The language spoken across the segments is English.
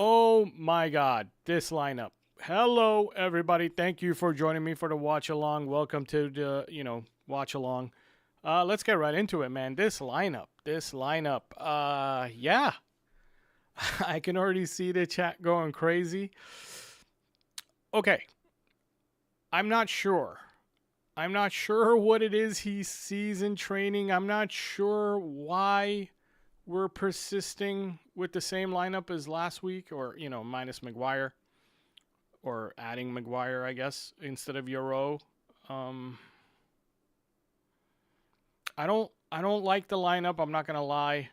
Oh my God, this lineup. Hello, everybody. Thank you for joining me for the watch along. Welcome to the, watch along. Let's get right into it, man. This lineup. Yeah. I can already see the chat going crazy. Okay. I'm not sure. I'm not sure what it is he sees in training. I'm not sure why we're persisting with the same lineup as last week, or minus McGuire, or adding McGuire, I guess, instead of Euro. I don't like the lineup. I'm not gonna lie.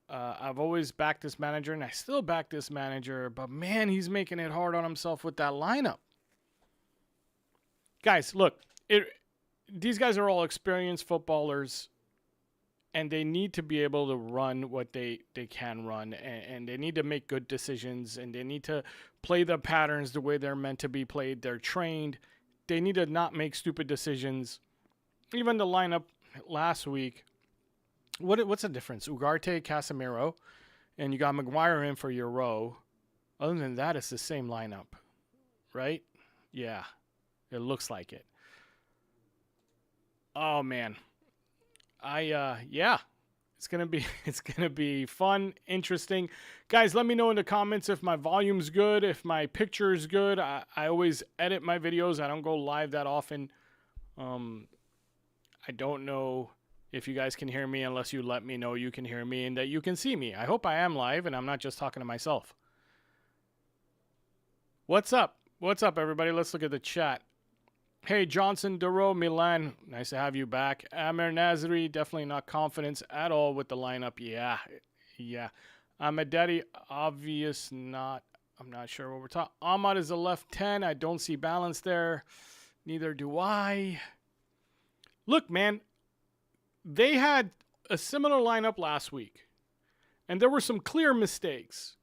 I've always backed this manager, and I still back this manager. But man, he's making it hard on himself with that lineup. Guys, look, these guys are all experienced footballers. And they need to be able to run what they can run. And they need to make good decisions. And they need to play the patterns the way they're meant to be played. They're trained. They need to not make stupid decisions. Even the lineup last week, what's the difference? Ugarte, Casemiro, and you got McGuire in for your row. Other than that, it's the same lineup, right? Yeah, it looks like it. Oh, man. It's gonna be fun, interesting. Guys, let me know in the comments if my volume's good, if my picture is good. I always edit my videos. I don't go live that often. I don't know if you guys can hear me unless you let me know you can hear me and that you can see me. I hope I am live and I'm not just talking to myself. What's up? What's up, everybody? Let's look at the chat. Hey, Johnson, Duro, Milan, nice to have you back. Amer Nazri, definitely not confidence at all with the lineup. Yeah. Ahmed Daddy, obvious not. I'm not sure what we're talking. Ahmad is a left 10. I don't see balance there. Neither do I. Look, man, they had a similar lineup last week, and there were some clear mistakes.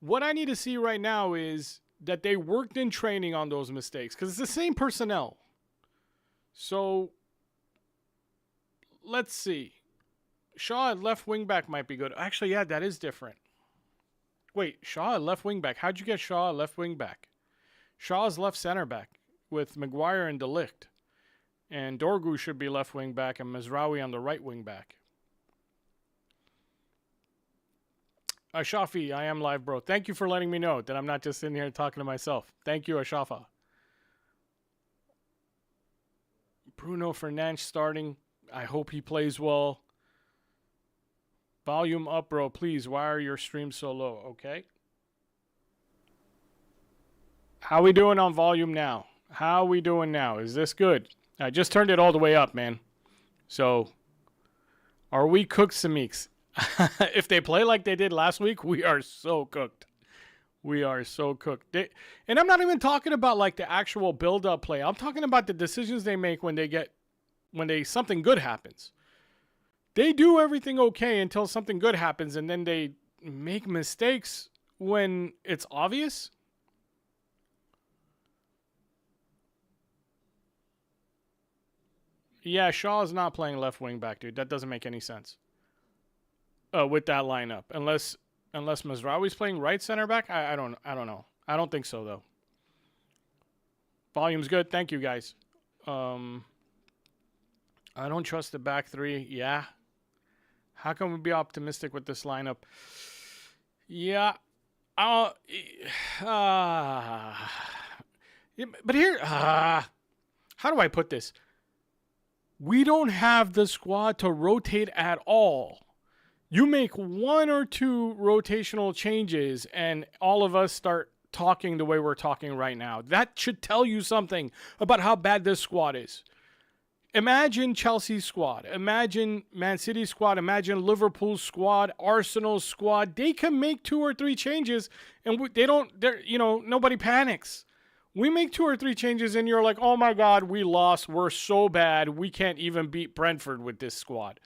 What I need to see right now is that they worked in training on those mistakes, because it's the same personnel. So let's see. Shaw at left wing back might be good. Actually, yeah, that is different. Wait, Shaw at left wing back. How'd you get Shaw at left wing back? Shaw's left center back with McGuire and De Ligt. And Dorgu should be left wing back and Mizraoui on the right wing back. Ashafi, I am live, bro. Thank you for letting me know that I'm not just sitting here talking to myself. Thank you, Ashafa. Bruno Fernandes starting. I hope he plays well. Volume up, bro. Please, why are your streams so low? Okay. How we doing on volume now? How we doing now? Is this good? I just turned it all the way up, man. So, are we cooked, Samix? If they play like they did last week, we are so cooked. We are so cooked. And I'm not even talking about like the actual build-up play. I'm talking about the decisions they make when something good happens. They do everything okay until something good happens, and then they make mistakes when it's obvious. Yeah, Shaw's not playing left wing back, dude. That doesn't make any sense. With that lineup, unless Mizraoui's playing right center back, I don't know. I don't think so though. Volume's good. Thank you guys. I don't trust the back three. Yeah. How can we be optimistic with this lineup? Yeah. But here, how do I put this? We don't have the squad to rotate at all. You make one or two rotational changes and all of us start talking the way we're talking right now. That should tell you something about how bad this squad is. Imagine Chelsea's squad. Imagine Man City's squad. Imagine Liverpool's squad, Arsenal's squad. They can make two or three changes and nobody panics. We make two or three changes and you're like, oh my God, we lost. We're so bad. We can't even beat Brentford with this squad.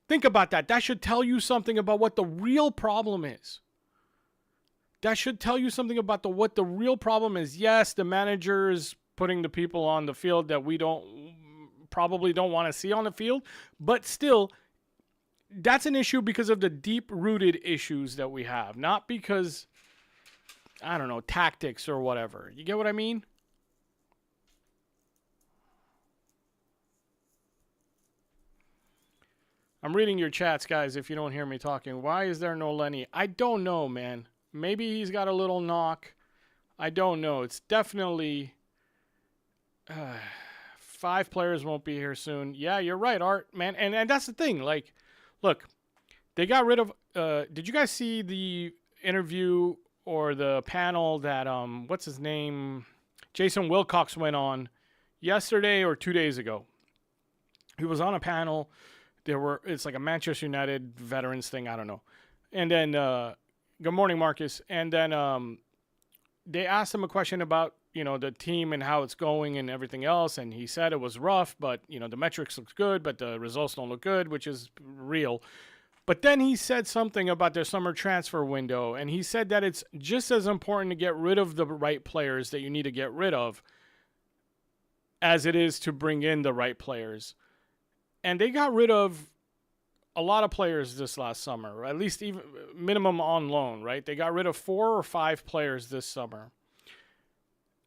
Think about that. That should tell you something about what the real problem is. That should tell you something about what the real problem is. Yes, the manager is putting the people on the field that we probably don't want to see on the field, but still, that's an issue because of the deep-rooted issues that we have, not because, I don't know, tactics or whatever. You get what I mean? I'm reading your chats, guys, if you don't hear me talking. Why is there no Lenny? I don't know, man. Maybe he's got a little knock. I don't know. It's definitely... 5 players won't be here soon. Yeah, you're right, Art, man. And that's the thing. Like, look, they got rid of... did you guys see the interview or the panel that, what's his name? Jason Wilcox went on yesterday or 2 days ago. He was on a panel. It's like a Manchester United veterans thing. I don't know. And then, good morning, Marcus. And then they asked him a question about, the team and how it's going and everything else. And he said it was rough, but, the metrics look good, but the results don't look good, which is real. But then he said something about their summer transfer window. And he said that it's just as important to get rid of the right players that you need to get rid of as it is to bring in the right players. And they got rid of a lot of players this last summer, or at least even minimum on loan, right? They got rid of 4 or 5 players this summer.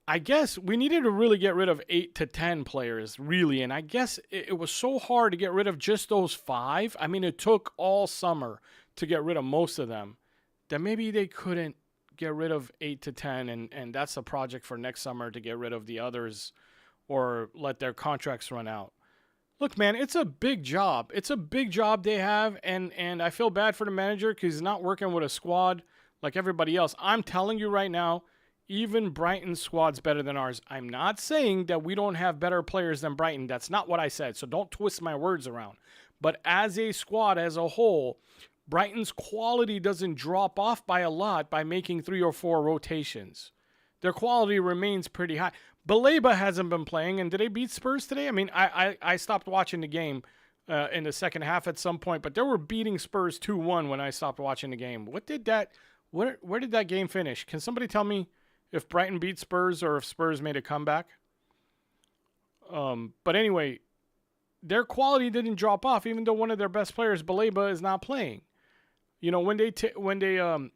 I guess we needed to really get rid of 8 to 10 players, really. And I guess it was so hard to get rid of just those 5. I mean, it took all summer to get rid of most of them. That maybe they couldn't get rid of 8 to 10, and that's a project for next summer to get rid of the others or let their contracts run out. Look, man, it's a big job. It's a big job they have, and I feel bad for the manager because he's not working with a squad like everybody else. I'm telling you right now, even Brighton's squad's better than ours. I'm not saying that we don't have better players than Brighton. That's not what I said, so don't twist my words around. But as a squad, as a whole, Brighton's quality doesn't drop off by a lot by making 3 or 4 rotations. Their quality remains pretty high. Baleba hasn't been playing, and did they beat Spurs today? I mean, I stopped watching the game in the second half at some point, but they were beating Spurs 2-1 when I stopped watching the game. Where did that game finish? Can somebody tell me if Brighton beat Spurs or if Spurs made a comeback? But anyway, their quality didn't drop off, even though one of their best players, Baleba, is not playing. When they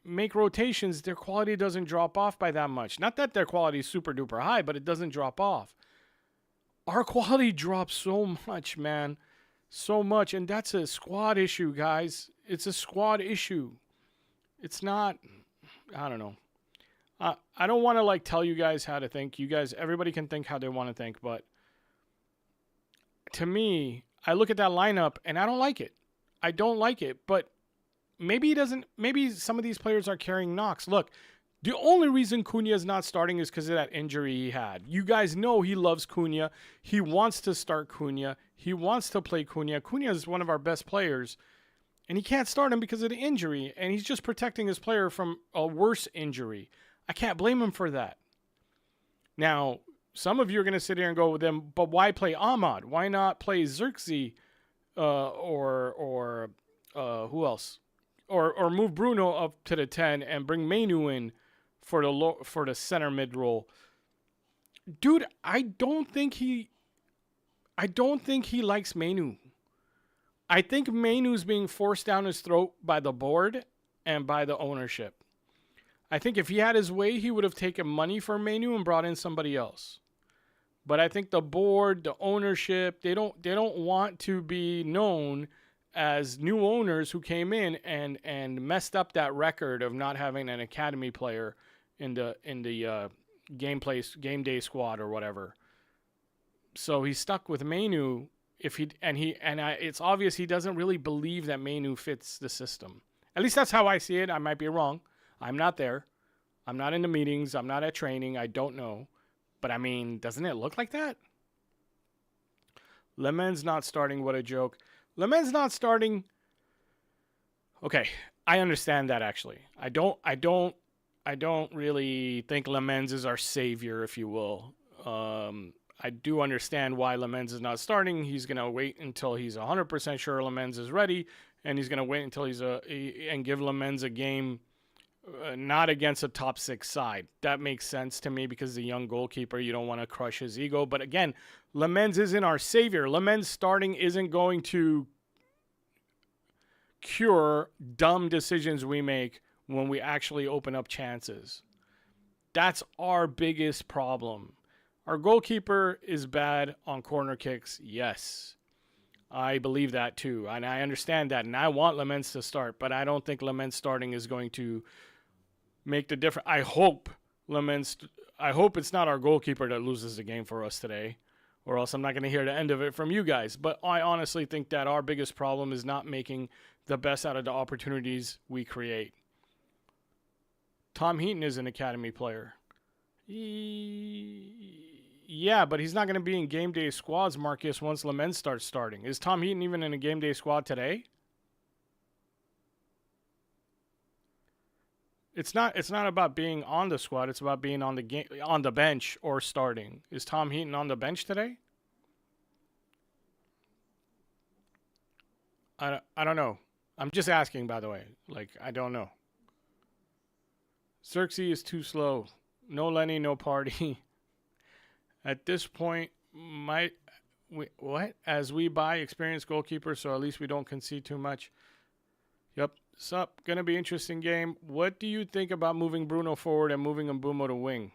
make rotations, their quality doesn't drop off by that much. Not that their quality is super duper high, but it doesn't drop off. Our quality drops so much, man. So much. And that's a squad issue, guys. It's a squad issue. It's not, I don't know. I don't want to tell you guys how to think. You guys, everybody can think how they want to think. But to me, I look at that lineup and I don't like it. I don't like it. But maybe some of these players are carrying knocks. Look, the only reason Cunha is not starting is because of that injury he had. You guys know he loves Cunha. He wants to start Cunha. He wants to play Cunha. Cunha is one of our best players, and he can't start him because of the injury, and he's just protecting his player from a worse injury. I can't blame him for that. Now, some of you are going to sit here and go with them, but why play Ahmad? Why not play Xerxes or who else? Or move Bruno up to the 10 and bring Mainu in for the center mid role. Dude, I don't think he likes Mainu. I think Mainu's being forced down his throat by the board and by the ownership. I think if he had his way, he would have taken money for Mainu and brought in somebody else. But I think the board, the ownership, they don't want to be known as new owners who came in and messed up that record of not having an academy player in the game day squad or whatever. So he's stuck with Mainu. It's obvious he doesn't really believe that Mainu fits the system. At least that's how I see it. I might be wrong. I'm not there. I'm not in the meetings. I'm not at training. I don't know. But I mean, doesn't it look like that? Lemon's not starting. What a joke. Lemon's not starting. Okay, I understand that actually. I don't really think Lemens is our savior, if you will. I do understand why Lemens is not starting. He's going to wait until he's 100% sure Lemens is ready, and he's going to wait until and give Lemens a game not against a top 6 side. That makes sense to me because the young goalkeeper, you don't want to crush his ego. But again, Lemens isn't our savior. Lemens starting isn't going to cure dumb decisions we make when we actually open up chances. That's our biggest problem. Our goalkeeper is bad on corner kicks, yes. I believe that too, and I understand that, and I want Lamens to start, but I don't think Lamens starting is going to make the difference. I hope it's not our goalkeeper that loses the game for us today, or else I'm not going to hear the end of it from you guys. But I honestly think that our biggest problem is not making the best out of the opportunities we create. Tom Heaton is an academy player. Yeah, but he's not going to be in game day squads, Marcus, once Lamens starts starting. Is Tom Heaton even in a game day squad today? It's not about being on the squad. It's about being on the bench or starting. Is Tom Heaton on the bench today? I don't know. I'm just asking, by the way. Like, I don't know. Xerxes is too slow. No Lenny, no party. At this point, as we buy experienced goalkeepers, so at least we don't concede too much. Yep. Sup. Gonna be interesting game. What do you think about moving Bruno forward and moving Mbeumo to wing?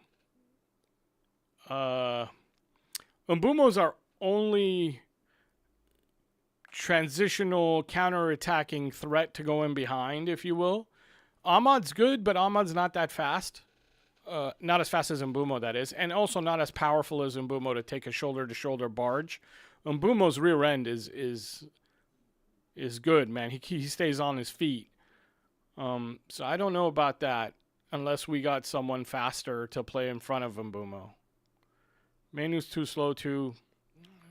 Mbumo's our only transitional counter-attacking threat to go in behind, if you will. Ahmad's good, but Ahmad's not that fast. Not as fast as Mbeumo, that is. And also not as powerful as Mbeumo to take a shoulder-to-shoulder barge. Mbumo's rear end is good, man. He stays on his feet. So I don't know about that unless we got someone faster to play in front of Mbeumo. Mainu's too slow too.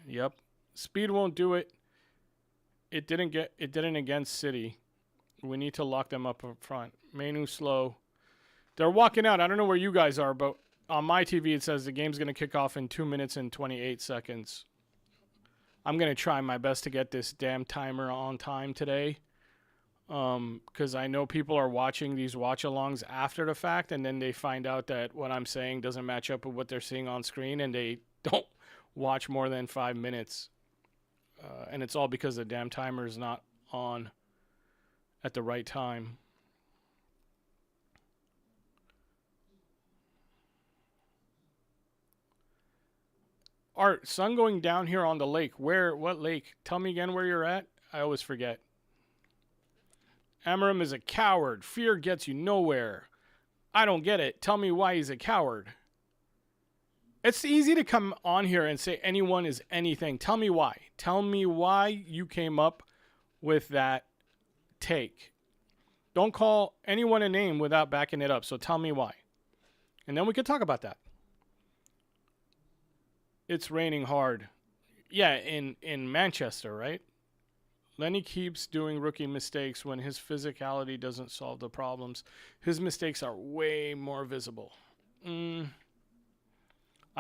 Yep. Speed won't do it. It didn't against City. We need to lock them up front. Mainu slow. They're walking out. I don't know where you guys are, but on my TV it says the game's going to kick off in 2 minutes and 28 seconds. I'm going to try my best to get this damn timer on time today. Because I know people are watching these watch-alongs after the fact, and then they find out that what I'm saying doesn't match up with what they're seeing on screen, and they don't watch more than 5 minutes. And it's all because the damn timer is not on at the right time. Art, sun going down here on the lake. What lake? Tell me again where you're at. I always forget. Amarim is a coward. Fear gets you nowhere. I don't get it. Tell me why he's a coward. It's easy to come on here and say anyone is anything. Tell me why. Tell me why you came up with that take. Don't call anyone a name without backing it up. So tell me why. And then we could talk about that. It's raining hard. Yeah, in Manchester, right? Lenny keeps doing rookie mistakes when his physicality doesn't solve the problems. His mistakes are way more visible. I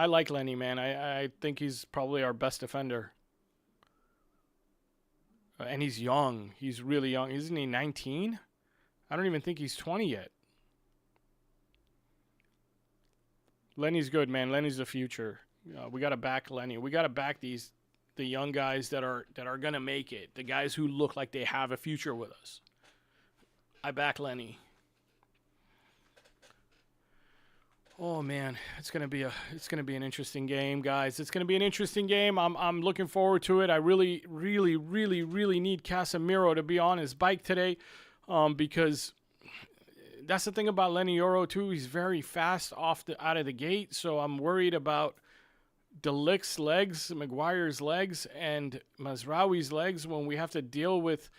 like Lenny, man. I think he's probably our best defender. And he's young. He's really young. Isn't he 19? I don't even think he's 20 yet. Lenny's good, man. Lenny's the future. We got to back Lenny. We got to back the young guys that are going to make it. The guys who look like they have a future with us. I back Lenny. Oh man, it's gonna be an interesting game, guys. It's gonna be an interesting game. I'm looking forward to it. I really need Casemiro to be on his bike today, because that's the thing about Lenny Yoro too. He's very fast out of the gate, so I'm worried about De Ligt's legs, Maguire's legs, and Mazraoui's legs when we have to deal with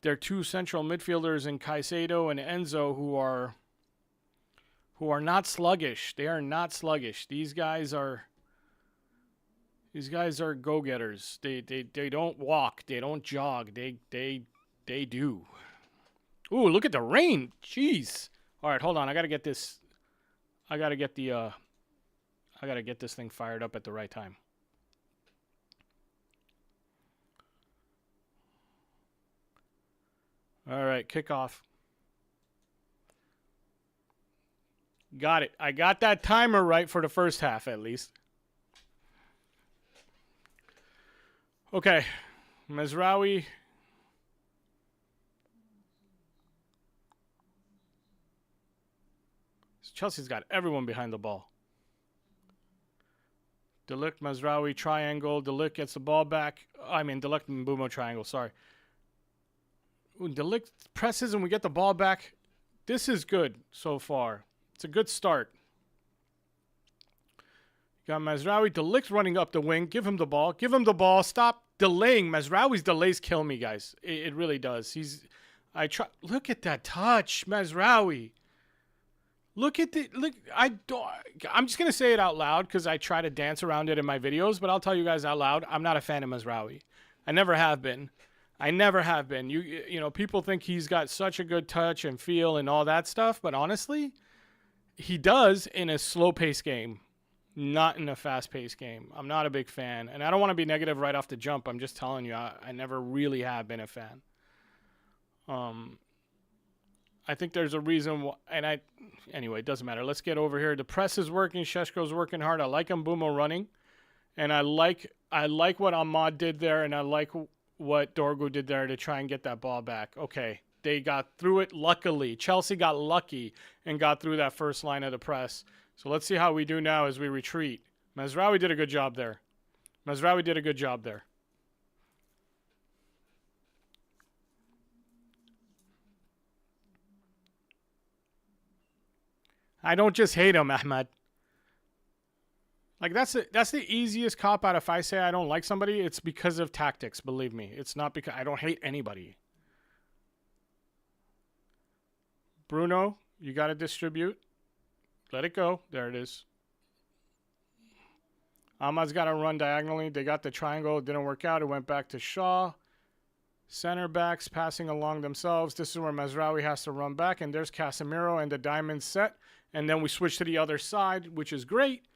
their two central midfielders in Caicedo and Enzo, who are not sluggish. They are not sluggish. These guys are go-getters. They don't walk. They don't jog. They do. Ooh, look at the rain. Jeez. All right, hold on. I got to get this thing fired up at the right time. All right, kickoff. Got it. I got that timer right for the first half, at least. Okay. Mazraoui. Chelsea's got everyone behind the ball. Delict, Mazraoui, triangle. Delict gets the ball back. I mean, Delict and Mbeumo triangle, sorry. When Delict presses and we get the ball back, this is good so far. It's a good start. Got Mazraoui, Delict running up the wing. Give him the ball. Give him the ball. Stop delaying. Mazraoui's delays kill me, guys. It really does. Look at that touch, Mazraoui. Look. I'm just gonna say it out loud because I try to dance around it in my videos. But I'll tell you guys out loud, I'm not a fan of Mazraoui. I never have been. You know, people think he's got such a good touch and feel and all that stuff, but honestly, he does in a slow-paced game, not in a fast-paced game. I'm not a big fan, and I don't want to be negative right off the jump. I'm just telling you, I never really have been a fan. I think there's a reason why, anyway, it doesn't matter. Let's get over here. The press is working. Sheshko's working hard. I like Mbeumo running, and I like what Ahmad did there, and I like what Dorgu did there to try and get that ball back. Okay, they got through it luckily. Chelsea got lucky and got through that first line of the press. So let's see how we do now as we retreat. Mazraoui did a good job there. I don't just hate him, Ahmed. Like, that's the easiest cop out. If I say I don't like somebody, it's because of tactics, believe me. It's not because I don't hate anybody. Bruno, you got to distribute. Let it go. There it is. Ahmad's got to run diagonally. They got the triangle. It didn't work out. It went back to Shaw. Center backs passing along themselves. This is where Mazraoui has to run back. And there's Casemiro and the diamond set. And then we switch to the other side, which is great.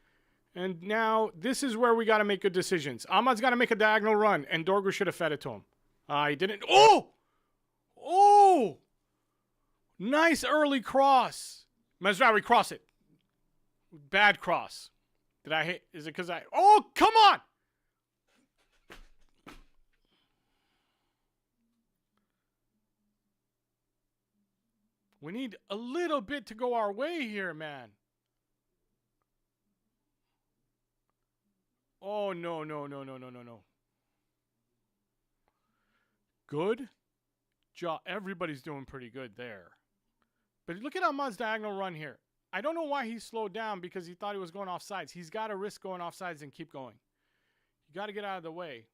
And now this is where we got to make good decisions. Ahmad's got to make a diagonal run. And Dorgu should have fed it to him. He didn't. Oh! Nice early cross. Mazraoui, cross it. Bad cross. Did I hit? Is it because I... Oh, come on! We need a little bit to go our way here, man. Oh, no. Good job. Everybody's doing pretty good there. But look at Ahmad's diagonal run here. I don't know why he slowed down because he thought he was going off sides. He's got to risk going off sides and keep going. You got to get out of the way.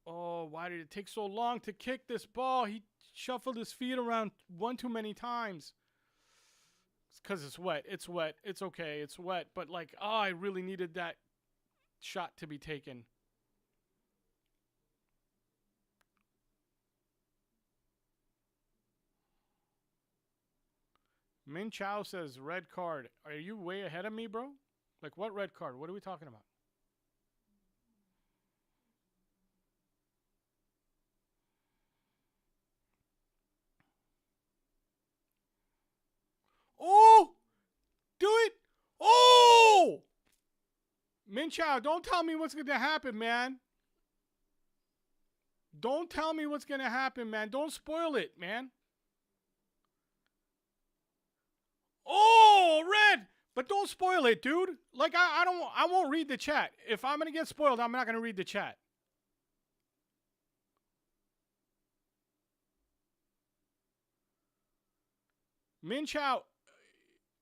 Oh, why did it take so long to kick this ball? He shuffled his feet around one too many times. It's because it's wet. It's wet. It's okay. It's wet. But like, I really needed that shot to be taken. Min Chow says red card. Are you way ahead of me, bro? Like, what red card? What are we talking about? Oh! Do it! Oh! Min Chow, don't tell me what's going to happen, man. Don't tell me what's going to happen, man. Don't spoil it, man. Oh, red! But don't spoil it, dude. Like, I won't read the chat. If I'm going to get spoiled, I'm not going to read the chat. Min Chow,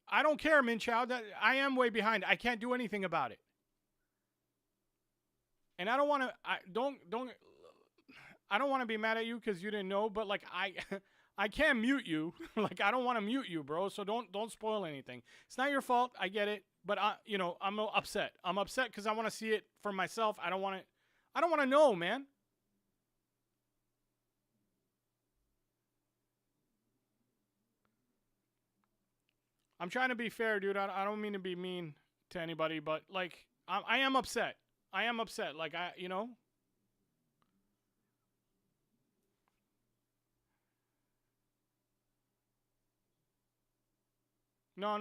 I don't care, Min Chow. I am way behind. I can't do anything about it. And I don't want to. I don't want to be mad at you because you didn't know. But like I can't mute you. Like, I don't want to mute you, bro. So don't spoil anything. It's not your fault. I get it. But I'm upset. I'm upset because I want to see it for myself. I don't want to know, man. I'm trying to be fair, dude. I don't mean to be mean to anybody, but like I am upset. I am upset. Like, No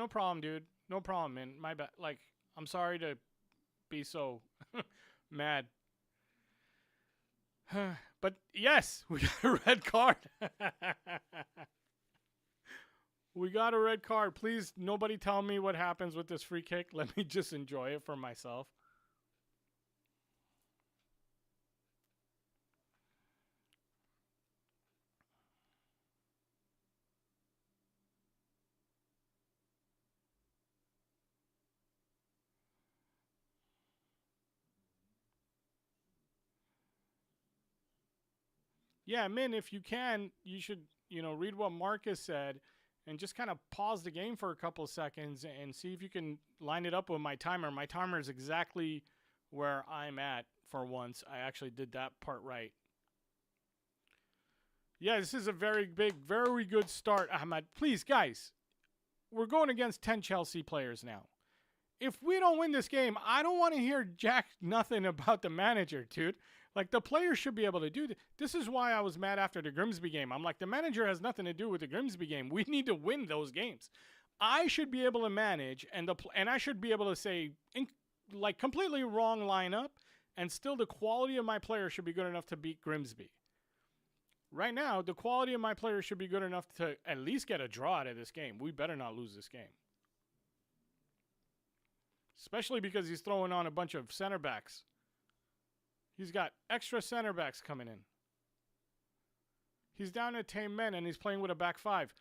problem, dude. No problem, man. My bad. Like, I'm sorry to be so mad. But yes, we got a red card. We got a red card. Please, nobody tell me what happens with this free kick. Let me just enjoy it for myself. Yeah, Min, if you can, you should, read what Marcus said and just kind of pause the game for a couple of seconds and see if you can line it up with my timer. My timer is exactly where I'm at for once. I actually did that part right. Yeah, this is a very big, very good start, Ahmad. Please, guys, we're going against 10 Chelsea players now. If we don't win this game, I don't want to hear jack nothing about the manager, dude. Like, the players should be able to do this. This is why I was mad after the Grimsby game. I'm like, the manager has nothing to do with the Grimsby game. We need to win those games. I should be able to manage, and I should be able to say, completely wrong lineup, and still the quality of my players should be good enough to beat Grimsby. Right now, the quality of my players should be good enough to at least get a draw out of this game. We better not lose this game. Especially because he's throwing on a bunch of center backs. He's got extra center backs coming in. He's down to 10 men and he's playing with a back five.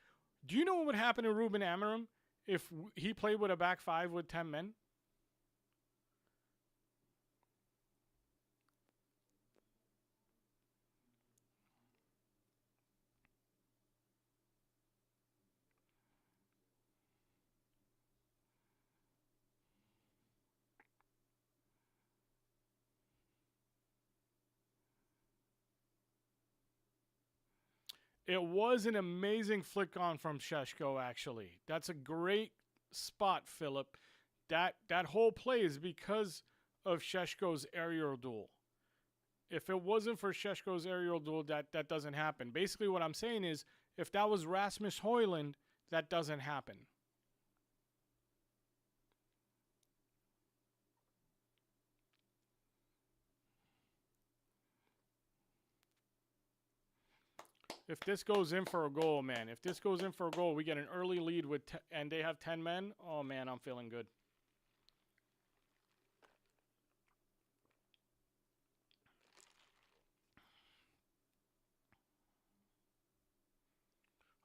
Do you know what would happen to Ruben Amorim if he played with a back five with 10 men? It was an amazing flick on from Šeško, actually. That's a great spot, Philip. That whole play is because of Šeško's aerial duel. If it wasn't for Šeško's aerial duel, that doesn't happen. Basically, what I'm saying is, if that was Rasmus Højlund, that doesn't happen. If this goes in for a goal, man. If this goes in for a goal, we get an early lead and they have 10 men. Oh, man, I'm feeling good.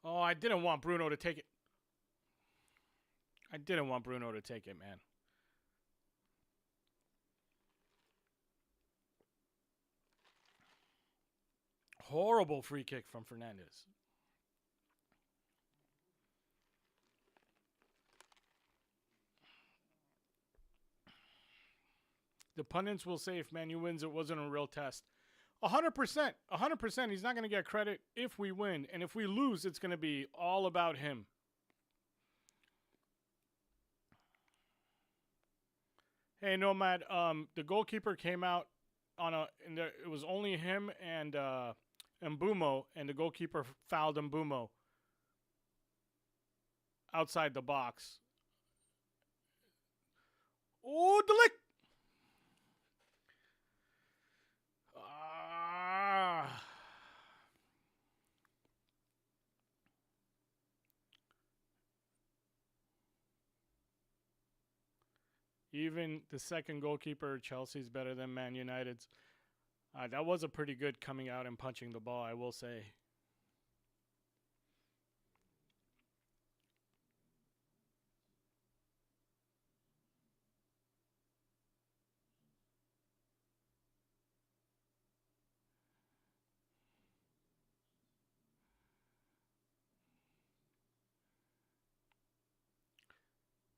Oh, I didn't want Bruno to take it. I didn't want Bruno to take it, man. Horrible free kick from Fernandes. The pundits will say if Man U wins, it wasn't a real test. 100%. 100%. He's not going to get credit if we win. And if we lose, it's going to be all about him. Hey, Nomad, the goalkeeper came out it was only him and Mbumo, and the goalkeeper fouled Mbumo outside the box. Oh, Delic! Even the second goalkeeper, Chelsea's better than Man United's. That was a pretty good coming out and punching the ball, I will say.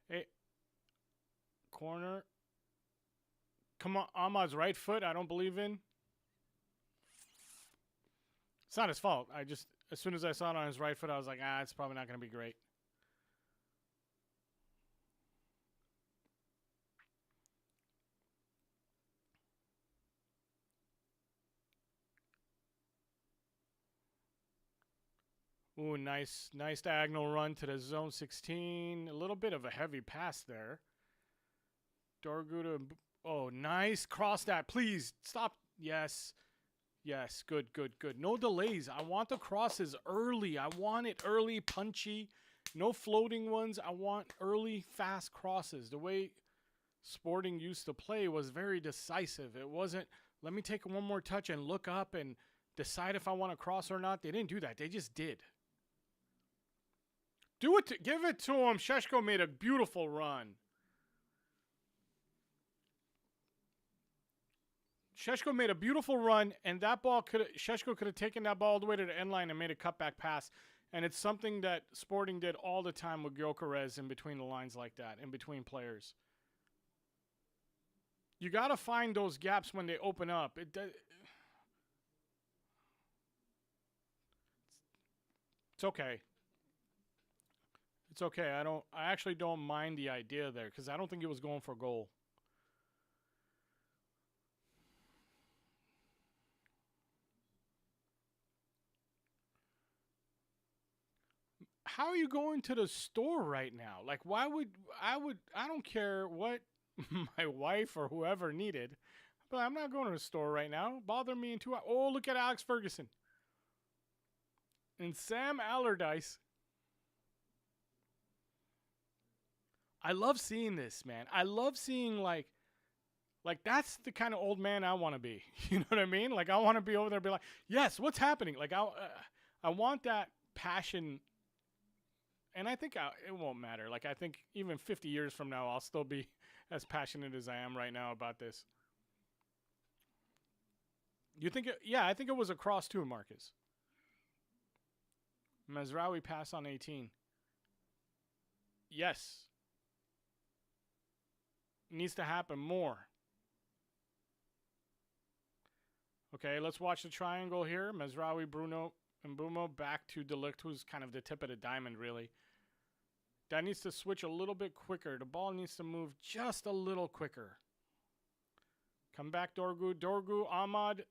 Hey, corner. Come on, Ahmad's right foot, I don't believe in. It's not his fault. As soon as I saw it on his right foot, I was like, it's probably not going to be great. Ooh, nice diagonal run to the zone 16. A little bit of a heavy pass there. Dorguda. Oh, nice. Cross that. Please, stop. Yes. Yes, good. No delays. I want the crosses early. I want it early, punchy. No floating ones. I want early, fast crosses. The way Sporting used to play was very decisive. It wasn't, let me take one more touch and look up and decide if I want to cross or not. They didn't do that. They just did. Do it. Give it to him. Sheshko made a beautiful run. Sheshko made a beautiful run, and that ball Sheshko could have taken that ball all the way to the end line and made a cutback pass. And it's something that Sporting did all the time with Gyökeres in between the lines like that, in between players. You got to find those gaps when they open up. It's okay. It's okay. I actually don't mind the idea there because I don't think he was going for a goal. How are you going to the store right now? Like, why would I don't care what my wife or whoever needed, but I'm not going to the store right now. Bother me in 2 hours. Oh, look at Alex Ferguson. And Sam Allardyce. I love seeing this, man. I love seeing, like that's the kind of old man I want to be. You know what I mean? Like, I want to be over there and be like, yes, what's happening? Like, I want that passion. And I think it won't matter. Like, I think even 50 years from now, I'll still be as passionate as I am right now about this. You think yeah, I think it was a cross too, Marcus. Mazraoui pass on 18. Yes. Needs to happen more. Okay, let's watch the triangle here. Mazraoui, Bruno, and Bumo back to De Ligt, who's kind of the tip of the diamond, really. That needs to switch a little bit quicker. The ball needs to move just a little quicker. Come back, Dorgu. Dorgu, Ahmad,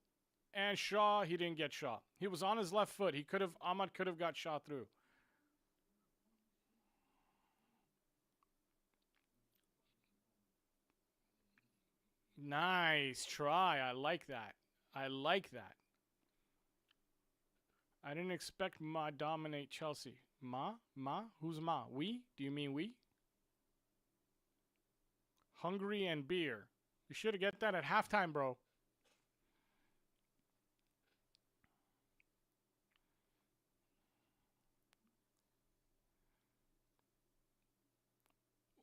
and Shaw. He didn't get Shaw. He was on his left foot. Ahmad could have got Shaw through. Nice try. I like that. I like that. I didn't expect Ma dominate Chelsea. Ma? Who's Ma? We? Do you mean we? Hungry and beer. You should have get that at halftime, bro.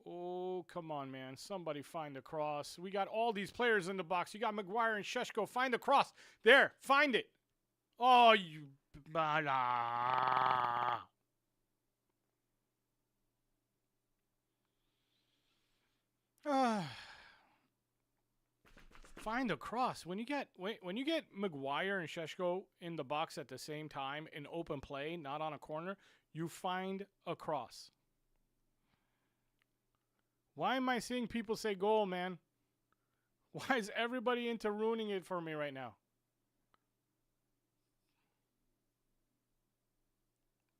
Oh, come on, man. Somebody find the cross. We got all these players in the box. You got Maguire and Sheshko. Find the cross. There. Find it. Oh, you... Find a cross. When you get Maguire and Sheshko in the box at the same time in open play, not on a corner, you find a cross. Why am I seeing people say goal, man? Why is everybody into ruining it for me right now?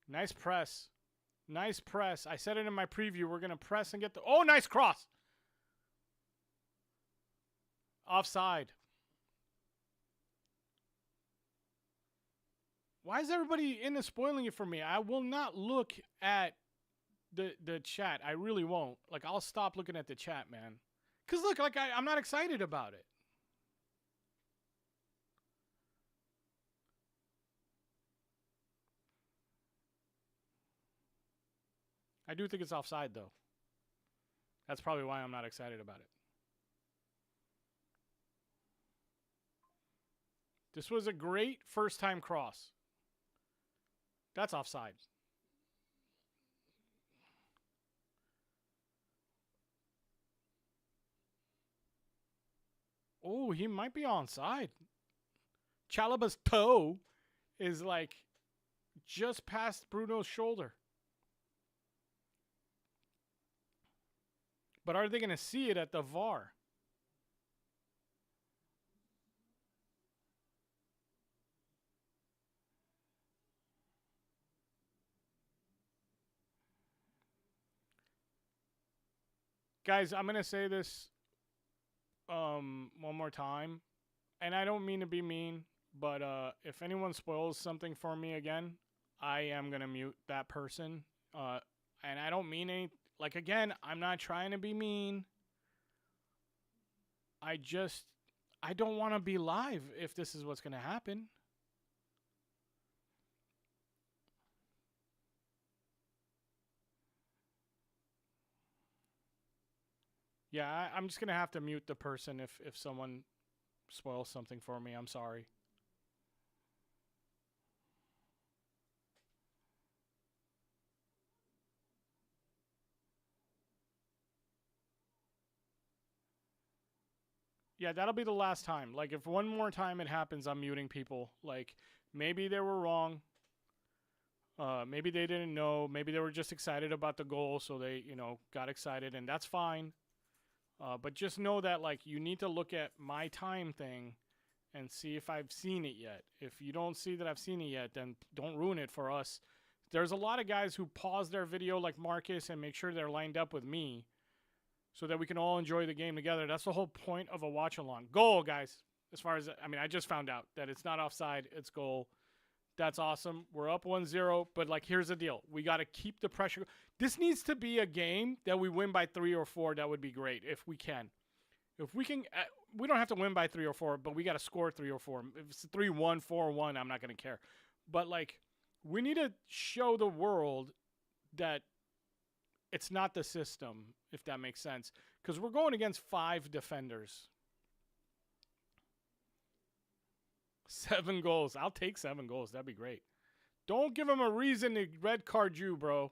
Nice press. Nice press. I said it in my preview. We're going to press and get the... Oh, nice cross. Offside. Why is everybody into spoiling it for me? I will not look at the chat. I really won't. Like, I'll stop looking at the chat, man. Because, look, like, I'm not excited about it. I do think it's offside, though. That's probably why I'm not excited about it. This was a great first-time cross. That's offside. Oh, he might be onside. Chalaba's toe is like just past Bruno's shoulder. But are they going to see it at the VAR? Guys, I'm going to say this one more time. And I don't mean to be mean, but if anyone spoils something for me again, I am going to mute that person. And I don't mean any, like, again, I'm not trying to be mean. I don't want to be live if this is what's going to happen. Yeah, I'm just going to have to mute the person if someone spoils something for me. I'm sorry. Yeah, that'll be the last time. Like, if one more time it happens, I'm muting people. Like, maybe they were wrong. Maybe they didn't know. Maybe they were just excited about the goal, so they, got excited, and that's fine. But just know that, like, you need to look at my time thing and see if I've seen it yet. If you don't see that I've seen it yet, then don't ruin it for us. There's a lot of guys who pause their video like Marcus and make sure they're lined up with me so that we can all enjoy the game together. That's the whole point of a watch-along. Goal, guys. As far as, I just found out that it's not offside, it's goal. That's awesome. We're up 1-0, but, like, here's the deal. We got to keep the pressure. This needs to be a game that we win by 3 or 4. That would be great if we can. If we can, we don't have to win by 3 or 4, but we got to score 3 or 4. If it's 3-1, 4-1, I'm not going to care. But, like, we need to show the world that it's not the system, if that makes sense. Because we're going against 5 defenders. 7 goals. I'll take 7 goals. That'd be great. Don't give him a reason to red card you, bro.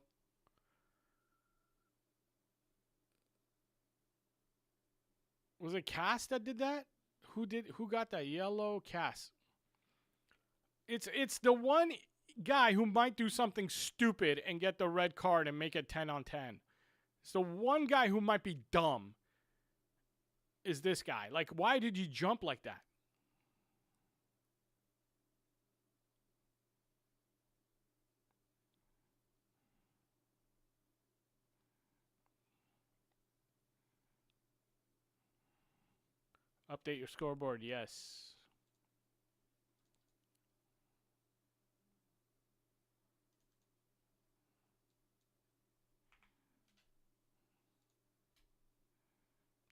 Was it Cass that did that? Who got that yellow? Cass. It's the one guy who might do something stupid and get the red card and make it 10-on-10. It's the one guy who might be dumb. Is this guy. Like, why did you jump like that? Update your scoreboard, yes.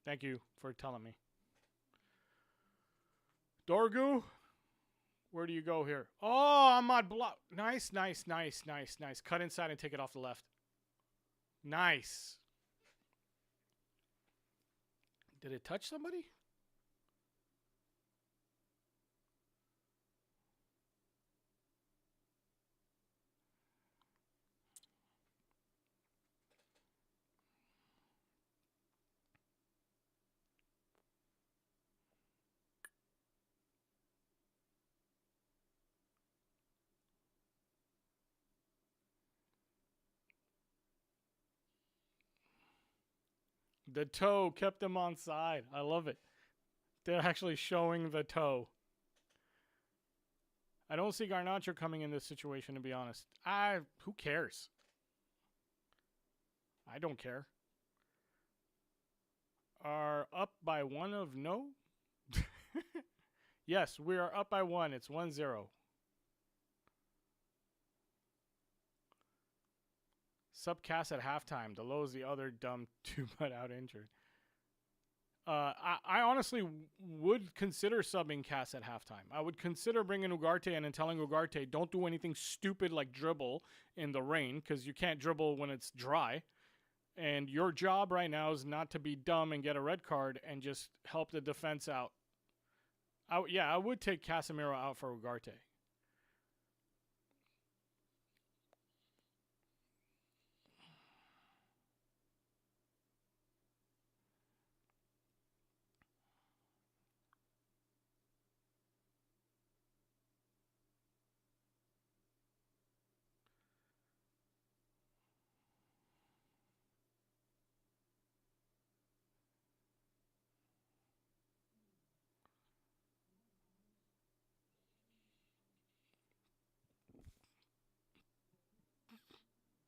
Thank you for telling me. Dorgu, where do you go here? Oh, I'm on block. Nice. Cut inside and take it off the left. Nice. Did it touch somebody? The toe kept them on side. I love it. They're actually showing the toe. I don't see Garnacho coming in this situation, to be honest. Who cares? I don't care. Are up by 1 of no? Yes, we are up by 1. It's 1-0. Subcast at halftime. The low is the other dumb 2 but out injured. I honestly would consider subbing Cass at halftime. I would consider bringing Ugarte in and telling Ugarte, don't do anything stupid like dribble in the rain, because you can't dribble when it's dry. And your job right now is not to be dumb and get a red card and just help the defense out. I would take Casemiro out for Ugarte.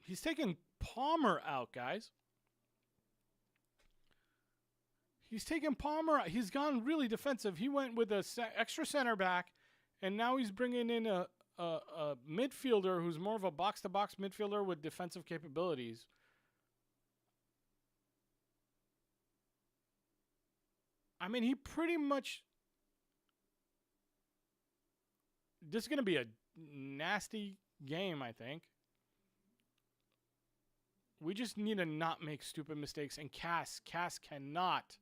He's taking Palmer out, guys. He's taking Palmer out. He's gone really defensive. He went with a extra center back, and now he's bringing in a midfielder who's more of a box-to-box midfielder with defensive capabilities. I mean, he pretty much. This is going to be a nasty game, I think. We just need to not make stupid mistakes. And Cass cannot.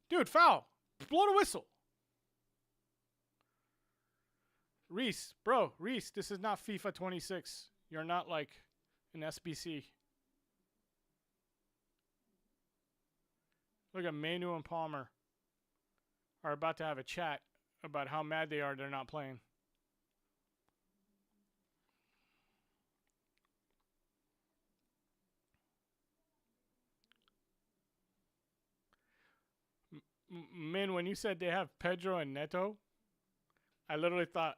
Dude, foul. Blow the whistle. Reese, this is not FIFA 26. You're not like an SBC. Look at Manu and Palmer are about to have a chat about how mad they are they're not playing. Min, when you said they have Pedro and Neto, I literally thought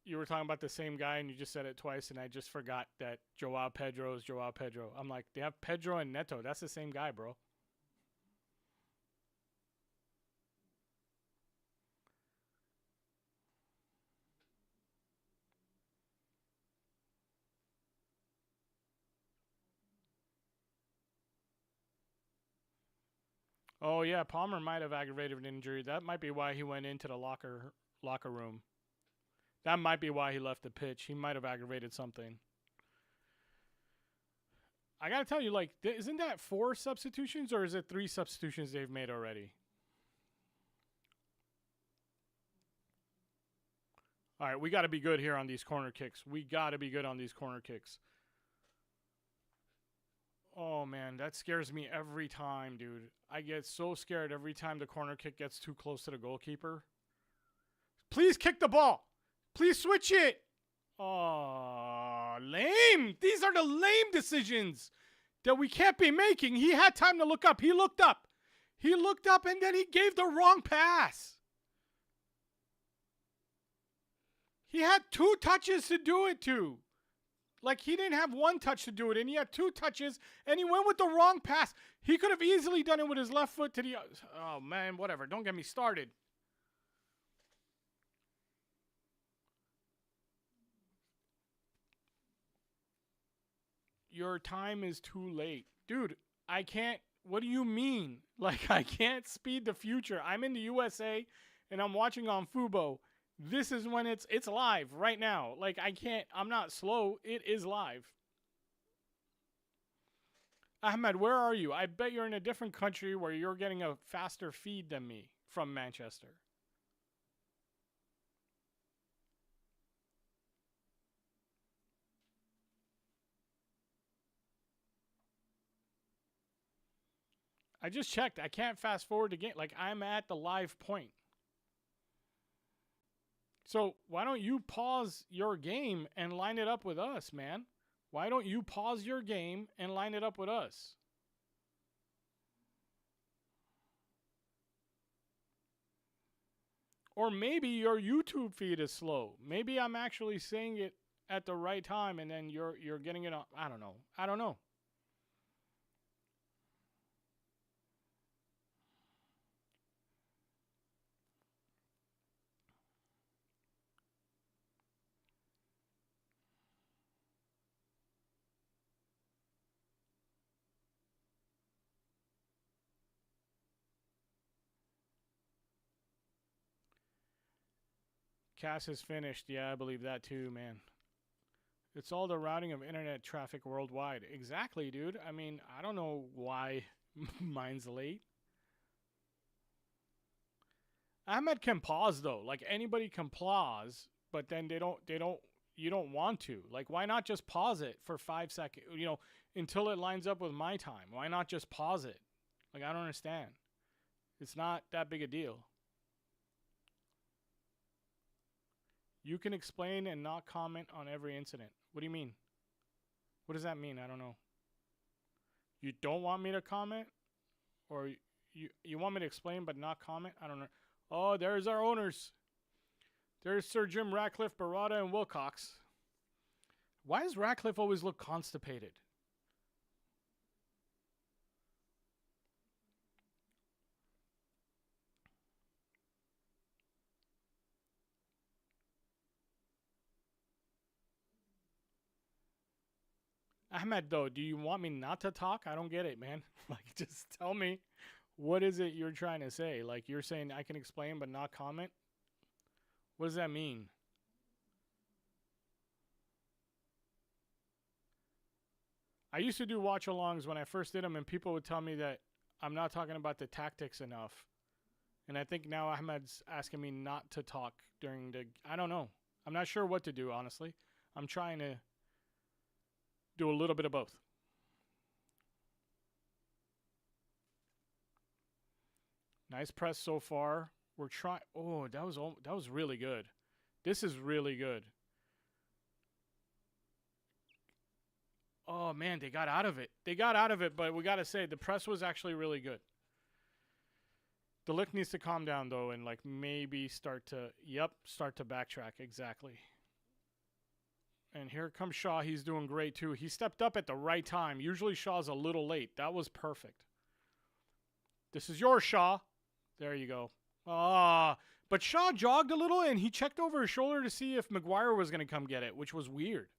you were talking about the same guy and you just said it twice and I just forgot that Joao Pedro is Joao Pedro. I'm like, they have Pedro and Neto. That's the same guy, bro. Oh yeah, Palmer might have aggravated an injury. That might be why he went into the locker room. That might be why he left the pitch. He might have aggravated something. I gotta tell you, like, isn't that 4 substitutions or is it 3 substitutions they've made already? All right, we got to be good here on these corner kicks. We got to be good on these corner kicks. Oh, man, that scares me every time, dude. I get so scared every time the corner kick gets too close to the goalkeeper. Please kick the ball. Please switch it. Oh, lame. These are the lame decisions that we can't be making. He had time to look up. He looked up. He looked up and then he gave the wrong pass. He had 2 touches to do it to. Like, he didn't have 1 touch to do it, and he had 2 touches, and he went with the wrong pass. He could have easily done it with his left foot to the... Oh, man, whatever. Don't get me started. Your time is too late. Dude, I can't... What do you mean? Like, I can't speed the future. I'm in the USA, and I'm watching on Fubo. This is when it's live right now. Like, I can't, I'm not slow. It is live. Ahmed, where are you? I bet you're in a different country where you're getting a faster feed than me from Manchester. I just checked. I can't fast forward the game. Like, I'm at the live point. So why don't you pause your game and line it up with us, man? Why don't you pause your game and line it up with us? Or maybe your YouTube feed is slow. Maybe I'm actually saying it at the right time and then you're getting it on. I don't know. I don't know. Cass is finished. Yeah, I believe that too, man. It's all the routing of internet traffic worldwide. Exactly, dude. I mean, I don't know why mine's late. Ahmed can pause though. Like, anybody can pause, but then you don't want to. Like, why not just pause it for 5 seconds, until it lines up with my time? Why not just pause it? Like, I don't understand. It's not that big a deal. You can explain and not comment on every incident. What do you mean? What does that mean? I don't know. You don't want me to comment? Or you want me to explain but not comment? I don't know. Oh, there's our owners. There's Sir Jim Ratcliffe, Barada, and Wilcox. Why does Ratcliffe always look constipated? Ahmed, though, do you want me not to talk? I don't get it, man. Like, just tell me What is it you're trying to say? Like, you're saying I can explain but not comment? What does that mean? I used to do watch-alongs when I first did them, and people would tell me that I'm not talking about the tactics enough. And I think now Ahmed's asking me not to talk during the... I don't know. I'm not sure what to do, honestly. I'm trying to do a little bit of both. Nice press so far. We're trying... Oh, that was really good. This is really good. Oh, man, they got out of it. They got out of it, but we got to say, the press was actually really good. The lick needs to calm down, though, and, like, maybe start to backtrack. Exactly. And here comes Shaw. He's doing great, too. He stepped up at the right time. Usually Shaw's a little late. That was perfect. This is yours, Shaw. There you go. But Shaw jogged a little, and he checked over his shoulder to see if Maguire was going to come get it, which was weird.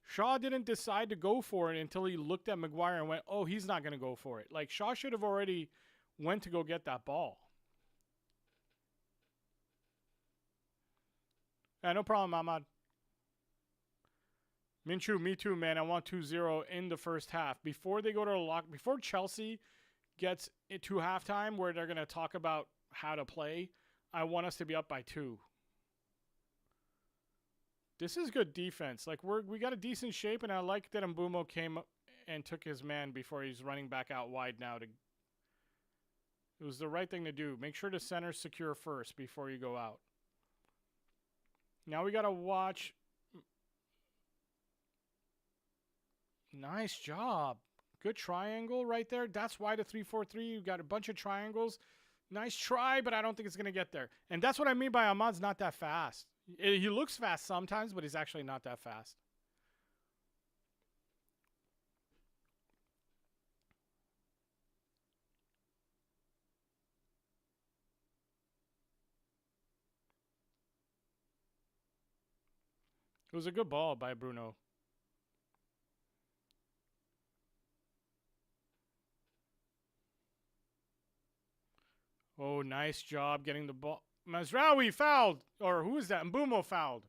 Shaw didn't decide to go for it until he looked at Maguire and went, oh, he's not going to go for it. Like, Shaw should have already went to go get that ball. Yeah, no problem, Ahmad. Minshew, me too, man. I want 2-0 in the first half. Before they go to a lock, before Chelsea gets to halftime where they're going to talk about how to play, I want us to be up by 2. This is good defense. Like, we got a decent shape, and I like that Mbumo came and took his man before he's running back out wide now. It was the right thing to do. Make sure the center's secure first before you go out. Now we got to watch. Nice job. Good triangle right there. That's why the 3-4-3. You got a bunch of triangles. Nice try, but I don't think it's going to get there. And that's what I mean by Ahmad's not that fast. He looks fast sometimes, but he's actually not that fast. It was a good ball by Bruno. Oh, nice job getting the ball. Mazraoui fouled. Or who is that? Mbumo fouled.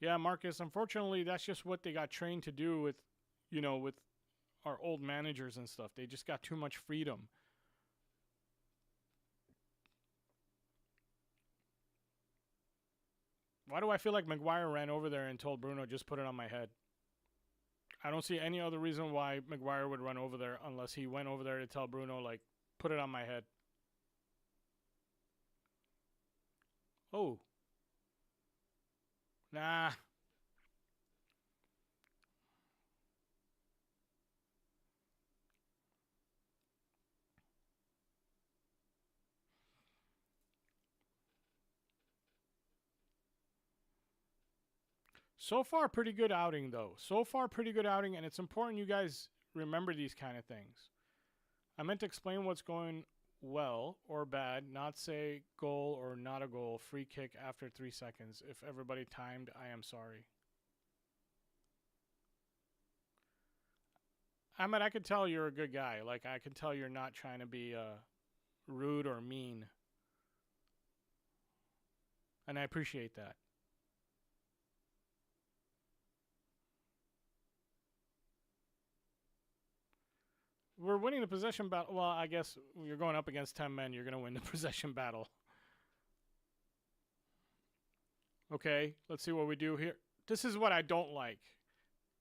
Yeah, Marcus, unfortunately, that's just what they got trained to do with, with our old managers and stuff. They just got too much freedom. Why do I feel like Maguire ran over there and told Bruno, just put it on my head? I don't see any other reason why Maguire would run over there unless he went over there to tell Bruno, like, put it on my head. Oh. Nah. So far, pretty good outing, though. So far, pretty good outing, and it's important you guys remember these kind of things. I meant to explain what's going well or bad, not say goal or not a goal, free kick after 3 seconds. If everybody timed, I am sorry. Ahmed, I could tell you're a good guy. Like, I can tell you're not trying to be rude or mean. And I appreciate that. We're winning the possession battle. Well, I guess you're going up against 10 men. You're going to win the possession battle. Okay, let's see what we do here. This is what I don't like.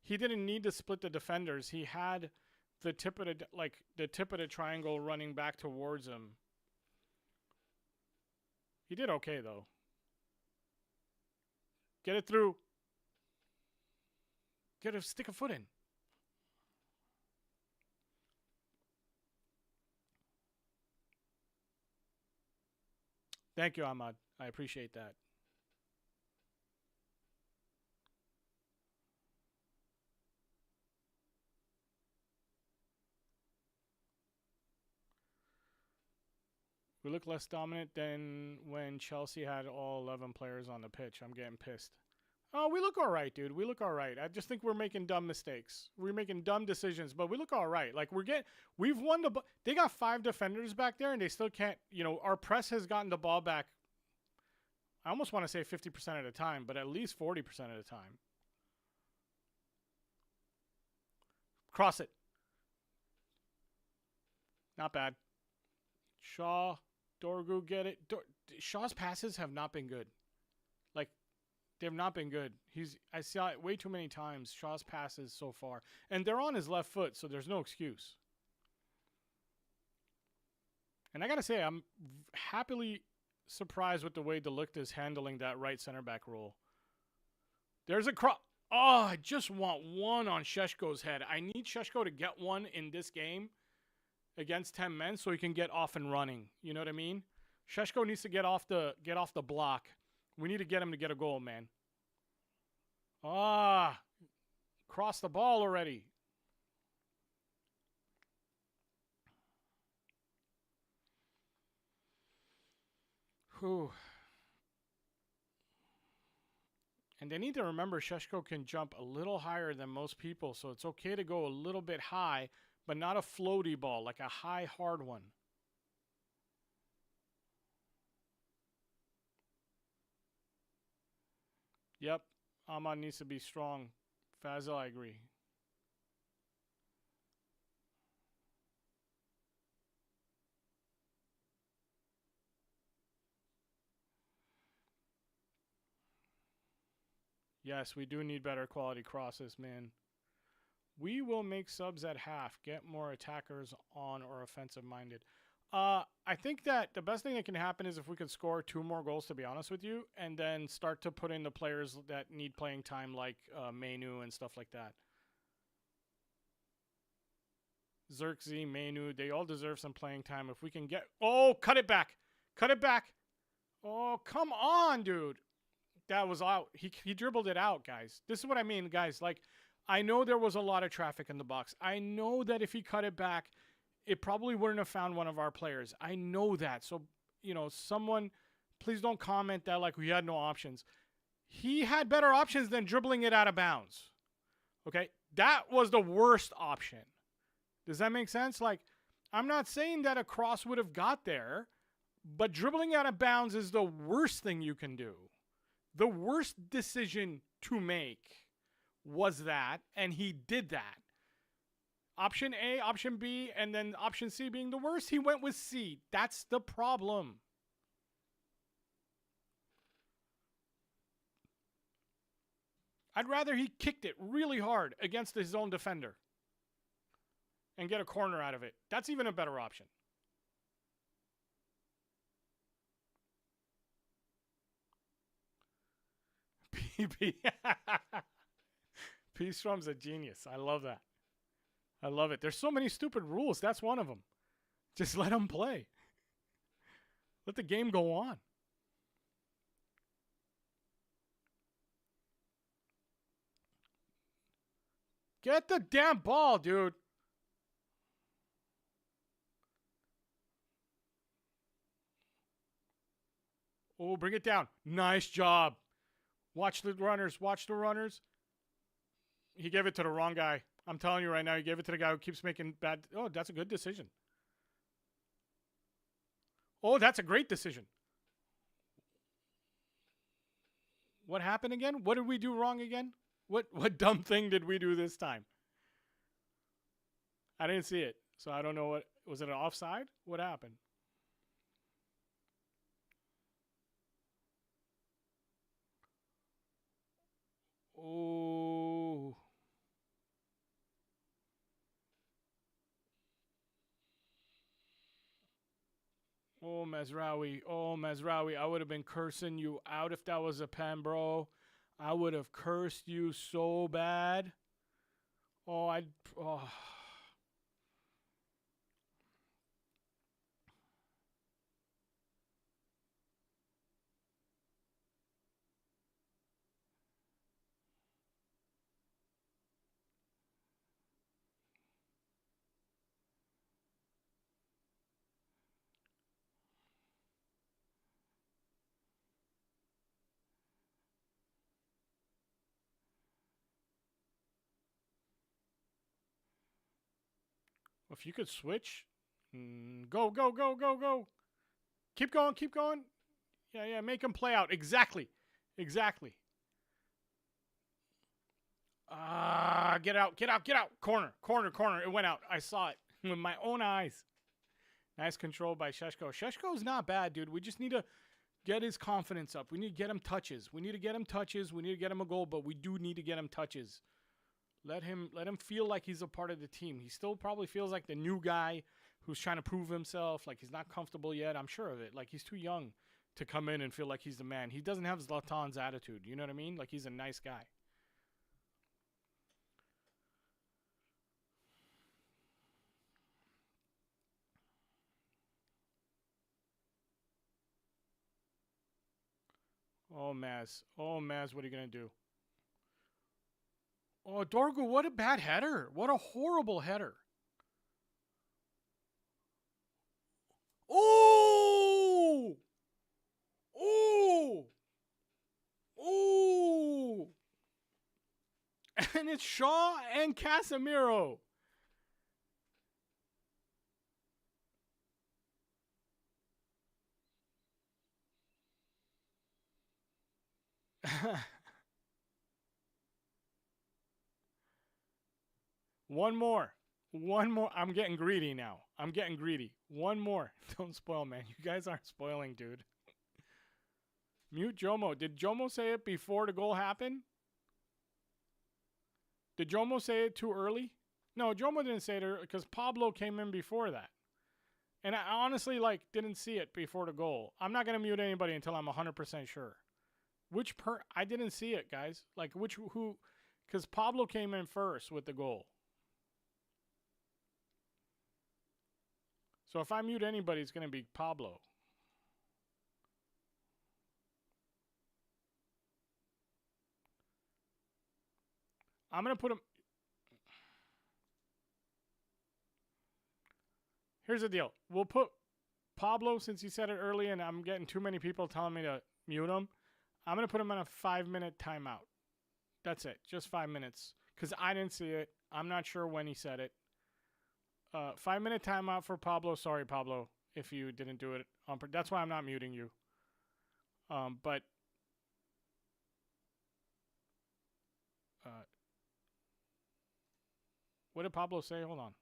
He didn't need to split the defenders. He had the tip of the triangle running back towards him. He did okay, though. Get it through. Stick a foot in. Thank you, Ahmad. I appreciate that. We look less dominant than when Chelsea had all 11 players on the pitch. I'm getting pissed. Oh, we look all right, dude. We look all right. I just think we're making dumb mistakes. We're making dumb decisions, but we look all right. Like we've won the. They got 5 defenders back there, and they still can't. You know, our press has gotten the ball back. I almost want to say 50% of the time, but at least 40% of the time. Cross it. Not bad. Shaw, Dorgu, get it. Shaw's passes have not been good. Like, they've not been good. I saw it way too many times, Shaw's passes so far. And they're on his left foot, so there's no excuse. And I got to say, I'm happily surprised with the way De Ligt is handling that right center back role. There's a cross. Oh, I just want one on Šeško's head. I need Šeško to get one in this game against 10 men so he can get off and running. You know what I mean? Šeško needs to get off the block. We need to get him to get a goal, man. Ah, cross the ball already. Whew. And they need to remember Šeško can jump a little higher than most people, so it's okay to go a little bit high, but not a floaty ball, like a high, hard one. Yep, Ahmad needs to be strong. Fazil, I agree. Yes, we do need better quality crosses, man. We will make subs at half. Get more attackers on or offensive-minded. I think that the best thing that can happen is if we could score 2 more goals, to be honest with you, and then start to put in the players that need playing time, like Mainu and stuff like that. Xerxes, Mainu, they all deserve some playing time. If we can get... Oh, cut it back. Cut it back. Oh, come on, dude. That was out. He dribbled it out, guys. This is what I mean, guys. Like, I know there was a lot of traffic in the box. I know that if he cut it back, it probably wouldn't have found one of our players. I know that. So, you know, someone, please don't comment that like we had no options. He had better options than dribbling it out of bounds. Okay? That was the worst option. Does that make sense? Like, I'm not saying that a cross would have got there, but dribbling out of bounds is the worst thing you can do. The worst decision to make was that, and he did that. Option A, option B, and then option C being the worst, he went with C. That's the problem. I'd rather he kicked it really hard against his own defender and get a corner out of it. That's even a better option. PB. P-Strom's a genius. I love that. I love it. There's so many stupid rules. That's one of them. Just let them play. Let the game go on. Get the damn ball, dude. Oh, bring it down. Nice job. Watch the runners. Watch the runners. He gave it to the wrong guy. I'm telling you right now, he gave it to the guy who keeps making bad... Oh, that's a good decision. Oh, that's a great decision. What happened again? What did we do wrong again? What dumb thing did we do this time? I didn't see it, so I don't know what... Was it an offside? What happened? Oh... Oh, Mazraoui. Oh, Mazraoui. I would have been cursing you out if that was a pen, bro. I would have cursed you so bad. Oh, I'd... Oh. If you could switch, go, go, go, go, go. Keep going, keep going. Yeah, yeah, make him play out. Exactly. Exactly. Get out, get out, get out. Corner, corner, corner. It went out. I saw it with my own eyes. Nice control by Sheshko. Sheshko's not bad, dude. We just need to get his confidence up. We need to get him touches. We need to get him touches. We need to get him a goal, but we do need to get him touches. Let him feel like he's a part of the team. He still probably feels like the new guy who's trying to prove himself, like he's not comfortable yet. I'm sure of it. Like he's too young to come in and feel like he's the man. He doesn't have Zlatan's attitude. You know what I mean? Like he's a nice guy. Oh, Maz. Oh, Maz, what are you going to do? Oh, Dorgu, what a bad header. What a horrible header. Oh! Oh! Oh! And it's Shaw and Casemiro. One more. One more. I'm getting greedy now. I'm getting greedy. One more. Don't spoil, man. You guys aren't spoiling, dude. Mute Jomo. Did Jomo say it before the goal happened? Did Jomo say it too early? No, Jomo didn't say it because Pablo came in before that. And I honestly, didn't see it before the goal. I'm not going to mute anybody until I'm 100% sure. I didn't see it, guys. Because Pablo came in first with the goal. So if I mute anybody, it's going to be Pablo. I'm going to put him. Here's the deal. We'll put Pablo, since he said it early and I'm getting too many people telling me to mute him. I'm going to put him on a 5-minute timeout. That's it. Just 5 minutes. Because I didn't see it. I'm not sure when he said it. 5-minute timeout for Pablo. Sorry, Pablo, if you didn't do it. That's why I'm not muting you. But what did Pablo say? Hold on.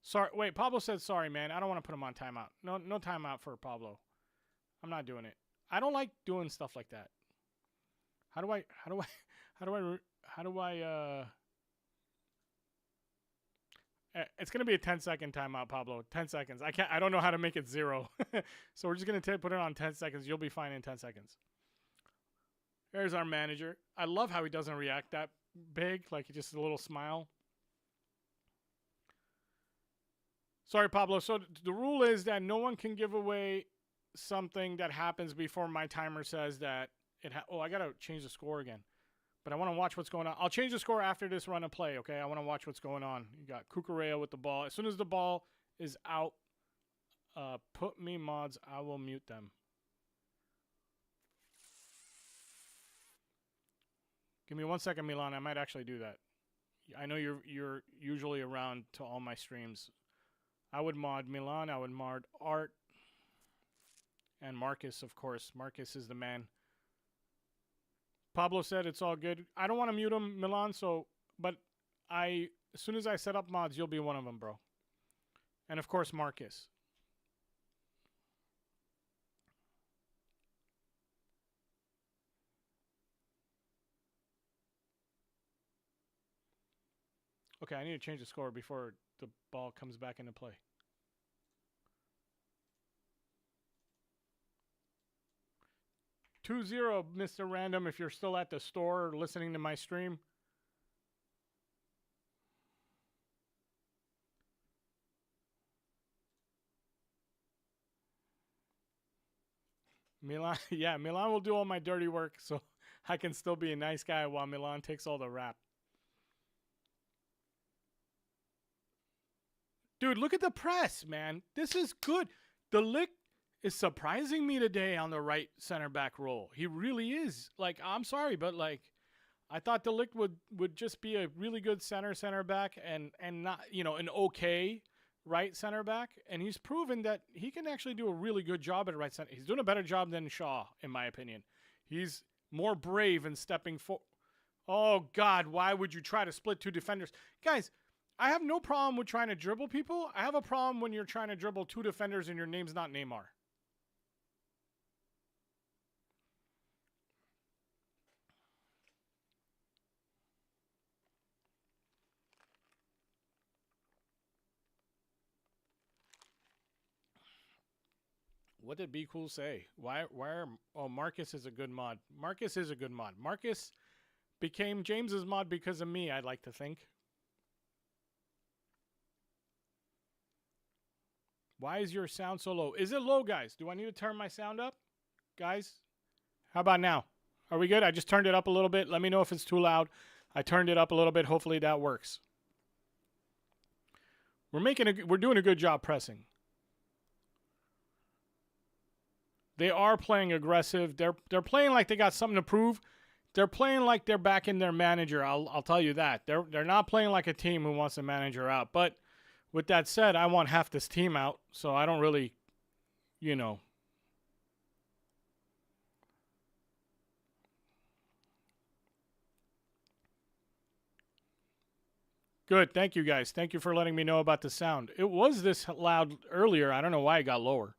Sorry. Wait, Pablo said sorry, man. I don't want to put him on timeout. No timeout for Pablo. I'm not doing it. I don't like doing stuff like that. How do I it's going to be a 10-second timeout, Pablo. 10 seconds. I don't know how to make it 0. So we're just going to put it on 10 seconds. You'll be fine in 10 seconds. There's our manager. I love how he doesn't react that big, like just a little smile. Sorry, Pablo. So the rule is that no one can give away something that happens before my timer says that it I got to change the score again. But I want to watch what's going on. I'll change the score after this run of play, okay? I want to watch what's going on. You got Cucurella with the ball. As soon as the ball is out, put me mods. I will mute them. Give me 1 second, Milan. I might actually do that. I know you're usually around to all my streams. I would mod Milan. I would mod Art. And Marcus, of course. Marcus is the man. Pablo said it's all good. I don't want to mute him, Milan, but as soon as I set up mods, you'll be one of them, bro. And of course, Marcus. Okay, I need to change the score before the ball comes back into play. (2-0), Mr. Random, if you're still at the store or listening to my stream. Milan, yeah, Milan will do all my dirty work so I can still be a nice guy while Milan takes all the rap. Dude, look at the press, man. This is good. De Ligt is surprising me today on the right center back role. He really is. I'm sorry, but I thought De Ligt would just be a really good center back and not, an okay right center back, and he's proven that he can actually do a really good job at right center. He's doing a better job than Shaw, in my opinion. He's more brave in stepping forward. Oh, God, why would you try to split two defenders? Guys, I have no problem with trying to dribble people. I have a problem when you're trying to dribble two defenders and your name's not Neymar. What did Be Cool say? Oh, Marcus is a good mod. Marcus is a good mod. Marcus became James's mod because of me, I'd like to think. Why is your sound so low? Is it low, guys? Do I need to turn my sound up? Guys, how about now? Are we good? I just turned it up a little bit. Let me know if it's too loud. I turned it up a little bit. Hopefully that works. We're doing a good job pressing. They are playing aggressive. They're playing like they got something to prove. They're playing like they're backing their manager. I'll tell you that. They're not playing like a team who wants the manager out. But with that said, I want half this team out, so I don't really, you know. Good. Thank you, guys. Thank you for letting me know about the sound. It was this loud earlier. I don't know why it got lower.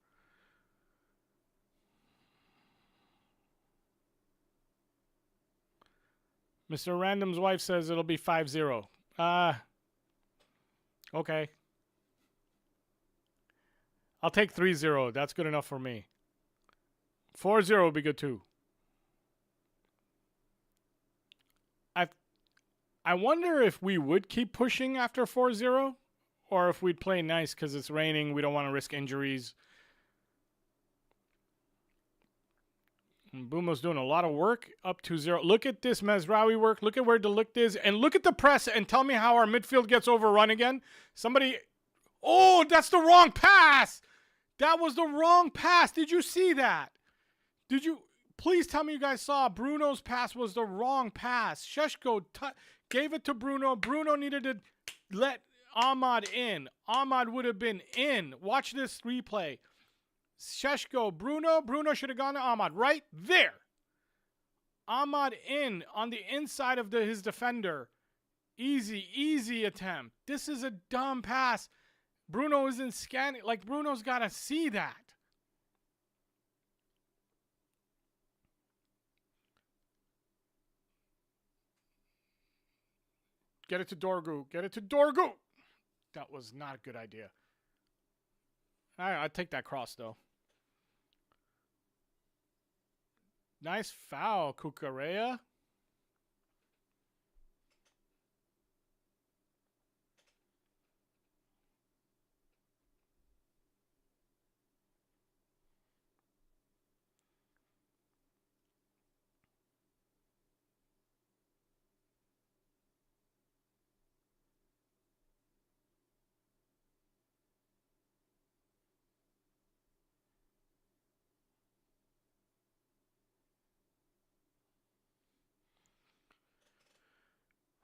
Mr. Random's wife says it'll be 5-0. Okay. I'll take 3-0. That's good enough for me. 4-0 would be good too. I wonder if we would keep pushing after 4-0 or if we'd play nice because it's raining. We don't want to risk injuries. And Bumo's doing a lot of work up 2-0. Look at this Mazraoui work. Look at where De Ligt is. And look at the press and tell me how our midfield gets overrun again. Somebody... Oh, that's the wrong pass. That was the wrong pass. Did you see that? Did you... Please tell me you guys saw Bruno's pass was the wrong pass. Šeško gave it to Bruno. Bruno needed to let Ahmad in. Ahmad would have been in. Watch this replay. Šeško, Bruno should have gone to Ahmad. Right there. Ahmad in on the inside of his defender. Easy attempt. This is a dumb pass. Bruno isn't scanning. Like, Bruno's got to see that. Get it to Dorgu. Get it to Dorgu. That was not a good idea. I'd take that cross, though. Nice foul, Cucurella.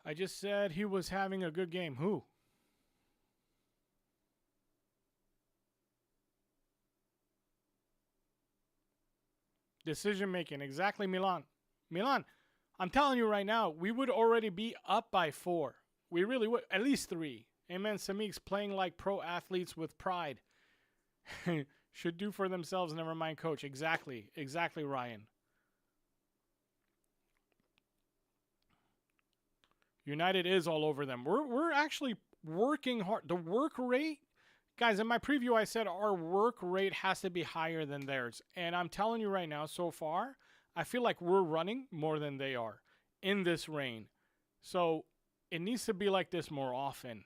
I just said he was having a good game. Who? Decision making. Exactly, Milan. Milan, I'm telling you right now, we would already be up by 4. We really would. At least 3. Amen. Samik's playing like pro athletes with pride. Should do for themselves, never mind coach. Exactly, Ryan. United is all over them. We're actually working hard. The work rate, guys, in my preview I said our work rate has to be higher than theirs. And I'm telling you right now, so far, I feel like we're running more than they are in this rain. So it needs to be like this more often.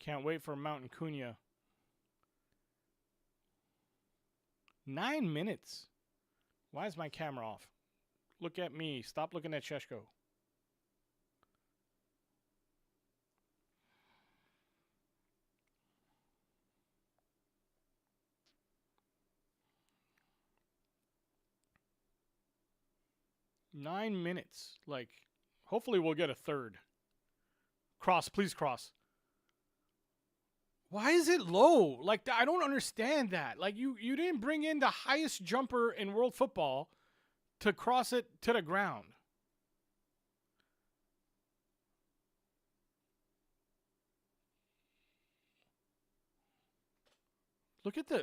Can't wait for Mountain Cunha. 9 minutes. Why is my camera off? Look at me. Stop looking at Šeško. 9 minutes. Like, hopefully we'll get a third. Cross, please cross. Why is it low? Like, I don't understand that. Like, you didn't bring in the highest jumper in world football to cross it to the ground.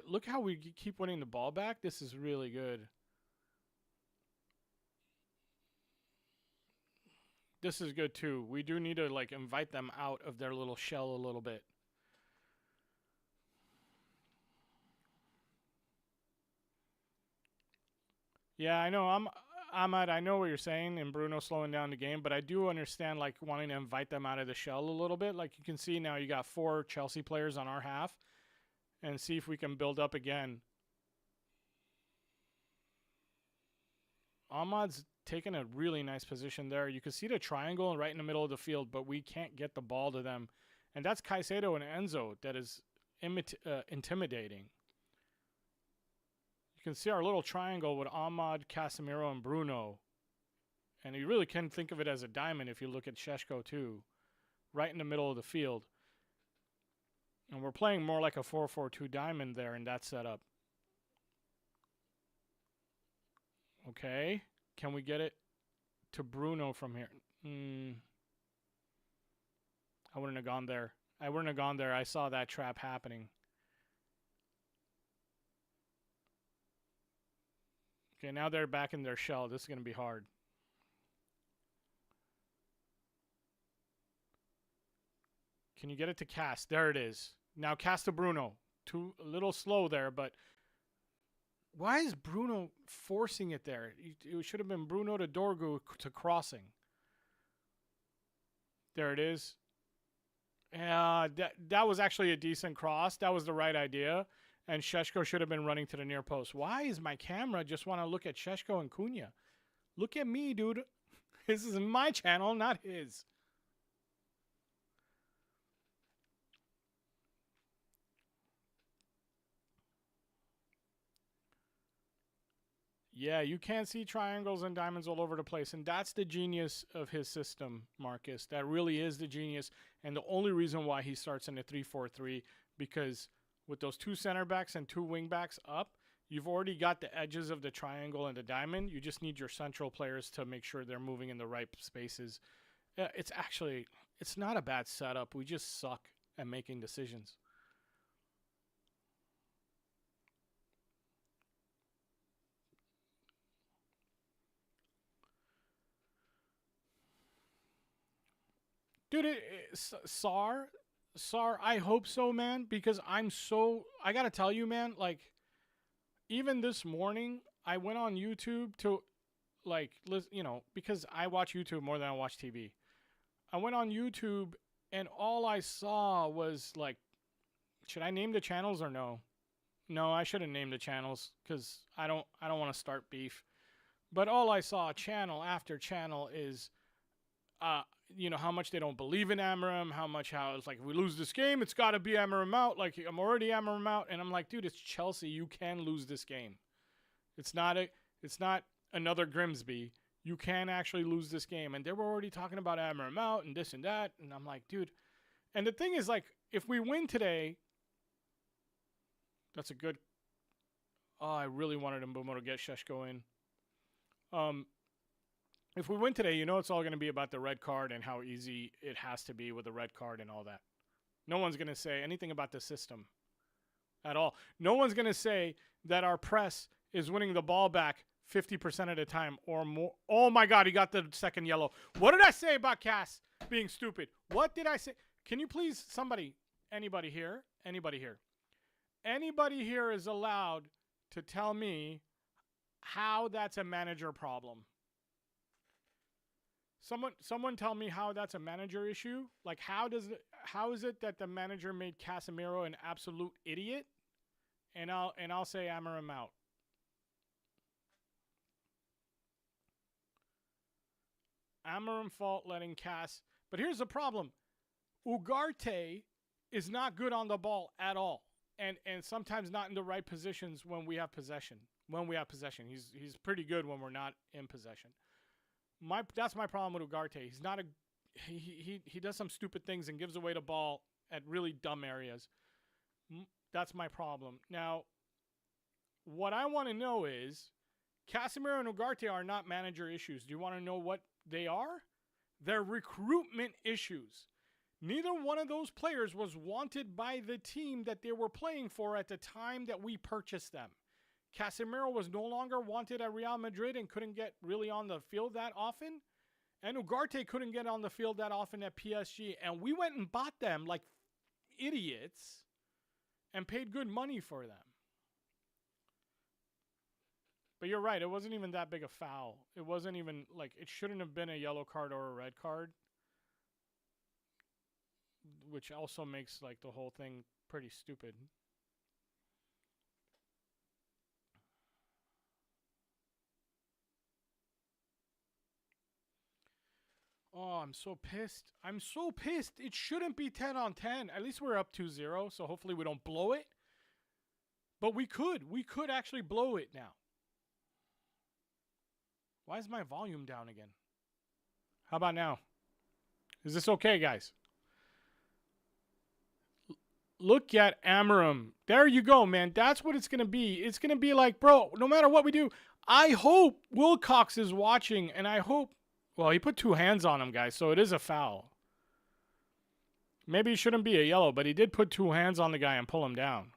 Look how we keep winning the ball back. This is really good. This is good too. We do need to like invite them out of their little shell a little bit. Yeah, I know. Ahmad, I know what you're saying, and Bruno slowing down the game, but I do understand like wanting to invite them out of the shell a little bit. Like you can see now, you got 4 Chelsea players on our half, and see if we can build up again. Ahmad's taking a really nice position there. You can see the triangle right in the middle of the field, but we can't get the ball to them, and that's Caicedo and Enzo that is intimidating. You can see our little triangle with Ahmad, Casemiro, and Bruno. And you really can think of it as a diamond if you look at Šeško too. Right in the middle of the field. And we're playing more like a 4-4-2 diamond there in that setup. Okay. Can we get it to Bruno from here? I wouldn't have gone there. I saw that trap happening. Okay, now they're back in their shell. This is going to be hard. Can you get it to Cass? There it is. Now Cass to Bruno. A little slow there, but why is Bruno forcing it there? It should have been Bruno to Dorgu to crossing. There it is. That was actually a decent cross. That was the right idea. And Šeško should have been running to the near post. Why is my camera just want to look at Šeško and Cunha? Look at me, dude. This is my channel, not his. Yeah, you can see triangles and diamonds all over the place. And that's the genius of his system, Marcus. That really is the genius. And the only reason why he starts in a 3-4-3, because with those 2 center backs and 2 wing backs up, you've already got the edges of the triangle and the diamond. You just need your central players to make sure they're moving in the right spaces. It's not a bad setup. We just suck at making decisions. Dude, SAR, I hope so, man, because I got to tell you, man, like, even this morning, I went on YouTube to, like, because I watch YouTube more than I watch TV. I went on YouTube, and all I saw was, like, should I name the channels or no? No, I shouldn't name the channels, because I don't want to start beef. But all I saw, channel after channel, is how much they don't believe in Amarim, how it's like, if we lose this game, it's got to be Amarim out. Like, I'm already Amarim out. And I'm like, dude, it's Chelsea. You can lose this game. It's not another Grimsby. You can actually lose this game. And they were already talking about Amarim out and this and that. And I'm like, dude. And the thing is, like, if we win today, that's a good. Oh, I really wanted Mbumo to get Šeško in. If we win today, it's all going to be about the red card and how easy it has to be with the red card and all that. No one's going to say anything about the system at all. No one's going to say that our press is winning the ball back 50% of the time or more. Oh, my God, he got the second yellow. What did I say about Cass being stupid? What did I say? Can you please, anybody here is allowed to tell me how that's a manager problem? Someone tell me how that's a manager issue. Like, how is it that the manager made Casemiro an absolute idiot? And I'll say Amarim out. Amarim fault letting Cass. But here's the problem. Ugarte is not good on the ball at all. And sometimes not in the right positions when we have possession. He's pretty good when we're not in possession. That's my problem with Ugarte. He's not a he does some stupid things and gives away the ball at really dumb areas. That's my problem. Now, what I want to know is Casemiro and Ugarte are not manager issues. Do you want to know what they are? They're recruitment issues. Neither one of those players was wanted by the team that they were playing for at the time that we purchased them. Casemiro was no longer wanted at Real Madrid and couldn't get really on the field that often. And Ugarte couldn't get on the field that often at PSG. And we went and bought them like idiots and paid good money for them. But you're right, it wasn't even that big a foul. It wasn't even, like, it shouldn't have been a yellow card or a red card. Which also makes, like, the whole thing pretty stupid. Oh, I'm so pissed. I'm so pissed. It shouldn't be 10 on 10. At least we're up 2-0, so hopefully we don't blow it. But we could. We could actually blow it now. Why is my volume down again? How about now? Is this okay, guys? Look at Amorim. There you go, man. That's what it's going to be. It's going to be like, bro, no matter what we do, I hope Wilcox is watching, and I hope... Well, he put 2 hands on him, guys, so it is a foul. Maybe it shouldn't be a yellow, but he did put 2 hands on the guy and pull him down.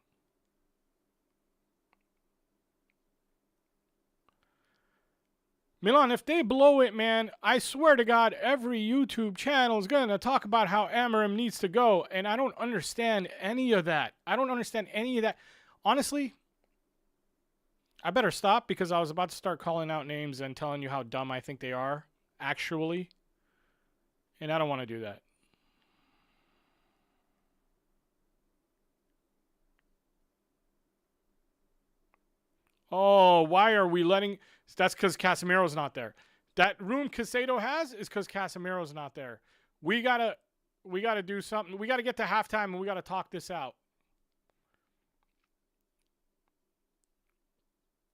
Milan, if they blow it, man, I swear to God, every YouTube channel is going to talk about how Amorim needs to go, and I don't understand any of that. I don't understand any of that. Honestly, I better stop because I was about to start calling out names and telling you how dumb I think they are, actually, and I don't want to do that. Oh, why are we letting... That's because Casemiro's not there. That room Caicedo has is because Casemiro's not there. We gotta do something. We gotta get to halftime and we gotta talk this out.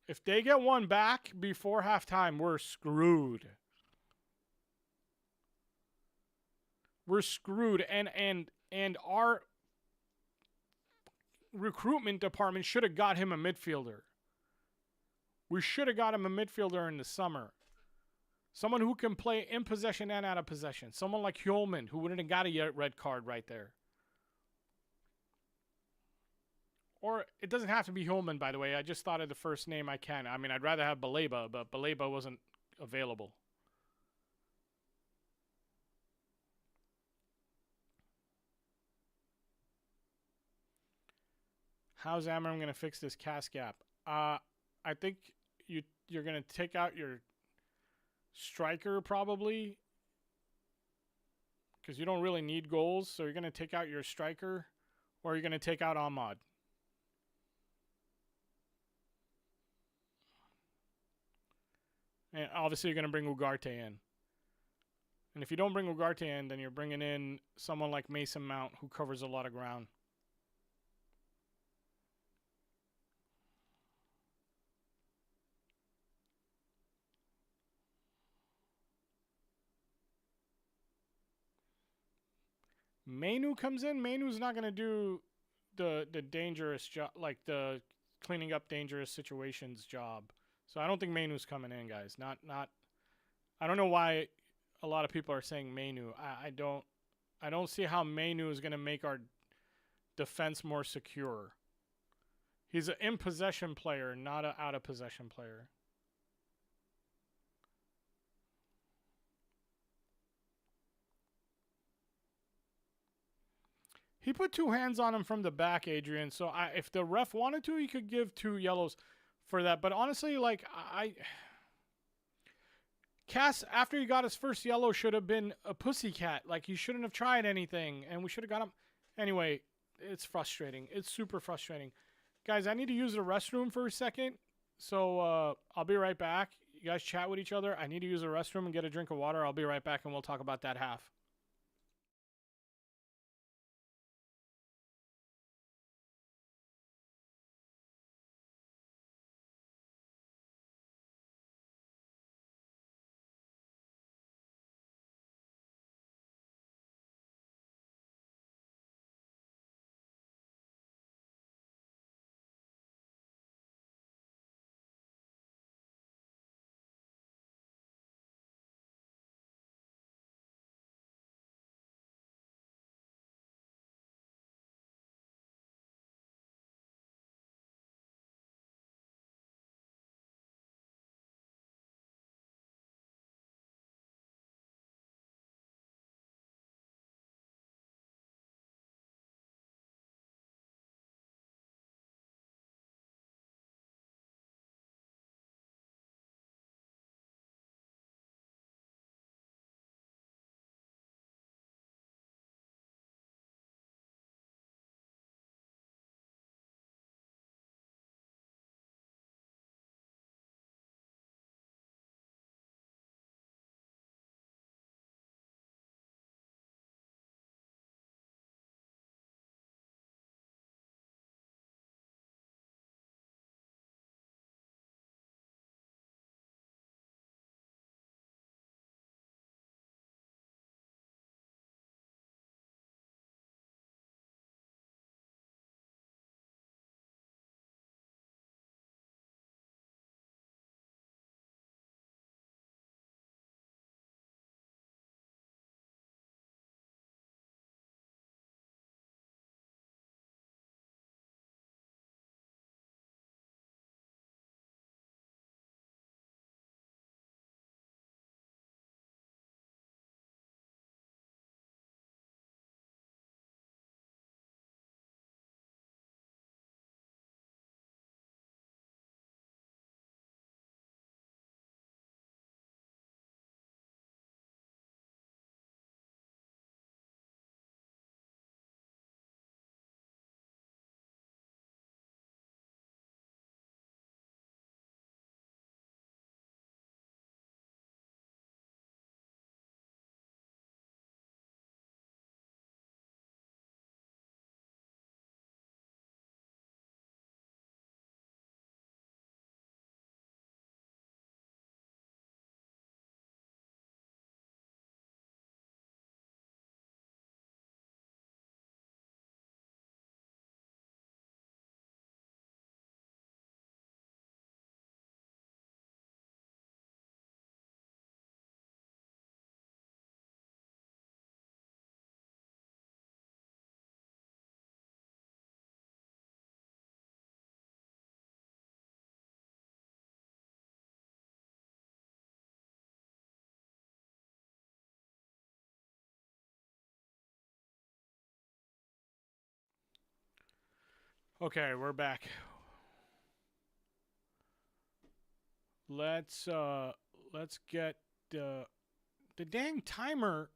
If they get one back before halftime, we're screwed. We're screwed. And our recruitment department should have got him a midfielder. We should have got him a midfielder in the summer. Someone who can play in possession and out of possession. Someone like Hjulman, who wouldn't have got a red card right there. Or it doesn't have to be Hjulman, by the way. I just thought of the first name I can. I mean, I'd rather have Baleba, but Baleba wasn't available. How's Amorim going to fix this CAS gap? I think you're going to take out your striker probably because you don't really need goals. So you're going to take out your striker or you're going to take out Ahmad. And obviously you're going to bring Ugarte in. And if you don't bring Ugarte in, then you're bringing in someone like Mason Mount who covers a lot of ground. Mainu comes in. Mainu's not going to do the dangerous job, like the cleaning up dangerous situations job. So I don't think Mainu's coming in, guys. Not. I don't know why a lot of people are saying Mainu. I don't see how Mainu is going to make our defense more secure. He's an in possession player, not an out of possession player. He put 2 hands on him from the back, Adrian. So if the ref wanted to, he could give 2 yellows for that. But honestly, like, Cass, after he got his first yellow, should have been a pussycat. Like, he shouldn't have tried anything, and we should have got him. Anyway, it's frustrating. It's super frustrating. Guys, I need to use the restroom for a second. So I'll be right back. You guys chat with each other. I need to use the restroom and get a drink of water. I'll be right back, and we'll talk about that half. Okay, we're back. Let's get the dang timer.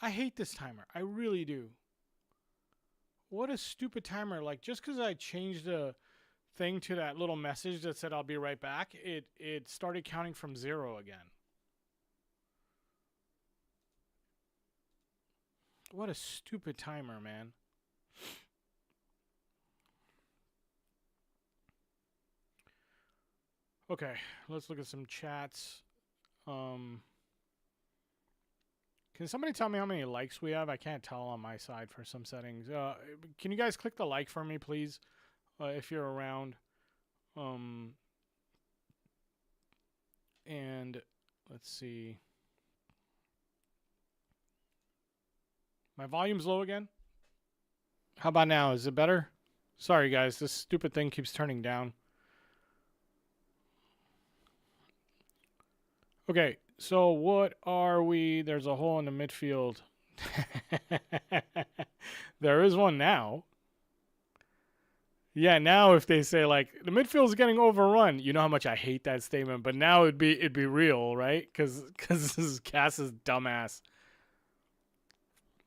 I hate this timer. I really do. What a stupid timer. Like, just because I changed the thing to that little message that said I'll be right back, it started counting from 0 again. What a stupid timer, man. Okay, let's look at some chats. Can somebody tell me how many likes we have? I can't tell on my side for some settings. Can you guys click the like for me, please, if you're around? And let's see. My volume's low again. How about now? Is it better? Sorry, guys. This stupid thing keeps turning down. Okay, so what are we? There's a hole in the midfield. There is one now. Yeah, now if they say like the midfield is getting overrun, you know how much I hate that statement. But now it'd be real, right? Because this is Cass's dumbass.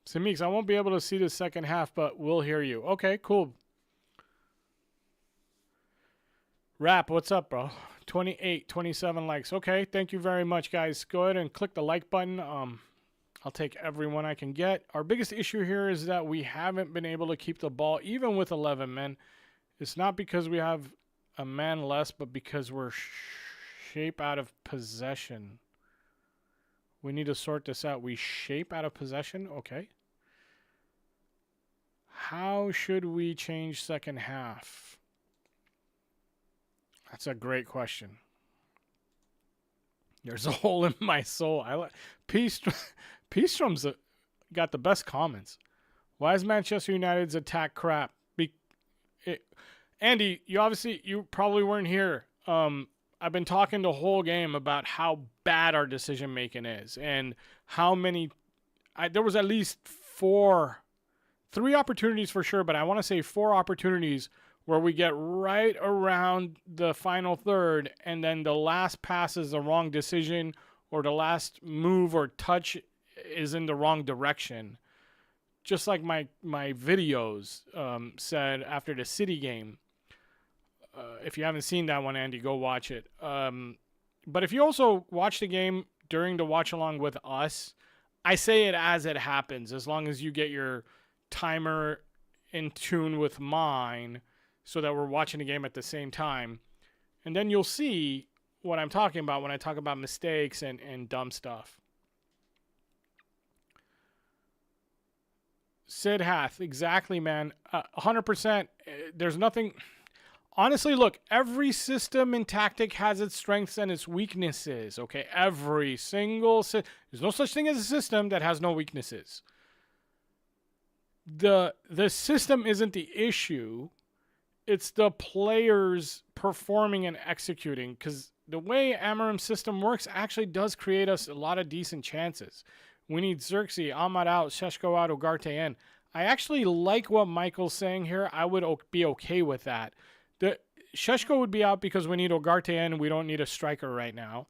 Samix, I won't be able to see the second half, but we'll hear you. Okay, cool. Rap, what's up, bro? 28, 27 likes. Okay, thank you very much, guys. Go ahead and click the like button. I'll take everyone I can get. Our biggest issue here is that we haven't been able to keep the ball, even with 11 men. It's not because we have a man less, but because we're shape out of possession. We need to sort this out. We shape out of possession? Okay. How should we change second half? That's a great question. There's a hole in my soul. Peastrom's got the best comments. Why is Manchester United's attack crap? Andy, you probably weren't here. I've been talking the whole game about how bad our decision making is and how many. There was at least 3 opportunities for sure, but I want to say 4 opportunities where we get right around the final third and then the last pass is the wrong decision or the last move or touch is in the wrong direction. Just like my videos said after the City game. If you haven't seen that one, Andy, go watch it. But if you also watch the game during the watch along with us, I say it as it happens, as long as you get your timer in tune with mine so that we're watching the game at the same time. And then you'll see what I'm talking about when I talk about mistakes and dumb stuff. Sid Hath, exactly, man. 100%. There's nothing. Honestly, look, every system and tactic has its strengths and its weaknesses, okay? Every single there's no such thing as a system that has no weaknesses. The system isn't the issue. It's the players performing and executing, because the way Amarim's system works actually does create us a lot of decent chances. We need Xerxes, Ahmad out, Sheshko out, Ugarte in. I actually like what Michael's saying here. I would be okay with that. The Sheshko would be out because we need Ugarte in and we don't need a striker right now.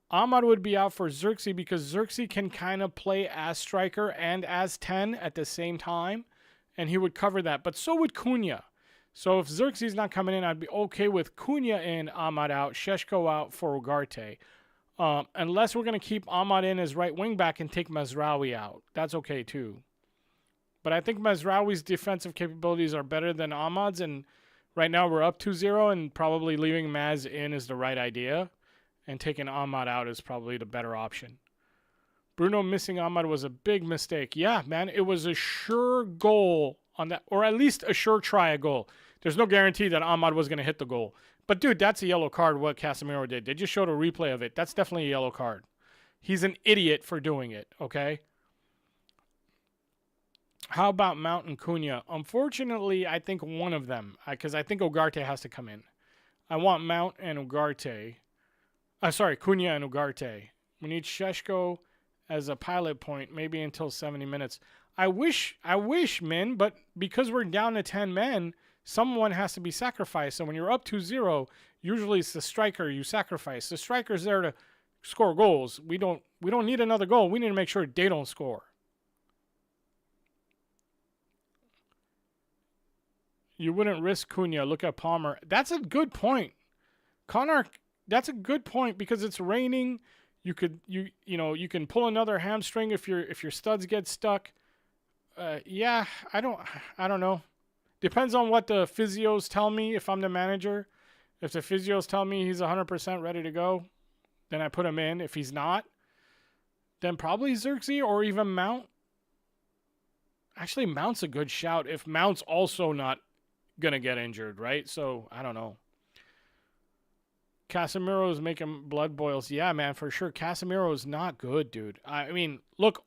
Ahmad would be out for Xerxes because Xerxes can kind of play as striker and as 10 at the same time, and he would cover that. But so would Cunha. So if Xerxes is not coming in, I'd be okay with Cunha in, Ahmad out, Sheshko out for Ugarte. Unless we're going to keep Ahmad in as right wing back and take Mazraoui out. That's okay too. But I think Mazraoui's defensive capabilities are better than Ahmad's, and right now we're up 2-0, and probably leaving Maz in is the right idea, and taking Ahmad out is probably the better option. Bruno missing Ahmad was a big mistake. Yeah, man, it was a sure goal on that, or at least a sure try a goal. There's no guarantee that Ahmad was going to hit the goal. But, dude, that's a yellow card, what Casemiro did. They just showed a replay of it. That's definitely a yellow card. He's an idiot for doing it, okay? How about Mount and Cunha? Unfortunately, I think one of them, because I think Ugarte has to come in. I want Mount and Ugarte. Cunha and Ugarte. We need Sheshko as a pilot point, maybe until 70 minutes. I wish, men, but because we're down to 10 men, someone has to be sacrificed. So when you're up 2-0, usually it's the striker you sacrifice. The striker's there to score goals. We don't need another goal. We need to make sure they don't score. You wouldn't risk Cunha. Look at Palmer. That's a good point. Connor, that's a good point because it's raining. You can pull another hamstring if your studs get stuck. Yeah, I don't know. Depends on what the physios tell me if I'm the manager. If the physios tell me he's 100% ready to go, then I put him in. If he's not, then probably Xerxes or even Mount. Actually, Mount's a good shout if Mount's also not going to get injured, right? So, I don't know. Casemiro's making blood boils. Yeah, man, for sure. Casemiro's not good, dude. I mean, look,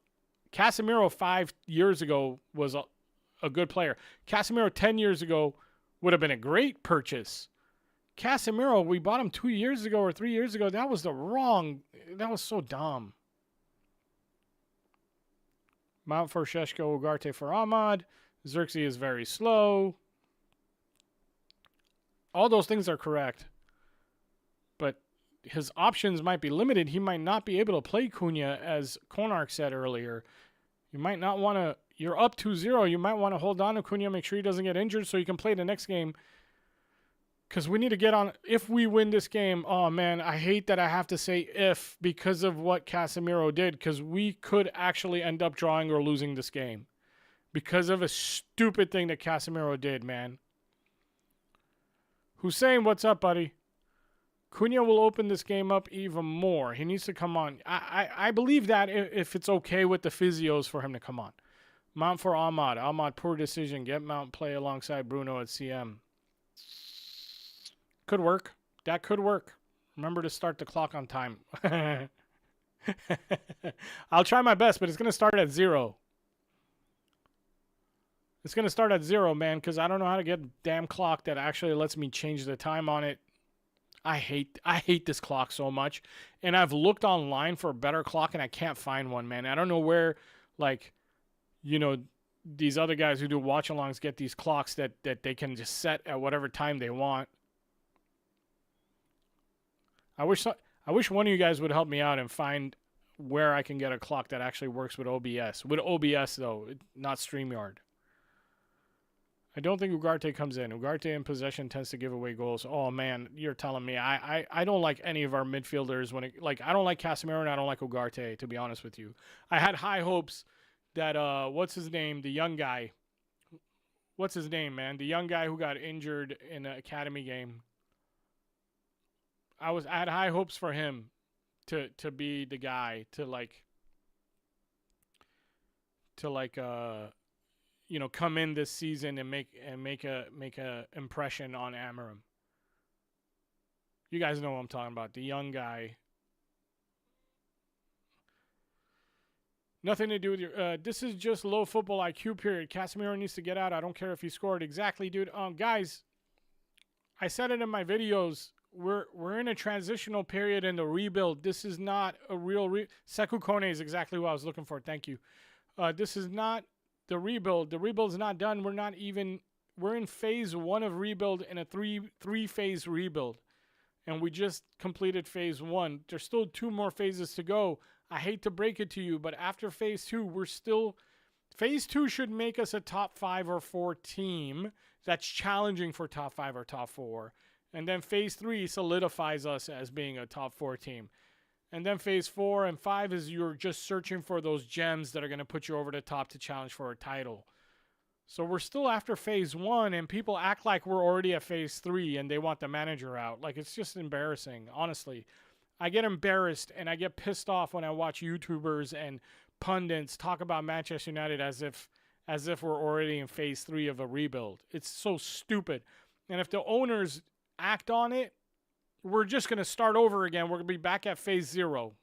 Casemiro 5 years ago was a good player. Casemiro 10 years ago would have been a great purchase. Casemiro, we bought him 2 years ago or 3 years ago. That was so dumb. Mount for Sheshko, Ugarte for Ahmad. Xerxes is very slow. All those things are correct. But his options might be limited. He might not be able to play Cunha, as Konark said earlier. You might not want to... You're up 2-0. You might want to hold on to Cunha, make sure he doesn't get injured so you can play the next game. Because we need to get on... If we win this game, oh, man, I hate that I have to say if because of what Casemiro did. Because we could actually end up drawing or losing this game. Because of a stupid thing that Casemiro did, man. Hussein, what's up, buddy? Cunha will open this game up even more. He needs to come on. I believe that if it's okay with the physios for him to come on. Mount for Ahmad. Ahmad, poor decision. Get Mount play alongside Bruno at CM. Could work. That could work. Remember to start the clock on time. I'll try my best, but it's going to start at 0. It's going to start at 0, man, because I don't know how to get a damn clock that actually lets me change the time on it. I hate this clock so much. And I've looked online for a better clock, and I can't find one, man. I don't know where, like, you know, these other guys who do watch-alongs get these clocks that they can just set at whatever time they want. I wish one of you guys would help me out and find where I can get a clock that actually works with OBS. With OBS, though, not StreamYard. I don't think Ugarte comes in. Ugarte in possession tends to give away goals. Oh, man, you're telling me. I don't like any of our midfielders. I don't like Casemiro and I don't like Ugarte, to be honest with you. I had high hopes that, what's his name? The young guy. What's his name, man? The young guy who got injured in an academy game. I had high hopes for him to be the guy to come in this season and make a impression on Amarim. You guys know what I'm talking about. The young guy. Nothing to do with your... this is just low football IQ period. Casemiro needs to get out. I don't care if he scored. Exactly, dude. Guys, I said it in my videos. We're in a transitional period in the rebuild. This is not a real... Sekou Kone is exactly what I was looking for. Thank you. This is not the rebuild. The rebuild's not done. We're in phase 1 of rebuild in a three-phase rebuild. And we just completed phase 1. There's still 2 more phases to go. I hate to break it to you, but after phase 2, phase 2 should make us a top 5 or 4 team that's challenging for top 5 or top 4. And then phase 3 solidifies us as being a top 4 team. And then phase 4 and 5 is you're just searching for those gems that are going to put you over the top to challenge for a title. So we're still after phase 1, and people act like we're already at phase 3 and they want the manager out. Like, it's just embarrassing, honestly. I get embarrassed and I get pissed off when I watch YouTubers and pundits talk about Manchester United as if we're already in phase 3 of a rebuild. It's so stupid. And if the owners act on it, we're just going to start over again. We're going to be back at phase 0.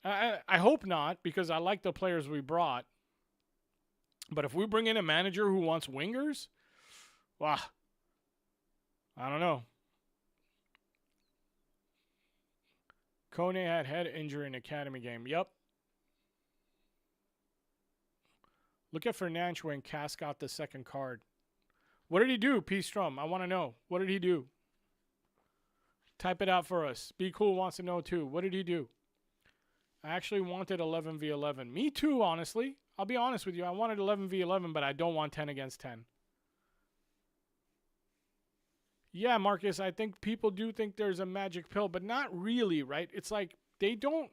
I hope not, because I like the players we brought. But if we bring in a manager who wants wingers, wow, I don't know. Kone had head injury in academy game. Yep. Look at Fernandes when Cass got the second card. What did he do, P. Strum? I want to know. What did he do? Type it out for us. Be Cool wants to know too. What did he do? I actually wanted 11v11. Me too, honestly. I'll be honest with you. I wanted 11v11, but I don't want 10 against 10. Yeah, Marcus, I think people do think there's a magic pill, but not really, right? It's like people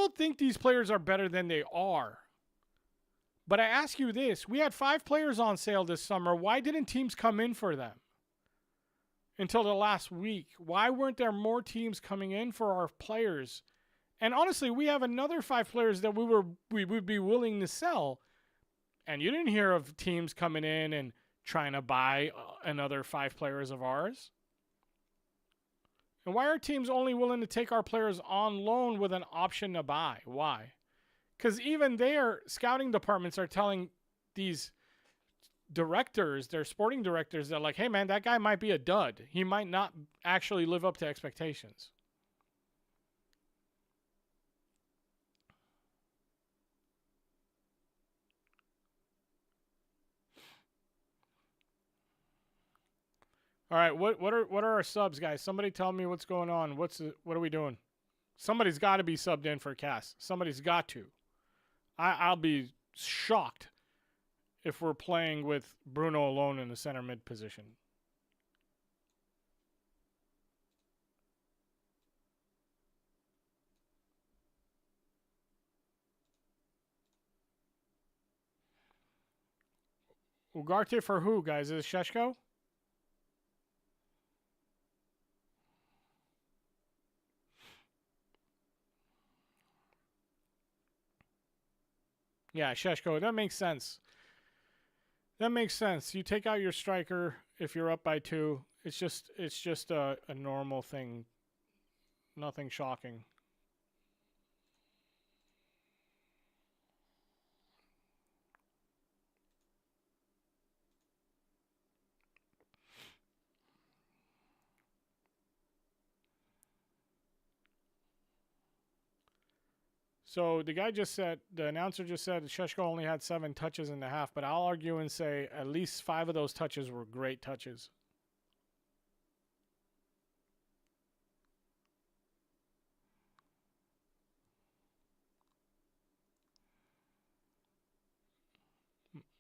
think these players are better than they are. But I ask you this. We had 5 players on sale this summer. Why didn't teams come in for them until the last week? Why weren't there more teams coming in for our players? And honestly, we have another 5 players that we would be willing to sell. And you didn't hear of teams coming in and trying to buy another 5 players of ours. And why are teams only willing to take our players on loan with an option to buy? Why? Because even their scouting departments are telling these directors, their sporting directors, they're like, hey man, that guy might be a dud. He might not actually live up to expectations. All right, what are our subs, guys? Somebody tell me what's going on. What are we doing? Somebody's got to be subbed in for Cass. Somebody's got to. I'll be shocked if we're playing with Bruno alone in the center mid position. Ugarte for who, guys? Is it Sheshko? Yeah, Sheshko. That makes sense. That makes sense. You take out your striker if you're up by 2. It's just a normal thing. Nothing shocking. So the announcer just said Sheshko only had 7 touches in the half, but I'll argue and say at least 5 of those touches were great touches.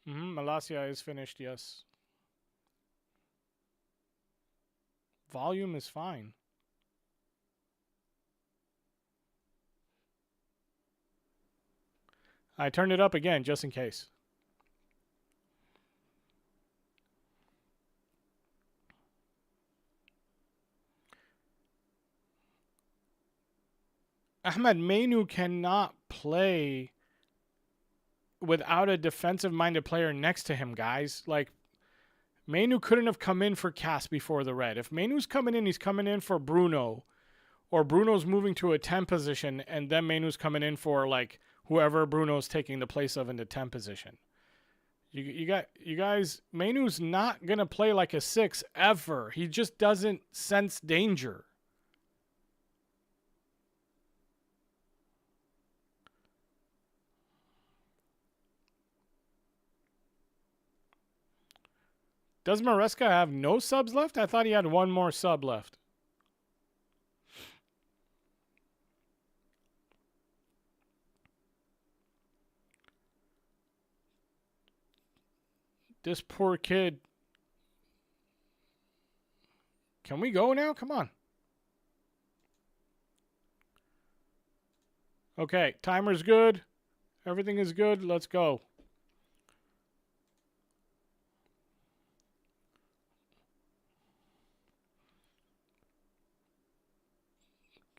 Malasia is finished, yes. Volume is fine. I turned it up again just in case. Ahmed Mainu cannot play without a defensive-minded player next to him, guys. Like, Mainu couldn't have come in for Cass before the red. If Mainu's coming in, he's coming in for Bruno. Or Bruno's moving to a 10 position, and then Mainu's coming in for, like, whoever Bruno's taking the place of in the 10 position. You guys, Mainu's not going to play like a 6 ever. He just doesn't sense danger. Does Maresca have no subs left? I thought he had 1 more sub left. This poor kid. Can we go now? Come on. Okay, timer's good. Everything is good. Let's go.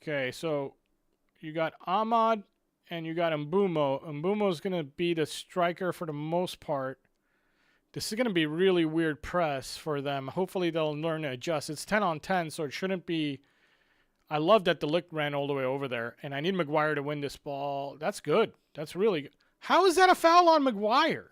Okay, so you got Ahmad and you got Mbumo. Mbumo's going to be the striker for the most part. This is going to be really weird press for them. Hopefully they'll learn to adjust. It's 10 on 10, so it shouldn't be... I love that the Lick ran all the way over there, and I need Maguire to win this ball. That's good. That's really good. How is that a foul on Maguire?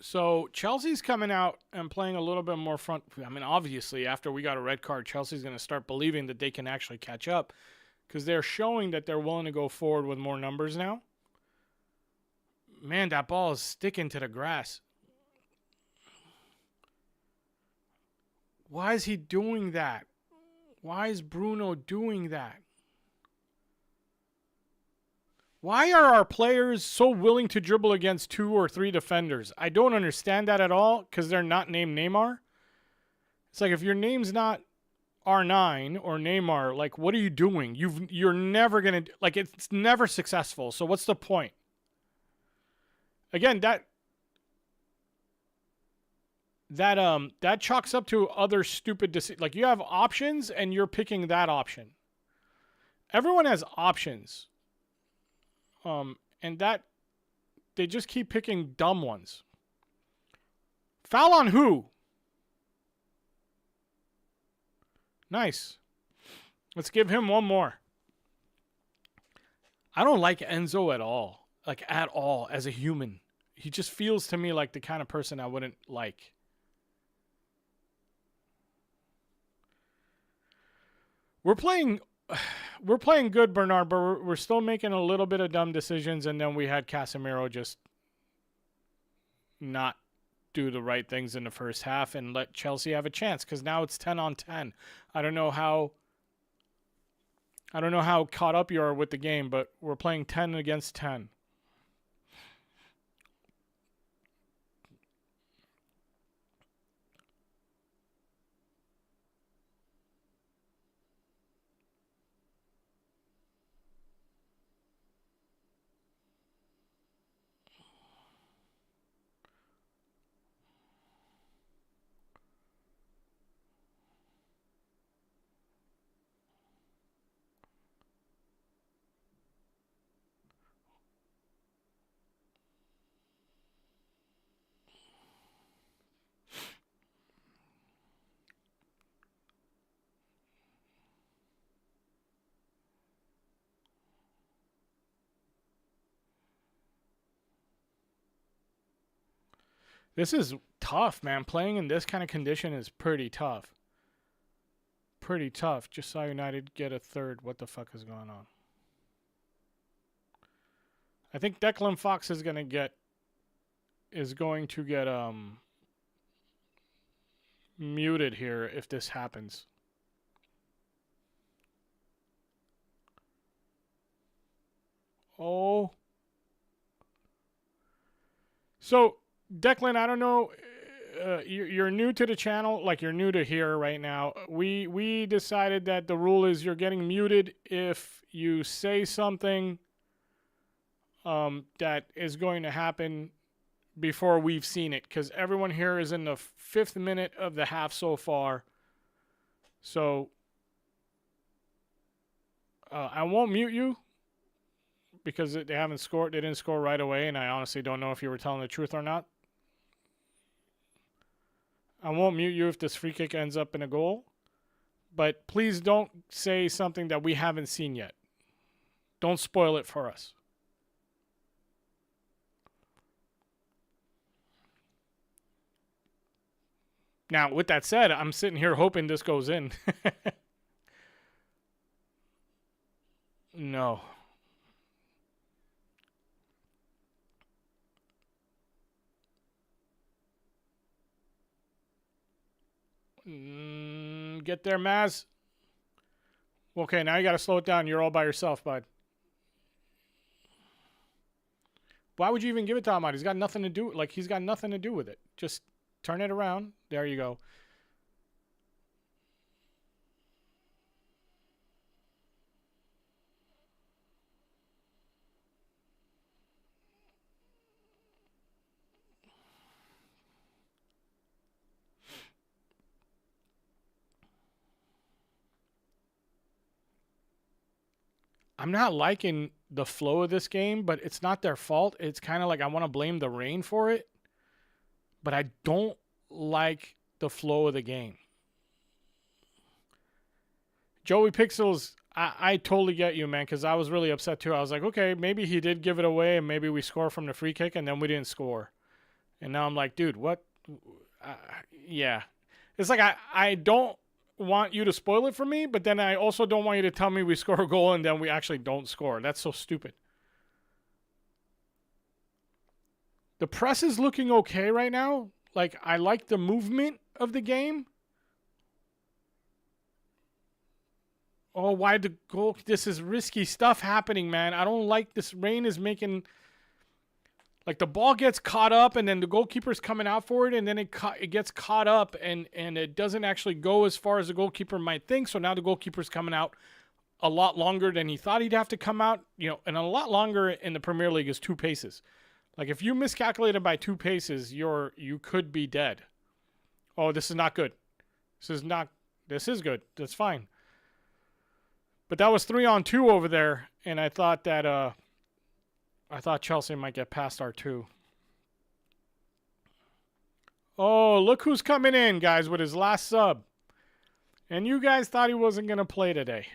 So Chelsea's coming out and playing a little bit more front. I mean, obviously, after we got a red card, Chelsea's going to start believing that they can actually catch up because they're showing that they're willing to go forward with more numbers now. Man, that ball is sticking to the grass. Why is he doing that? Why is Bruno doing that? Why are our players so willing to dribble against 2 or 3 defenders? I don't understand that at all because they're not named Neymar. It's like if your name's not R9 or Neymar, like what are you doing? You're never going to, like it's never successful. So what's the point? Again, that chalks up to other stupid decisions. Like you have options and you're picking that option. Everyone has options. And that they just keep picking dumb ones. Foul on who? Nice. Let's give him one more. I don't like Enzo at all. Like at all as a human. He just feels to me like the kind of person I wouldn't like. We're playing good, Bernard, but we're still making a little bit of dumb decisions, and then we had Casemiro just not do the right things in the first half and let Chelsea have a chance because now it's 10 on 10. I don't know how caught up you are with the game, but we're playing 10 against 10. This is tough, man. Playing in this kind of condition is pretty tough. Pretty tough. Just saw United get a third. What the fuck is going on? I think Declan Fox is going to get muted here if this happens. Oh. So, Declan, I don't know. You're new to the channel, like you're new to here right now. We decided that the rule is you're getting muted if you say something that is going to happen before we've seen it, because everyone here is in the 5th minute of the half so far. So I won't mute you because they haven't scored. They didn't score right away, and I honestly don't know if you were telling the truth or not. I won't mute you if this free kick ends up in a goal. But please don't say something that we haven't seen yet. Don't spoil it for us. Now, with that said, I'm sitting here hoping this goes in. No. Get there, Maz. Okay, now you got to slow it down. You're all by yourself, bud. Why would you even give it to Ahmad? He's got nothing to do. Like, he's got nothing to do with it. Just turn it around. There you go. I'm not liking the flow of this game, but it's not their fault. It's kind of like I want to blame the rain for it, but I don't like the flow of the game. Joey Pixels, I totally get you, man, because I was really upset too. I was like, okay, maybe he did give it away, and maybe we score from the free kick, and then we didn't score. And now I'm like, dude, what? Uh, yeah. It's like I don't want you to spoil it for me, but then I also don't want you to tell me we score a goal and then we actually don't score. That's so stupid. The press is looking okay right now. Like, I like the movement of the game. Oh, why the goal? This is risky stuff happening, man. I don't like this. Rain is making, like, the ball gets caught up and then the goalkeeper's coming out for it and then it gets caught up and it doesn't actually go as far as the goalkeeper might think. So now the goalkeeper's coming out a lot longer than he thought he'd have to come out. You know, and a lot longer in the Premier League is 2 paces. Like, if you miscalculated by 2 paces, you could be dead. Oh, this is not good. This is good. That's fine. But that was 3-on-2 over there, and I thought Chelsea might get past our 2. Oh, look who's coming in, guys, with his last sub. And you guys thought he wasn't going to play today.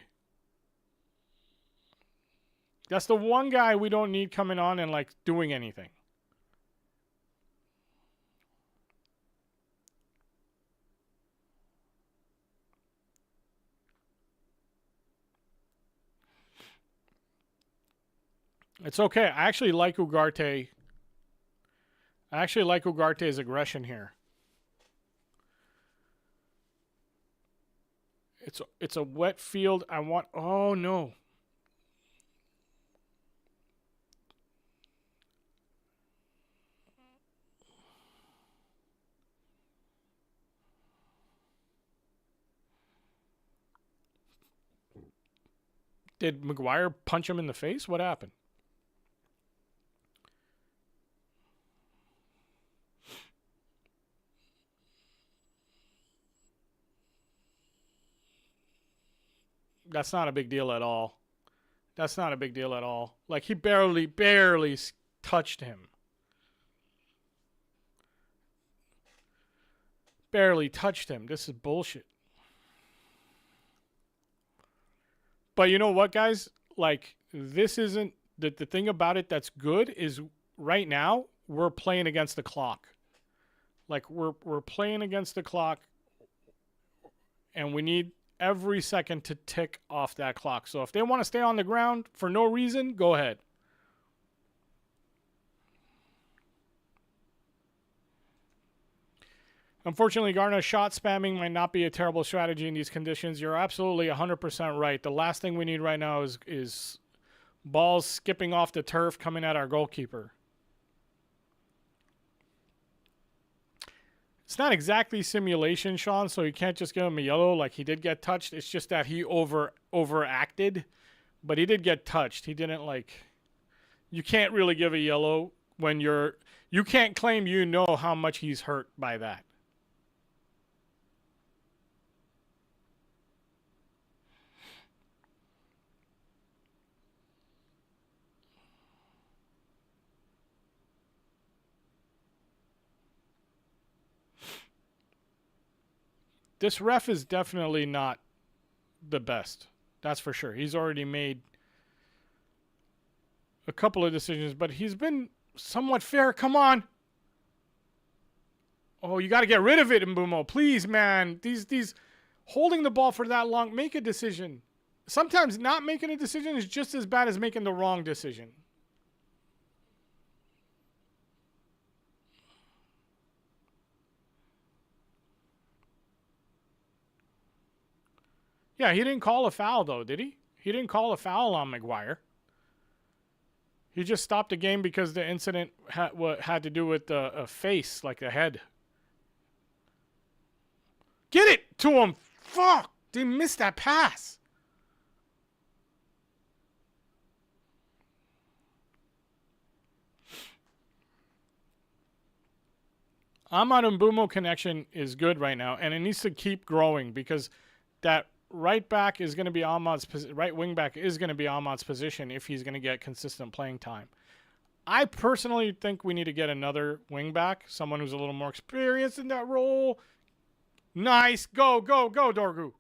That's the one guy we don't need coming on and, like, doing anything. It's okay. I actually like Ugarte. Ugarte's aggression here. It's a wet field. Oh no. Did Maguire punch him in the face? What happened? That's not a big deal at all. That's not a big deal at all. Like, he barely touched him. Barely touched him. This is bullshit. But you know what, guys? Like, this isn't... The thing about it that's good is right now, we're playing against the clock. Like, we're playing against the clock, and we need every second to tick off that clock. So if they want to stay on the ground for no reason, go ahead. Unfortunately, Garner, shot spamming might not be a terrible strategy in these conditions. You're absolutely 100% right. The last thing we need right now is balls skipping off the turf coming at our goalkeeper. It's not exactly simulation, Sean, so you can't just give him a yellow. Like, he did get touched. It's just that he overacted, but he did get touched. He didn't, like... You can't really give a yellow when you're... You can't claim you know how much he's hurt by that. This ref is definitely not the best. That's for sure. He's already made a couple of decisions, but he's been somewhat fair. Come on. Oh, you got to get rid of it, Mbumo. Please, man. These holding the ball for that long, make a decision. Sometimes not making a decision is just as bad as making the wrong decision. Yeah, he didn't call a foul, though, did he? He didn't call a foul on Maguire. He just stopped the game because the incident had to do with a face, like a head. Get it to him! Fuck! They missed that pass. Ahmad Mbumo connection is good right now, and it needs to keep growing because that right back is going to be Ahmad's right wing back is going to be Ahmad's position if he's going to get consistent playing time. I personally think we need to get another wing back, someone who's a little more experienced in that role. Nice, go Dorgu.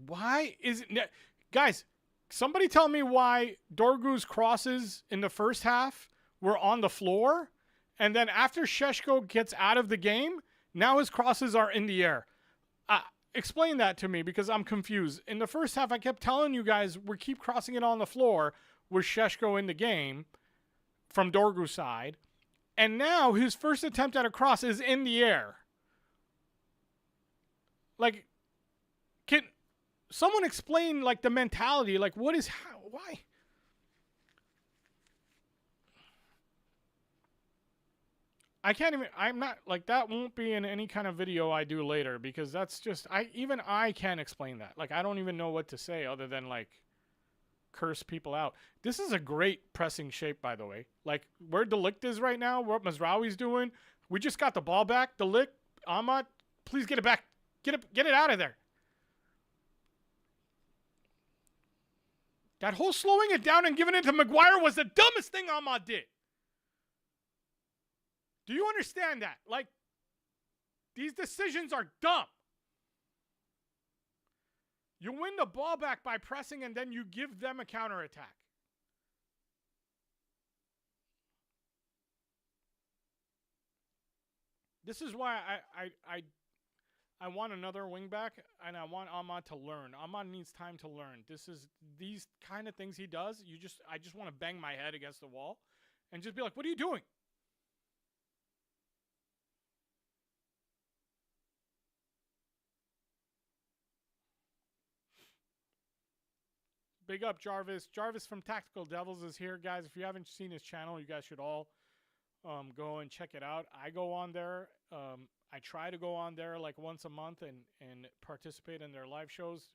Why is it, guys? Somebody tell me why Dorgu's crosses in the first half were on the floor, and then after Šeško gets out of the game, now his crosses are in the air. Explain that to me, because I'm confused. In the first half, I kept telling you guys we keep crossing it on the floor with Šeško in the game from Dorgu's side, and now his first attempt at a cross is in the air. Like, can someone explain, like, the mentality? Like, what is, why? I can't even, I'm not, like, that won't be in any kind of video I do later, because that's just, even I can't explain that. Like, I don't even know what to say other than, like, curse people out. This is a great pressing shape, by the way. Like, where De Ligt is right now, what Mazraoui's doing, we just got the ball back. De Ligt, Ahmad, please get it back. Get it out of there. That whole slowing it down and giving it to Maguire was the dumbest thing Ahmad did. Do you understand that? Like, these decisions are dumb. You win the ball back by pressing, and then you give them a counterattack. This is why I want another wing back, and I want Ahmad to learn. Ahmad needs time to learn. These kind of things he does. I just want to bang my head against the wall and just be like, "What are you doing?" Big up Jarvis. Jarvis from Tactical Devils is here, guys. If you haven't seen his channel, you guys should all go and check it out. I go on there. I try to go on there like once a month and participate in their live shows.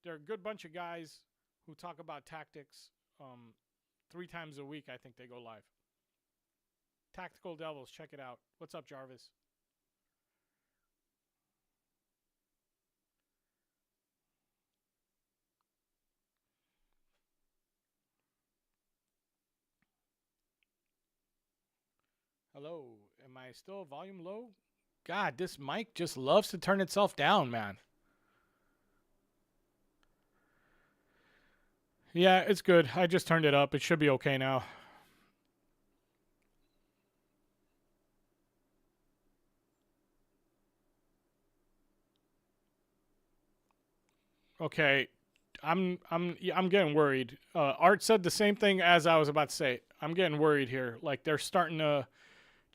They're a good bunch of guys who talk about tactics 3 times a week. I think they go live. Tactical Devils, check it out. What's up, Jarvis? Hello. Am I still volume low? God, this mic just loves to turn itself down, man. Yeah, it's good. I just turned it up. It should be okay now. Okay. I'm getting worried. Art said the same thing as I was about to say. I'm getting worried here. Like,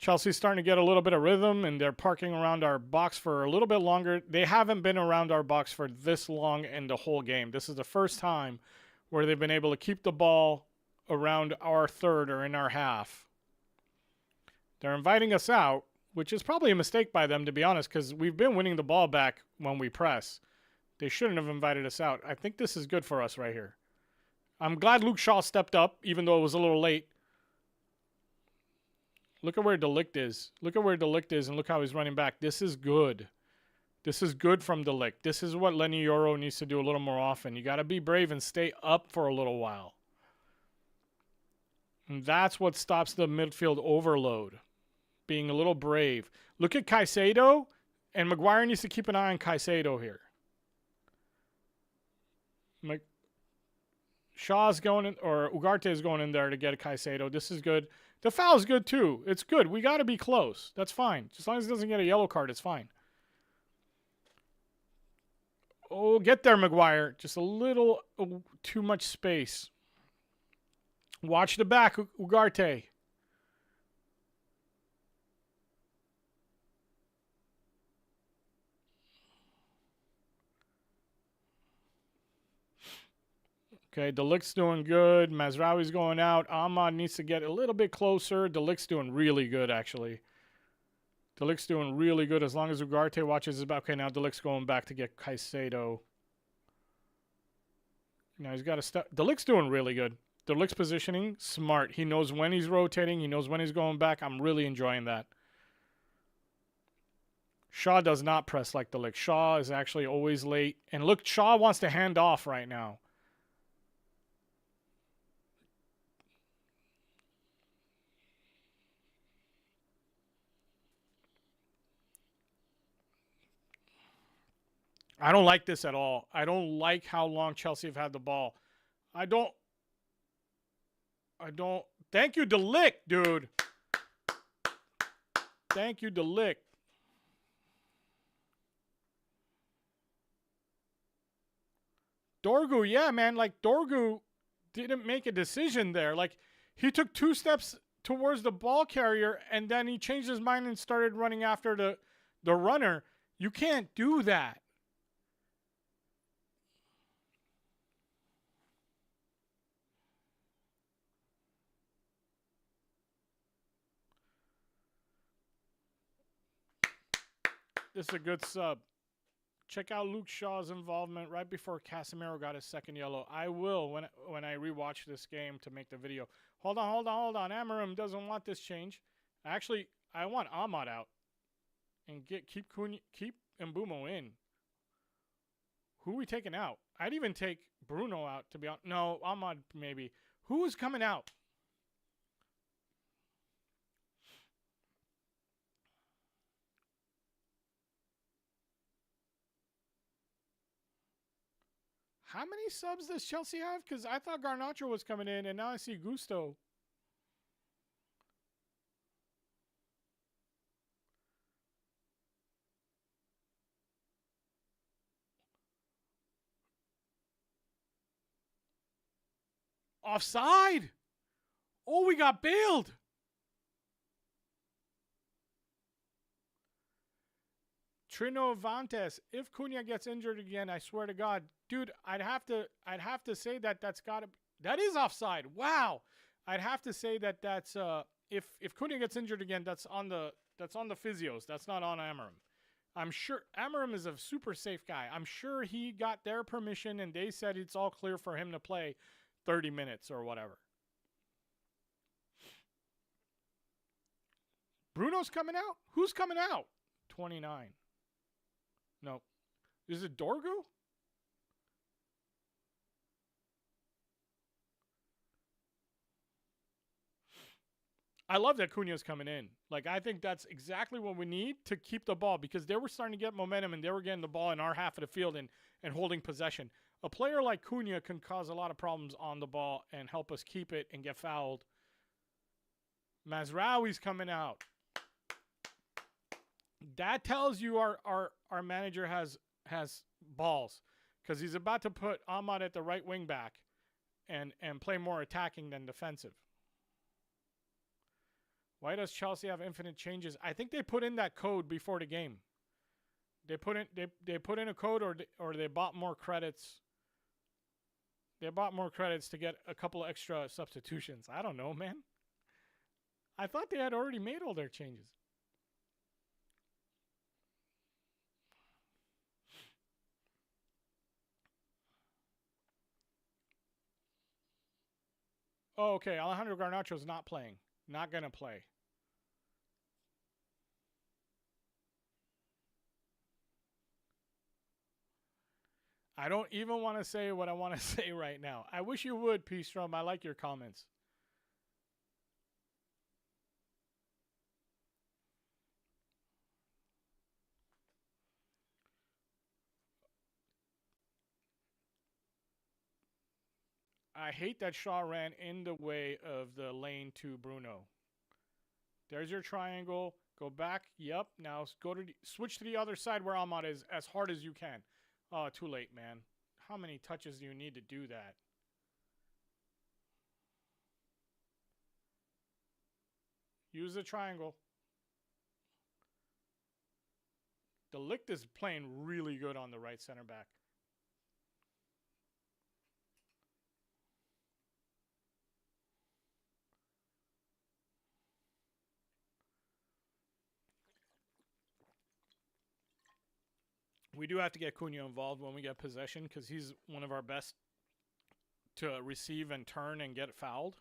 Chelsea's starting to get a little bit of rhythm, and they're parking around our box for a little bit longer. They haven't been around our box for this long in the whole game. This is the first time where they've been able to keep the ball around our third or in our half. They're inviting us out, which is probably a mistake by them, to be honest, because we've been winning the ball back when we press. They shouldn't have invited us out. I think this is good for us right here. I'm glad Luke Shaw stepped up, even though it was a little late. Look at where De Ligt is. Look at where De Ligt is, and look how he's running back. This is good. This is good from De Ligt. This is what Lenny Yoro needs to do a little more often. You got to be brave and stay up for a little while. And that's what stops the midfield overload. Being a little brave. Look at Caicedo, and Maguire needs to keep an eye on Caicedo here. Shaw's going in, or Ugarte is going in there to get a Caicedo. This is good. The foul's good too. It's good. We got to be close. That's fine. As long as it doesn't get a yellow card, it's fine. Oh, get there, Maguire. Just a little too much space. Watch the back, Ugarte. Okay, De Ligt's doing good. Mazraoui's going out. Ahmad needs to get a little bit closer. De Ligt's doing really good, actually. De Ligt's doing really good as long as Ugarte watches his back. Okay, now De Ligt's going back to get Caicedo. Now he's got to stop. De Ligt's doing really good. De Ligt's positioning, smart. He knows when he's rotating. He knows when he's going back. I'm really enjoying that. Shaw does not press like De Ligt. Shaw is actually always late. And look, Shaw wants to hand off right now. I don't like this at all. I don't like how long Chelsea have had the ball. I don't. Thank you, Delict, dude. Thank you, Delict. Dorgu, yeah, man. Like, Dorgu didn't make a decision there. Like, he took 2 steps towards the ball carrier, and then he changed his mind and started running after the runner. You can't do that. This is a good sub. Check out Luke Shaw's involvement right before Casemiro got his second yellow. I will when I rewatch this game to make the video. Hold on. Amarim doesn't want this change. Actually, I want Ahmad out and keep Mbumo in. Who are we taking out? I'd even take Bruno out, to be honest. No, Ahmad maybe. Who is coming out? How many subs does Chelsea have? Because I thought Garnacho was coming in, and now I see Gusto. Offside! Oh, we got bailed! Trino Vantes, if Cunha gets injured again, I swear to God, dude, I'd have to say that that is offside. Wow, I'd have to say that's if Cunha gets injured again, that's on the physios. That's not on Amarim. I'm sure Amarim is a super safe guy. I'm sure he got their permission and they said it's all clear for him to play 30 minutes or whatever. Bruno's coming out? Who's coming out? 29. No. Is it Dorgu? I love that Cunha's coming in. Like, I think that's exactly what we need to keep the ball because they were starting to get momentum and they were getting the ball in our half of the field and holding possession. A player like Cunha can cause a lot of problems on the ball and help us keep it and get fouled. Mazraoui's coming out. That tells you our manager has balls because he's about to put Ahmad at the right wing back and play more attacking than defensive. Why does Chelsea have infinite changes? I think they put in that code before the game. They put in a code or they bought more credits. They bought more credits to get a couple of extra substitutions. I don't know, man. I thought they had already made all their changes. Oh, okay. Alejandro Garnacho's not playing. Not going to play. I don't even want to say what I want to say right now. I wish you would, P-Strom. I like your comments. I hate that Shaw ran in the way of the lane to Bruno. There's your triangle. Go back. Yep. Now switch to the other side where Ahmad is as hard as you can. Oh, too late, man. How many touches do you need to do that? Use the triangle. De Ligt is playing really good on the right center back. We do have to get Cunha involved when we get possession because he's one of our best to receive and turn and get fouled.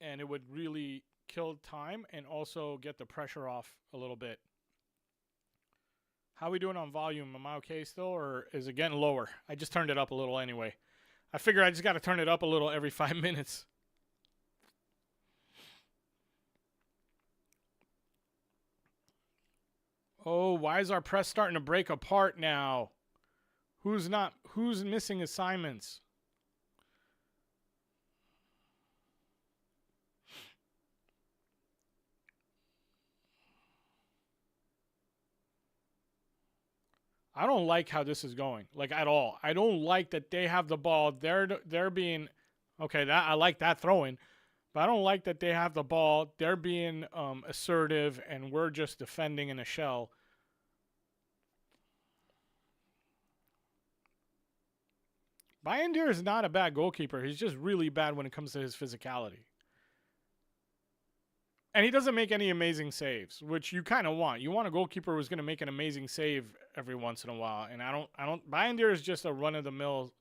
And it would really kill time and also get the pressure off a little bit. How are we doing on volume? Am I okay still or is it getting lower? I just turned it up a little anyway. I figure I just got to turn it up a little every 5 minutes. Oh, why is our press starting to break apart now? Who's missing assignments? I don't like how this is going, like at all. I don't like that they have the ball. They're being okay. That I like that throwing, but I don't like that they have the ball. They're being assertive, and we're just defending in a shell. Bayandir is not a bad goalkeeper. He's just really bad when it comes to his physicality. And he doesn't make any amazing saves, which you kind of want. You want a goalkeeper who's going to make an amazing save every once in a while. And I don't. Bayandir is just a run of the mill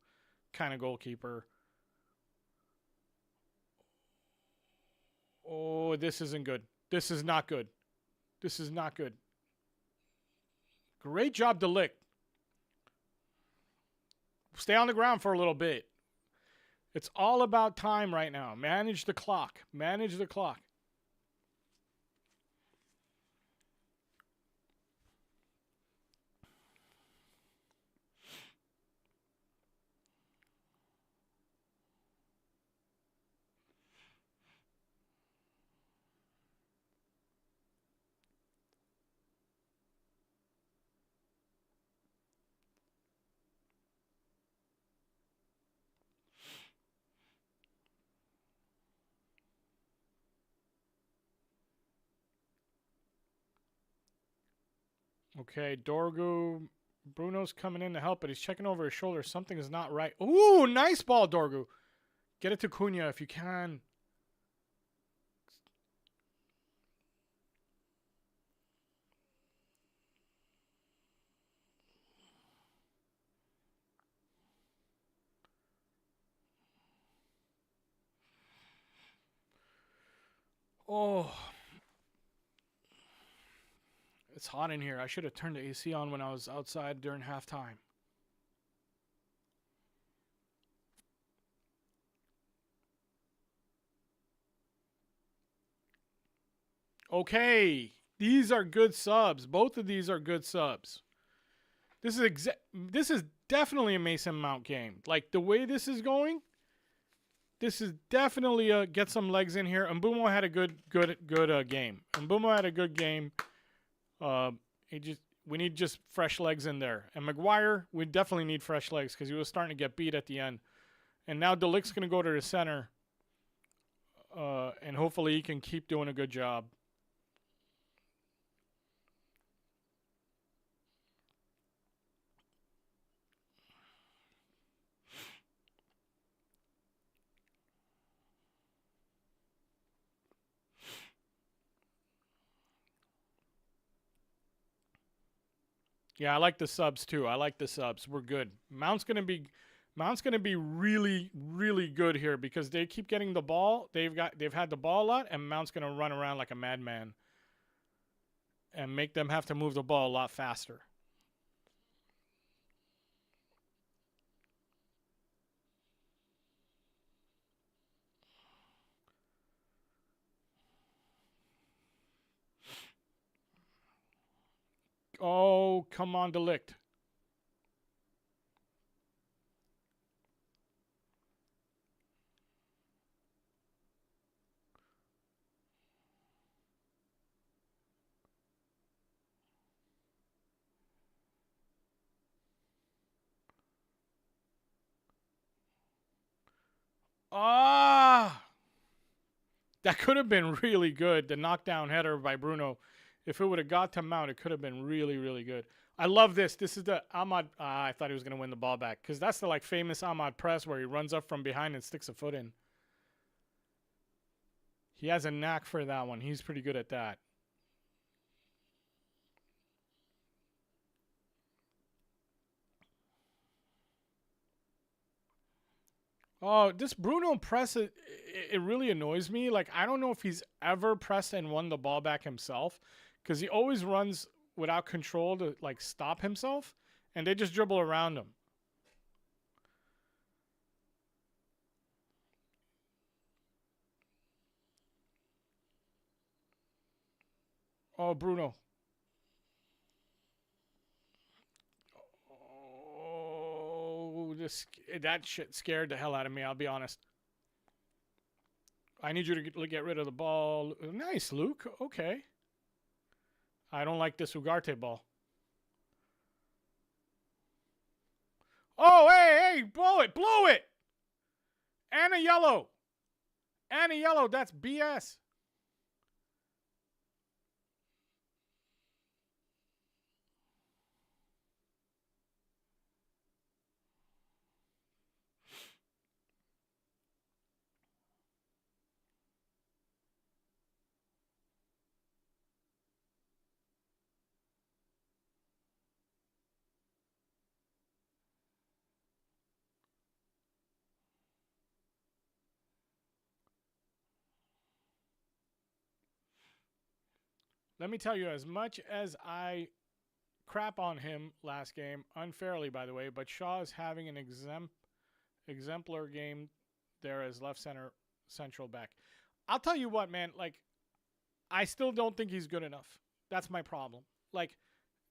kind of goalkeeper. Oh, this isn't good. This is not good. This is not good. Great job, De Ligt. Stay on the ground for a little bit. It's all about time right now. Manage the clock. Manage the clock. Okay, Dorgu. Bruno's coming in to help, but he's checking over his shoulder. Something is not right. Ooh, nice ball, Dorgu. Get it to Cunha if you can. Oh. It's hot in here. I should have turned the AC on when I was outside during halftime. Okay. These are good subs. Both of these are good subs. This is definitely a Mason Mount game. Like the way this is going, this is definitely a get some legs in here. Mbumo had a good game. Mbumo had a good game. We need just fresh legs in there. And Maguire, we definitely need fresh legs because he was starting to get beat at the end. And now De Ligt's going to go to the center. And hopefully he can keep doing a good job. Yeah, I like the subs too. I like the subs. We're good. Mount's gonna be really, really good here because they keep getting the ball. They've had the ball a lot, and Mount's gonna run around like a madman and make them have to move the ball a lot faster. Oh, come on, De Ligt. Ah! That could have been really good. The knockdown header by Bruno. If it would have got to Mount, it could have been really, really good. I love this. This is the Ahmad. I thought he was going to win the ball back because that's the like famous Ahmad press where he runs up from behind and sticks a foot in. He has a knack for that one. He's pretty good at that. Oh, this Bruno press, it really annoys me. Like, I don't know if he's ever pressed and won the ball back himself because he always runs without control to, like, stop himself, and they just dribble around him. Oh, Bruno. Oh, that shit scared the hell out of me, I'll be honest. I need you to get rid of the ball. Nice, Luke. Okay. I don't like this Ugarte ball. Oh, hey, blow it, blow it. And a yellow. And a yellow, that's BS. Let me tell you, as much as I crap on him last game, unfairly by the way, but Shaw is having an exemplar game there as left center central back. I'll tell you what, man, like I still don't think he's good enough. That's my problem. Like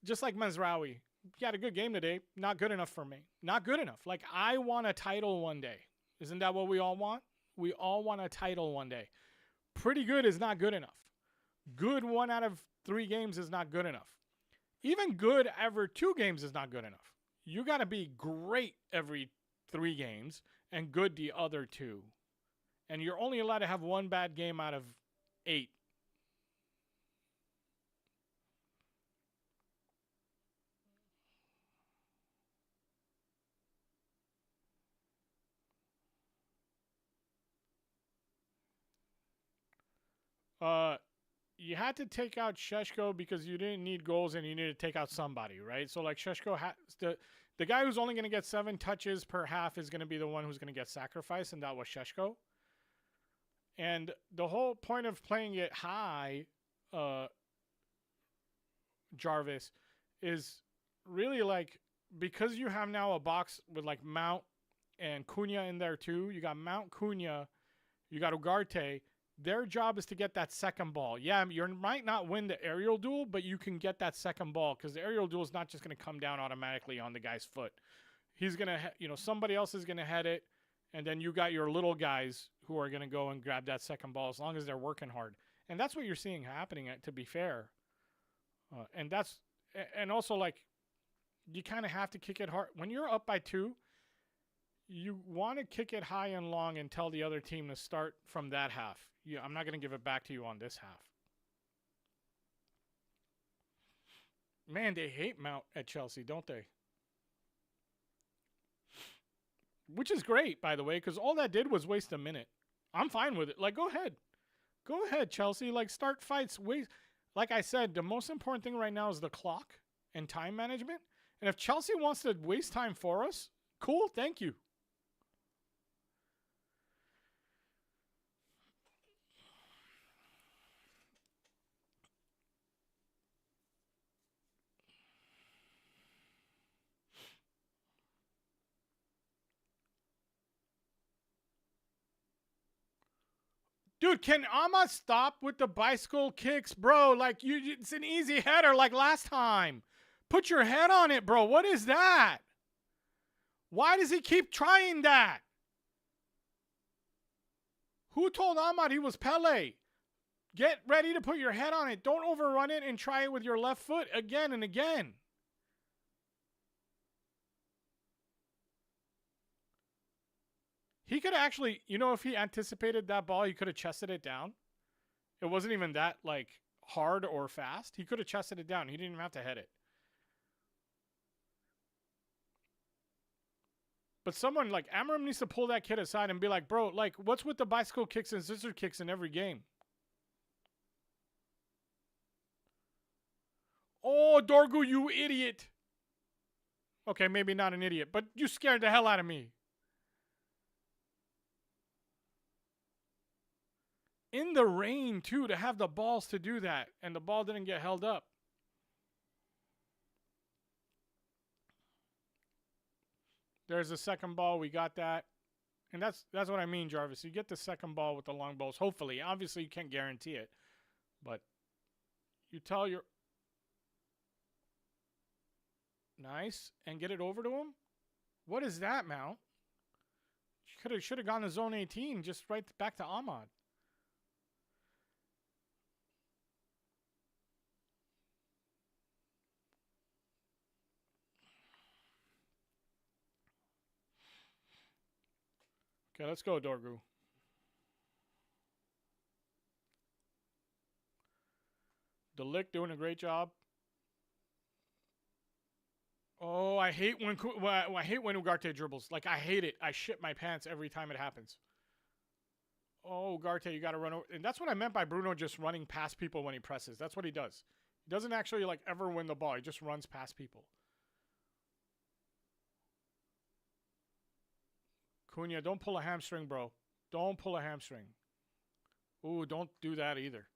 just like Mazraoui, he had a good game today, not good enough for me. Not good enough. Like I want a title one day. Isn't that what we all want? We all want a title one day. Pretty good is not good enough. Good 1 out of 3 games is not good enough. Even good every 2 games is not good enough. You got to be great every 3 games and good the other 2. And you're only allowed to have 1 bad game out of 8. You had to take out Sheshko because you didn't need goals and you needed to take out somebody, right? So like Sheshko has the guy who's only going to get 7 touches per half is going to be the one who's going to get sacrificed, and that was Sheshko. And the whole point of playing it high, Jarvis, is really like because you have now a box with like Mount and Cunha in there too. You got Mount, Cunha, you got Ugarte. Their job is to get that second ball. Yeah, you might not win the aerial duel, but you can get that second ball because the aerial duel is not just going to come down automatically on the guy's foot. He's going to, somebody else is going to head it, and then you got your little guys who are going to go and grab that second ball as long as they're working hard. And that's what you're seeing happening, to be fair. And also, like, you kind of have to kick it hard. When you're up by 2, you want to kick it high and long and tell the other team to start from that half. Yeah, I'm not going to give it back to you on this half. Man, they hate Mount at Chelsea, don't they? Which is great, by the way, because all that did was waste a minute. I'm fine with it. Like, go ahead. Go ahead, Chelsea. Like, start fights. Like I said, the most important thing right now is the clock and time management. And if Chelsea wants to waste time for us, cool, thank you. Dude, can Ama stop with the bicycle kicks, bro? Like, it's an easy header like last time. Put your head on it, bro. What is that? Why does he keep trying that? Who told Ahmad he was Pele? Get ready to put your head on it. Don't overrun it and try it with your left foot again and again. He could actually, if he anticipated that ball, he could have chested it down. It wasn't even that, like, hard or fast. He could have chested it down. He didn't even have to head it. But someone like Amram needs to pull that kid aside and be like, bro, like, what's with the bicycle kicks and scissor kicks in every game? Oh, Dorgu, you idiot. Okay, maybe not an idiot, but you scared the hell out of me. In the rain, too, to have the balls to do that, and the ball didn't get held up. There's the second ball. We got that. And that's what I mean, Jarvis. You get the second ball with the long balls, hopefully. Obviously, you can't guarantee it. But you tell your... Nice. And get it over to him? What is that, Mount? Should have gone to zone 18, just right back to Ahmad. Okay, let's go, Dorgu. Delict doing a great job. Oh, I hate when Ugarte dribbles. Like, I hate it. I shit my pants every time it happens. Oh, Ugarte, you got to run over. And that's what I meant by Bruno just running past people when he presses. That's what he does. He doesn't actually, like, ever win the ball. He just runs past people. Cunha, don't pull a hamstring, bro. Don't pull a hamstring. Ooh, don't do that either.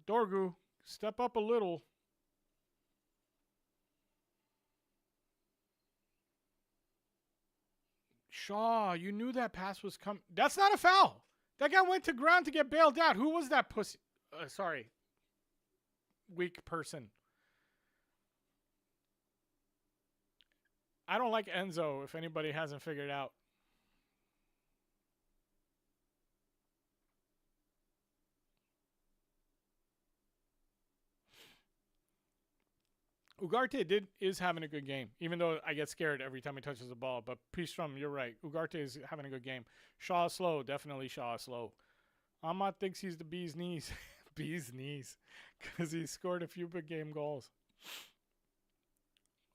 Dorgu, step up a little. Shaw, you knew that pass was coming. That's not a foul. That guy went to ground to get bailed out. Who was that pussy? Sorry. Weak person. I don't like Enzo, if anybody hasn't figured out. Ugarte is having a good game, even though I get scared every time he touches the ball. But Pistrom, you're right. Ugarte is having a good game. Shaw is slow. Definitely Shaw is slow. Ahmad thinks he's the bee's knees. Bee's knees. Because he scored a few big game goals.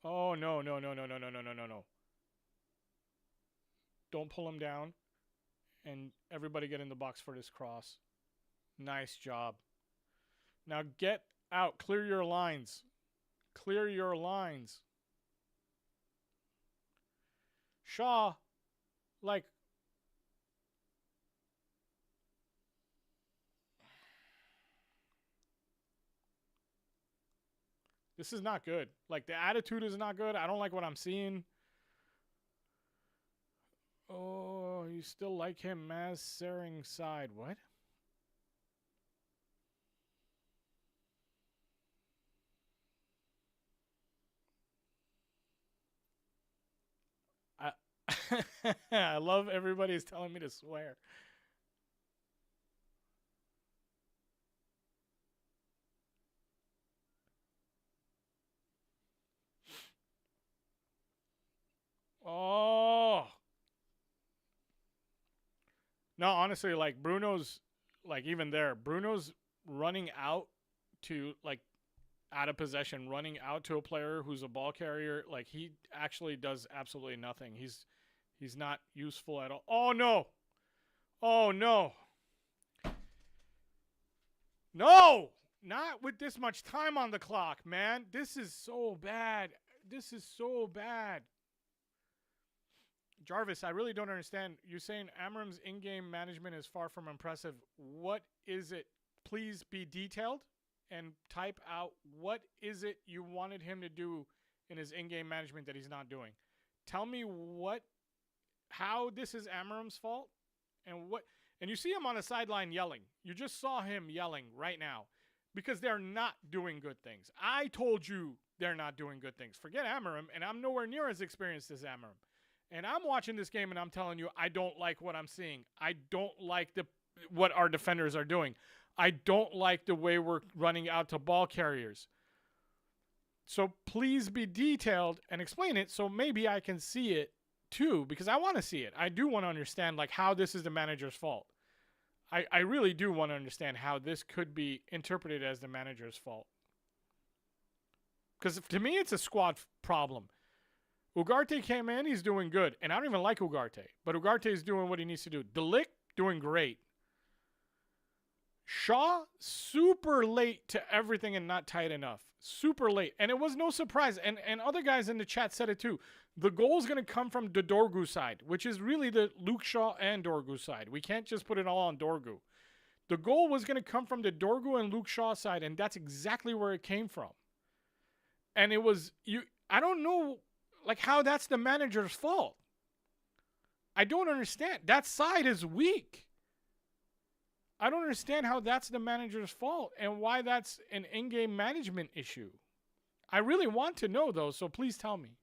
Oh, no. Don't pull him down. And everybody get in the box for this cross. Nice job. Now get out. Clear your lines. Clear your lines. Shaw, like, this is not good. Like, the attitude is not good. I don't like what I'm seeing. Oh, you still like him, Maz Sering side. What? I love everybody's telling me to swear. Oh. No, honestly, like, Bruno's, like, even there, Bruno's running out to, like, out of possession, running out to a player who's a ball carrier. Like, he actually does absolutely nothing. He's not useful at all. Oh, no. Oh, no. No! Not with this much time on the clock, man. This is so bad. This is so bad. Jarvis, I really don't understand. You're saying Amram's in-game management is far from impressive. What is it? Please be detailed and type out what is it you wanted him to do in his in-game management that he's not doing. Tell me how this is Amram's fault and what. And you see him on the sideline yelling. You just saw him yelling right now because they're not doing good things. I told you they're not doing good things. Forget Amram, and I'm nowhere near as experienced as Amram. And I'm watching this game, and I'm telling you, I don't like what I'm seeing. I don't like what our defenders are doing. I don't like the way we're running out to ball carriers. So please be detailed and explain it so maybe I can see it too, because I want to see it. I do want to understand, like, how this is the manager's fault. I really do want to understand how this could be interpreted as the manager's fault. Because to me, it's a squad problem. Ugarte came in, he's doing good. And I don't even like Ugarte. But Ugarte is doing what he needs to do. Delict, doing great. Shaw, super late to everything and not tight enough. Super late. And it was no surprise. And other guys in the chat said it too. The goal is going to come from the Dorgu side, which is really the Luke Shaw and Dorgu side. We can't just put it all on Dorgu. The goal was going to come from the Dorgu and Luke Shaw side, and that's exactly where it came from. And it was, I don't know, like, how that's the manager's fault. I don't understand. That side is weak. I don't understand how that's the manager's fault and why that's an in-game management issue. I really want to know, though, so please tell me.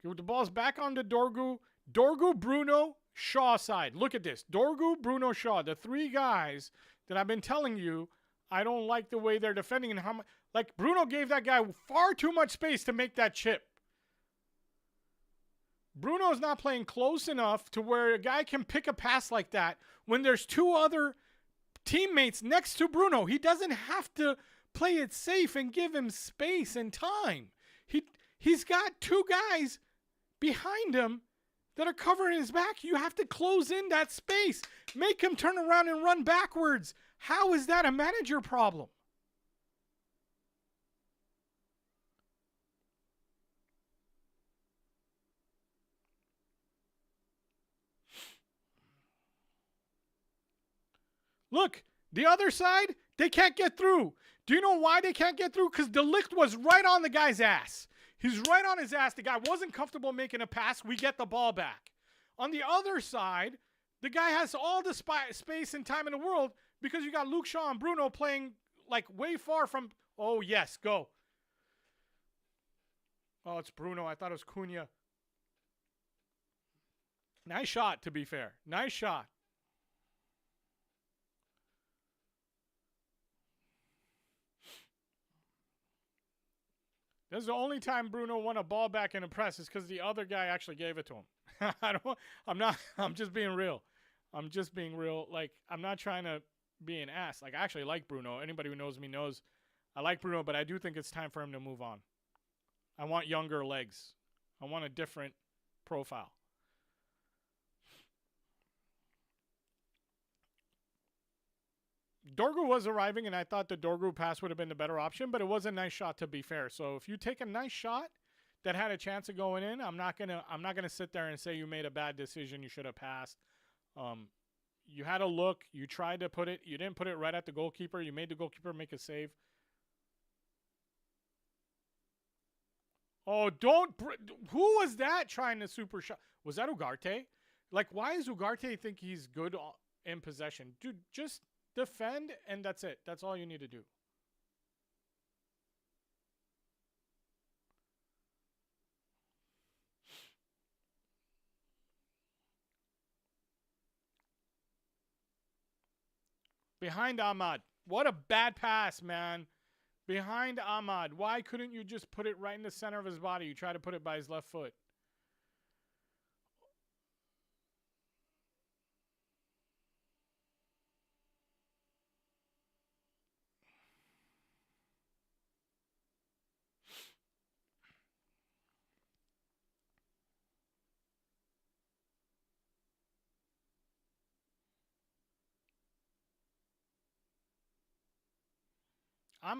Okay, the ball's back on to Dorgu. Dorgu, Bruno, Shaw side. Look at this. Dorgu, Bruno, Shaw. The three guys that I've been telling you I don't like the way they're defending and how much. Like, Bruno gave that guy far too much space to make that chip. Bruno's not playing close enough to where a guy can pick a pass like that when there's two other teammates next to Bruno. He doesn't have to play it safe and give him space and time. He's got two guys behind him that are covering his back. You have to close in that space. Make him turn around and run backwards. How is that a manager problem? Look, the other side, they can't get through. Do you know why they can't get through? Because De Ligt was right on the guy's ass. He's right on his ass. The guy wasn't comfortable making a pass. We get the ball back. On the other side, the guy has all the space and time in the world because you got Luke Shaw and Bruno playing like way far from... Oh, yes, go. Oh, it's Bruno. I thought it was Cunha. Nice shot, to be fair. Nice shot. This is the only time Bruno won a ball back in a press is because the other guy actually gave it to him. I'm just being real. I'm just being real. Like, I'm not trying to be an ass. Like, I actually like Bruno. Anybody who knows me knows I like Bruno, but I do think it's time for him to move on. I want younger legs. I want a different profile. Dorgu was arriving, and I thought the Dorgu pass would have been the better option, but it was a nice shot, to be fair. So if you take a nice shot that had a chance of going in, I'm not gonna sit there and say you made a bad decision. You should have passed. You had a look. You tried to put it. You didn't put it right at the goalkeeper. You made the goalkeeper make a save. Oh, who was that trying to super shot? Was that Ugarte? Like, why does Ugarte think he's good in possession? Dude, just defend, and that's it. That's all you need to do. Behind Ahmad. What a bad pass, man. Behind Ahmad. Why couldn't you just put it right in the center of his body? You try to put it by his left foot.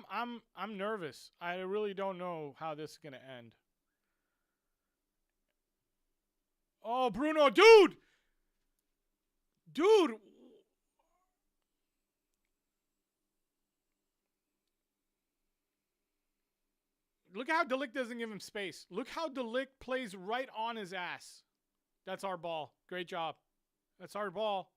I'm nervous. I really don't know how this is gonna end. Oh, Bruno, dude! Dude! Look how De Ligt doesn't give him space. Look how De Ligt plays right on his ass. That's our ball. Great job. That's our ball.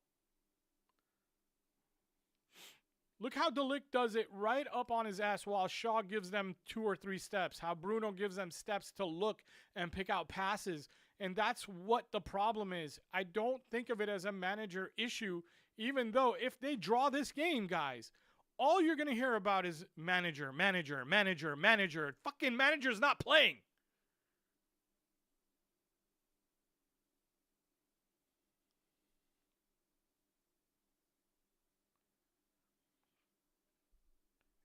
Look how De Ligt does it right up on his ass while Shaw gives them 2 or 3 steps. How Bruno gives them steps to look and pick out passes. And that's what the problem is. I don't think of it as a manager issue, even though if they draw this game, guys, all you're going to hear about is manager, manager, manager, manager. Fucking manager's not playing.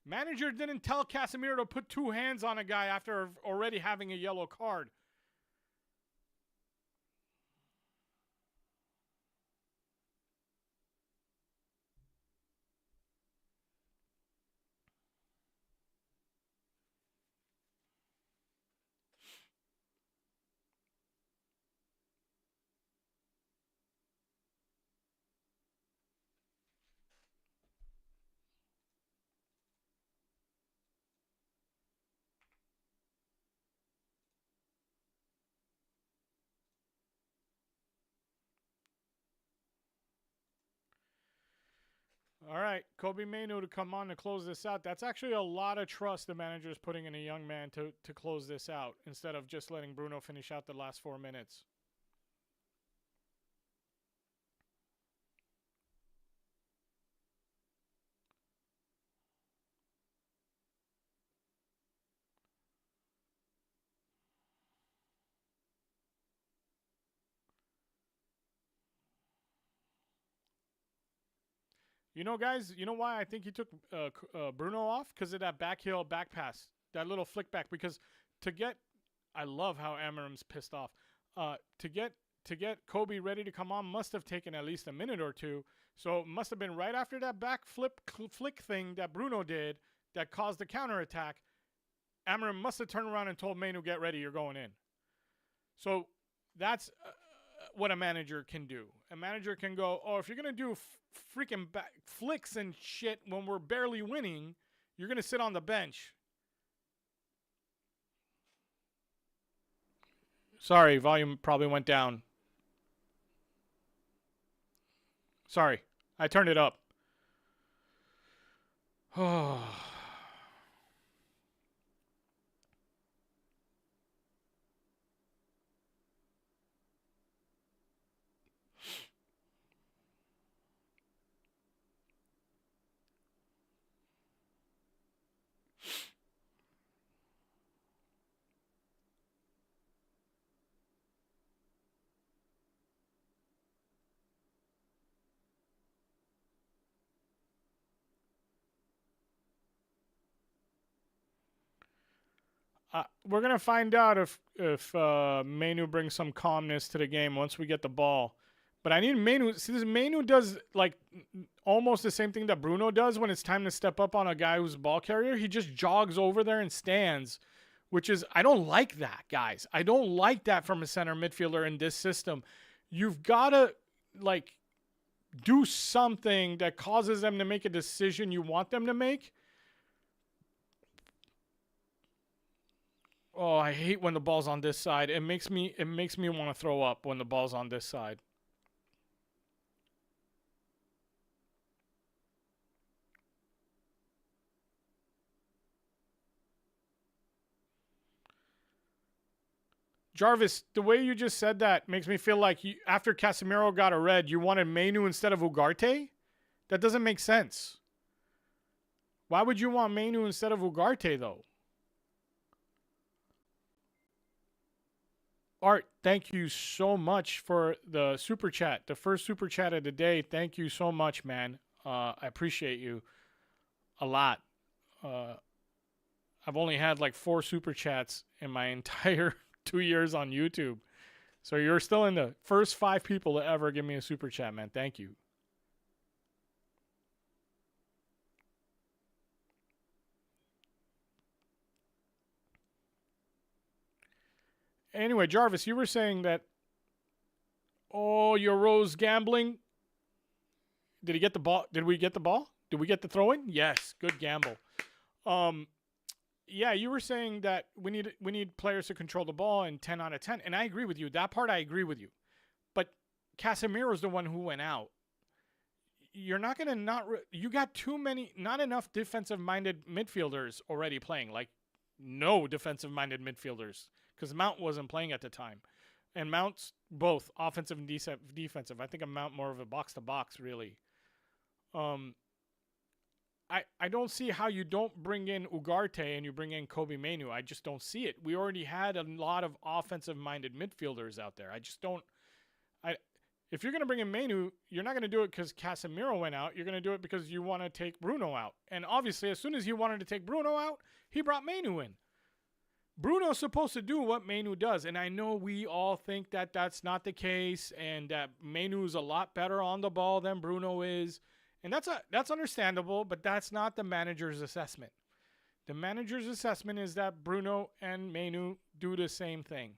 Manager didn't tell Casemiro to put 2 hands on a guy after already having a yellow card. All right, Kobe Mainu to come on to close this out. That's actually a lot of trust the manager is putting in a young man to close this out instead of just letting Bruno finish out the last 4 minutes. You know, guys, you know why I think he took Bruno off? Because of that back heel back pass, that little flick back. Because to get, I love how Amarim's pissed off. To get Kobe ready to come on must have taken at least a minute or two. So it must have been right after that back flick thing that Bruno did that caused the counterattack. Amarim must have turned around and told Mainu, get ready, you're going in. So that's what a manager can do. A manager can go, oh, if you're going to do freaking flicks and shit when we're barely winning, you're going to sit on the bench. Sorry, volume probably went down. Sorry, I turned it up. Oh. We're gonna find out if Mainu brings some calmness to the game once we get the ball. But I need Mainu. See, this Mainu does like almost the same thing that Bruno does when it's time to step up on a guy who's a ball carrier. He just jogs over there and stands, which is, I don't like that, guys. I don't like that from a center midfielder in this system. You've got to like do something that causes them to make a decision you want them to make. Oh, I hate when the ball's on this side. It makes me want to throw up when the ball's on this side. Jarvis, the way you just said that makes me feel like after Casemiro got a red, you wanted Mainu instead of Ugarte? That doesn't make sense. Why would you want Mainu instead of Ugarte, though? Art, thank you so much for the super chat. The first super chat of the day. Thank you so much, man. I appreciate you a lot. I've only had like 4 super chats in my entire 2 years on YouTube. So you're still in the first 5 people to ever give me a super chat, man. Thank you. Anyway, Jarvis, you were saying that, oh, your Rose gambling. Did he get the ball? Did we get the ball? Did we get the throw in? Yes, good gamble. Yeah, you were saying that we need players to control the ball in 10 out of 10, and I agree with you. That part I agree with you. But Casemiro's the one who went out. You're not going to you got not enough defensive-minded midfielders already playing. Like, no defensive-minded midfielders. Because Mount wasn't playing at the time. And Mount's both offensive and defensive. I think I'm Mount more of a box-to-box, really. I don't see how you don't bring in Ugarte and you bring in Kobe Mainu. I just don't see it. We already had a lot of offensive-minded midfielders out there. I just don't... If you're going to bring in Mainu, you're not going to do it because Casemiro went out. You're going to do it because you want to take Bruno out. And obviously, as soon as he wanted to take Bruno out, he brought Mainu in. Bruno's supposed to do what Mainu does, and I know we all think that that's not the case, and that Mainu's a lot better on the ball than Bruno is, and that's understandable, but that's not the manager's assessment. The manager's assessment is that Bruno and Mainu do the same thing.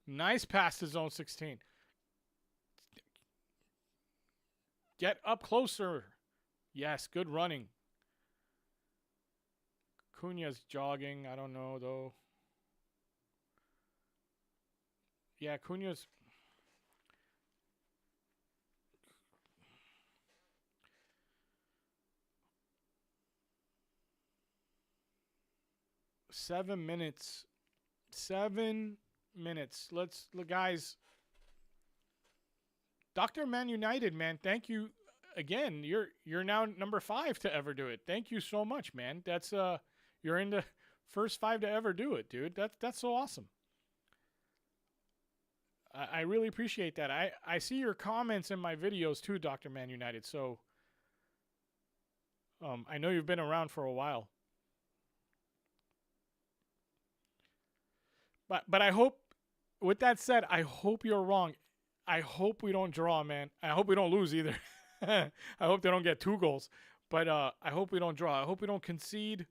Nice pass to zone 16. Get up closer. Yes, good running. Cunha's jogging. I don't know, though. Yeah, Cunha's... Seven minutes. Let's, guys... Dr. Man United, man, thank you again. You're now number 5 to ever do it. Thank you so much, man. That's you're in the first 5 to ever do it, dude. That's so awesome. I really appreciate that. I see your comments in my videos too, Dr. Man United. So I know you've been around for a while. But I hope, with that said, I hope you're wrong. I hope we don't draw, man. I hope we don't lose either. I hope they don't get 2 goals. But I hope we don't draw. I hope we don't concede.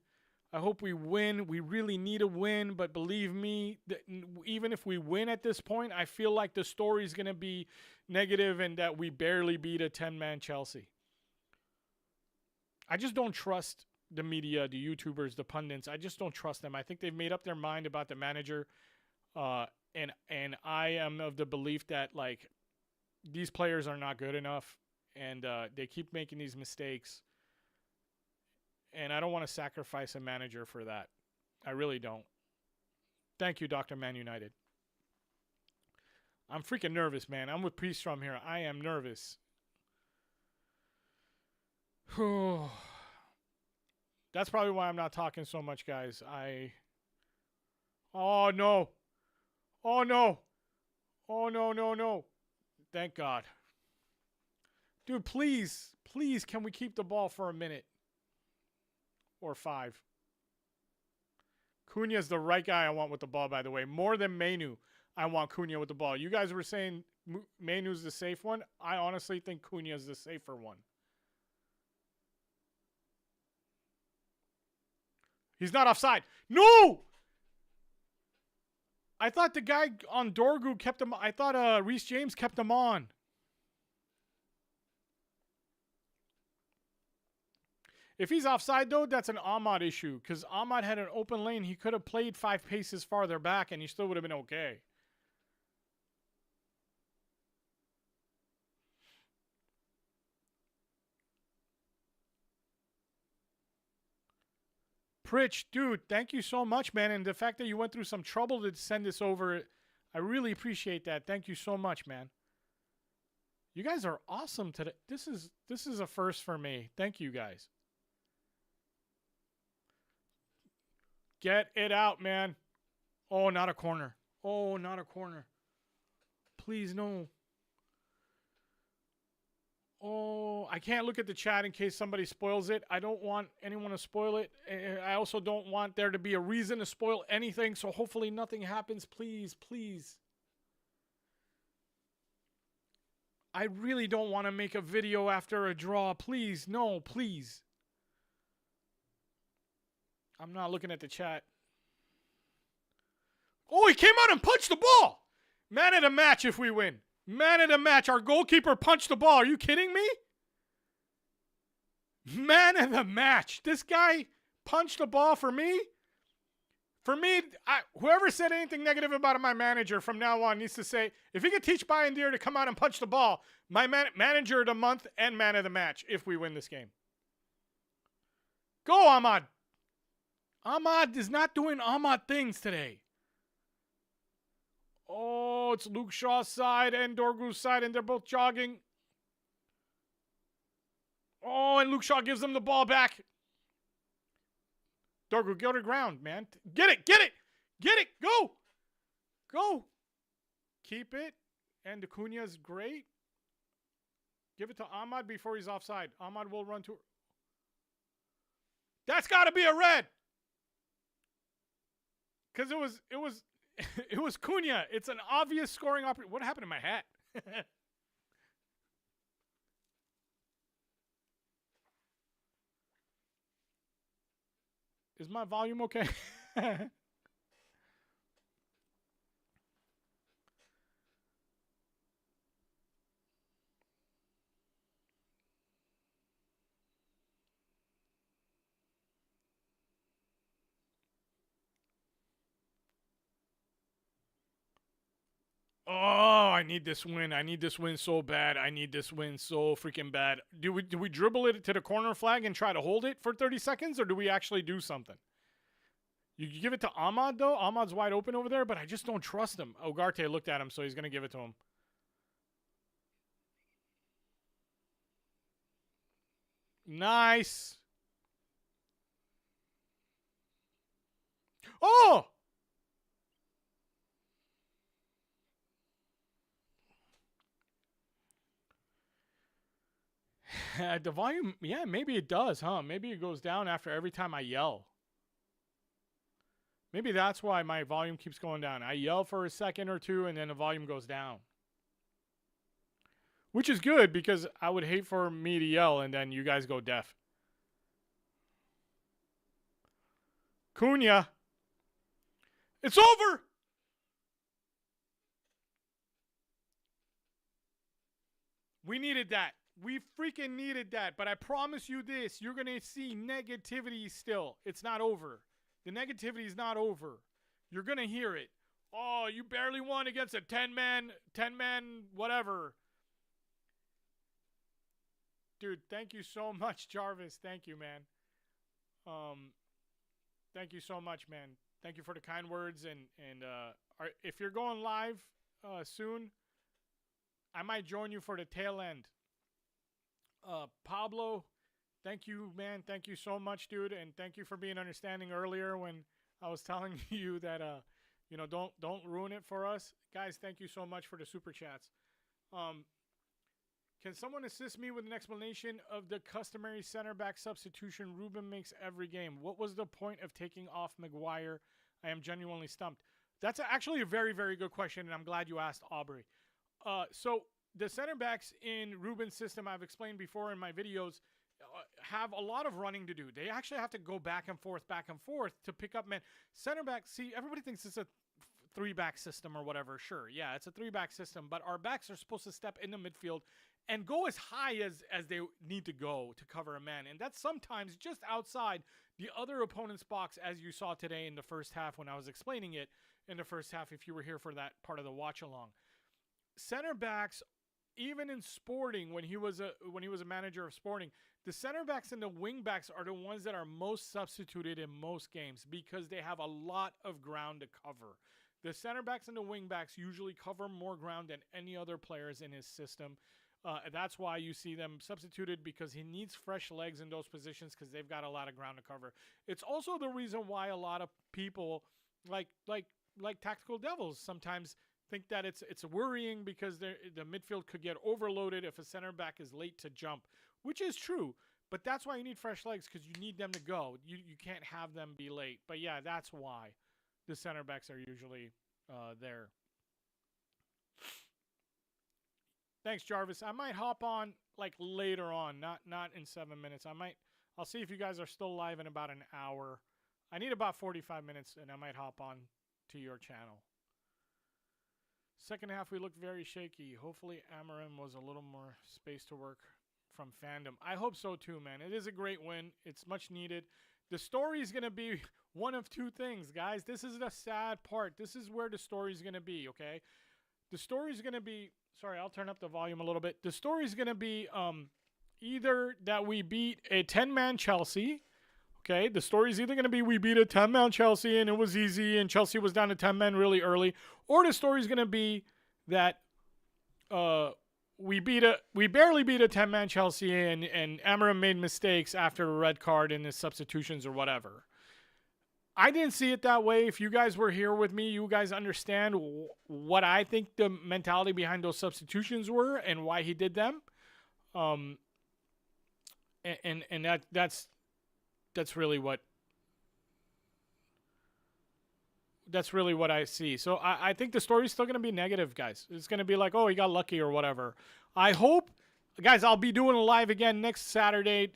I hope we win. We really need a win. But believe me, even if we win at this point, I feel like the story is going to be negative and that we barely beat a 10-man Chelsea. I just don't trust the media, the YouTubers, the pundits. I just don't trust them. I think they've made up their mind about the manager. And I am of the belief that, like, these players are not good enough. And they keep making these mistakes. And I don't want to sacrifice a manager for that. I really don't. Thank you, Dr. Man United. I'm freaking nervous, man. I'm with Priestrom here. I am nervous. That's probably why I'm not talking so much, guys. Oh, no. Oh, no. Oh, no, no, no. Thank God. Dude, please, can we keep the ball for a minute? Or 5. Cunha's the right guy I want with the ball, by the way. More than Mainu, I want Cunha with the ball. You guys were saying Mainu's the safe one. I honestly think Cunha's the safer one. He's not offside. No! I thought the guy on Dorgu kept him. I thought Reece James kept him on. If he's offside, though, that's an Ahmad issue. Because Ahmad had an open lane. He could have played 5 paces farther back, and he still would have been okay. Pritch, dude, thank you so much, man. And the fact that you went through some trouble to send this over, I really appreciate that. Thank you so much, man. You guys are awesome today. This is a first for me. Thank you, guys. Get it out, man. Oh, not a corner. Oh, not a corner. Please, no. Oh, I can't look at the chat in case somebody spoils it. I don't want anyone to spoil it. I also don't want there to be a reason to spoil anything, so hopefully nothing happens. Please, please. I really don't want to make a video after a draw. Please, no, please. I'm not looking at the chat. Oh, he came out and punched the ball. Man of the match if we win. Man of the match. Our goalkeeper punched the ball. Are you kidding me? Man of the match. This guy punched the ball for me. For me, whoever said anything negative about my manager from now on needs to say, if he could teach Bayandir to come out and punch the ball, my manager of the month and man of the match if we win this game. Go, Ahmad. Ahmad is not doing Ahmad things today. Oh, it's Luke Shaw's side and Dorgu's side, and they're both jogging. Oh, and Luke Shaw gives them the ball back. Dorgu, go to ground, man. Get it, get it, get it, go. Go. Keep it. And Acuna's great. Give it to Ahmad before he's offside. Ahmad will run to... That's got to be a red. Because it was Cunha. It's an obvious scoring opportunity. What happened to my hat? Is my volume okay? Oh, I need this win. I need this win so bad. I need this win so freaking bad. Do we dribble it to the corner flag and try to hold it for 30 seconds, or do we actually do something? You give it to Ahmad, though. Ahmad's wide open over there, but I just don't trust him. Ugarte looked at him, so he's going to give it to him. Nice. Oh! The volume, yeah, maybe it does, huh? Maybe it goes down after every time I yell. Maybe that's why my volume keeps going down. I yell for a second or two and then the volume goes down. Which is good because I would hate for me to yell and then you guys go deaf. Cunha. It's over! We needed that. We freaking needed that. But I promise you this. You're going to see negativity still. It's not over. The negativity is not over. You're going to hear it. Oh, you barely won against a 10-man, whatever. Dude, thank you so much, Jarvis. Thank you, man. Thank you so much, man. Thank you for the kind words. And if you're going live soon, I might join you for the tail end. Pablo, thank you, man. Thank you so much, dude. And thank you for being understanding earlier when I was telling you that, don't ruin it for us. Guys, thank you so much for the super chats. Can someone assist me with an explanation of the customary center back substitution Ruben makes every game? What was the point of taking off Maguire? I am genuinely stumped. That's actually a very, very good question, and I'm glad you asked, Aubrey. So the center backs in Ruben's system, I've explained before in my videos, have a lot of running to do. They actually have to go back and forth to pick up men. Center back, see, everybody thinks it's a three-back system or whatever. Sure, yeah, it's a three-back system, but our backs are supposed to step in the midfield and go as high as they need to go to cover a man. And that's sometimes just outside the other opponent's box, as you saw today in the first half when I was explaining it in the first half, if you were here for that part of the watch-along. Center backs, even in Sporting, when he was a manager of Sporting, the center backs and the wing backs are the ones that are most substituted in most games because they have a lot of ground to cover. The center backs and the wing backs usually cover more ground than any other players in his system. That's why you see them substituted, because he needs fresh legs in those positions because they've got a lot of ground to cover. It's also the reason why a lot of people like Tactical Devils sometimes think that it's worrying because the midfield could get overloaded if a center back is late to jump, which is true. But that's why you need fresh legs, because you need them to go. You can't have them be late. But yeah, that's why the center backs are usually there. Thanks, Jarvis. I might hop on like later on, not in 7 minutes. I'll see if you guys are still live in about an hour. I need about 45 minutes, and I might hop on to your channel. Second half, we looked very shaky. Hopefully, Amarim was a little more space to work from fandom. I hope so too, man. It is a great win. It's much needed. The story is going to be one of two things, guys. This is the sad part. This is where the story is going to be, okay? The story is going to be... Sorry, I'll turn up the volume a little bit. The story is going to be either that we beat a 10-man Chelsea. Okay, the story is either going to be we beat a 10-man Chelsea and it was easy and Chelsea was down to 10 men really early. Or the story is going to be that we barely beat a 10-man Chelsea and Amarim made mistakes after a red card in his substitutions or whatever. I didn't see it that way. If you guys were here with me, you guys understand what I think the mentality behind those substitutions were and why he did them. That's really what I see. So I think the story's still going to be negative, guys. It's going to be like, oh, he got lucky or whatever. I hope, guys, I'll be doing a live again next Saturday.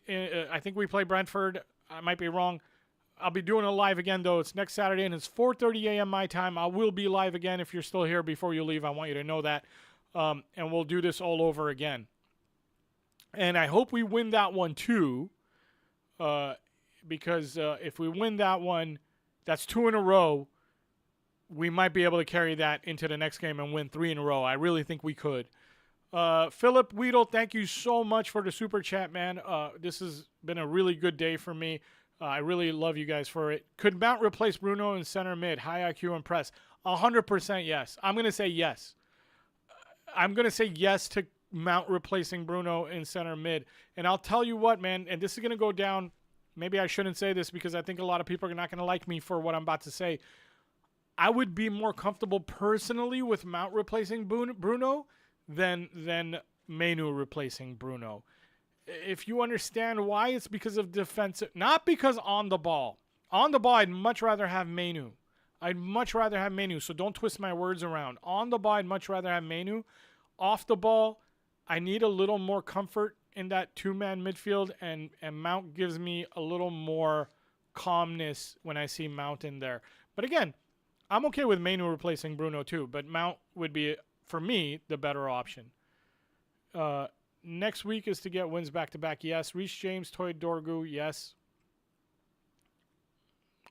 I think we play Brentford. I might be wrong. I'll be doing a live again, though. It's next Saturday, and it's 4:30 a.m. my time. I will be live again. If you're still here before you leave, I want you to know that. And we'll do this all over again. And I hope we win that one, too. Because if we win that one, that's 2 in a row. We might be able to carry that into the next game and win 3 in a row. I really think we could. Philip Weedle, thank you so much for the super chat, man. This has been a really good day for me. I really love you guys for it. Could Mount replace Bruno in center mid? High IQ and press. 100% yes. I'm going to say yes. I'm going to say yes to Mount replacing Bruno in center mid. And I'll tell you what, man, and this is going to go down. Maybe I shouldn't say this because I think a lot of people are not going to like me for what I'm about to say. I would be more comfortable personally with Mount replacing Bruno than Menu replacing Bruno. if you understand why, it's because of defensive, not because on the ball. On the ball, I'd much rather have Mainu. I'd much rather have Mainu, so don't twist my words around. On the ball, I'd much rather have Mainu. Off the ball, I need a little more comfort in that two-man midfield, and Mount gives me a little more calmness when I see Mount in there. But again, I'm okay with Mainu replacing Bruno too, but Mount would be, for me, the better option. Next week is to get wins back-to-back. Yes. Reece James, Toy Dorgu. Yes.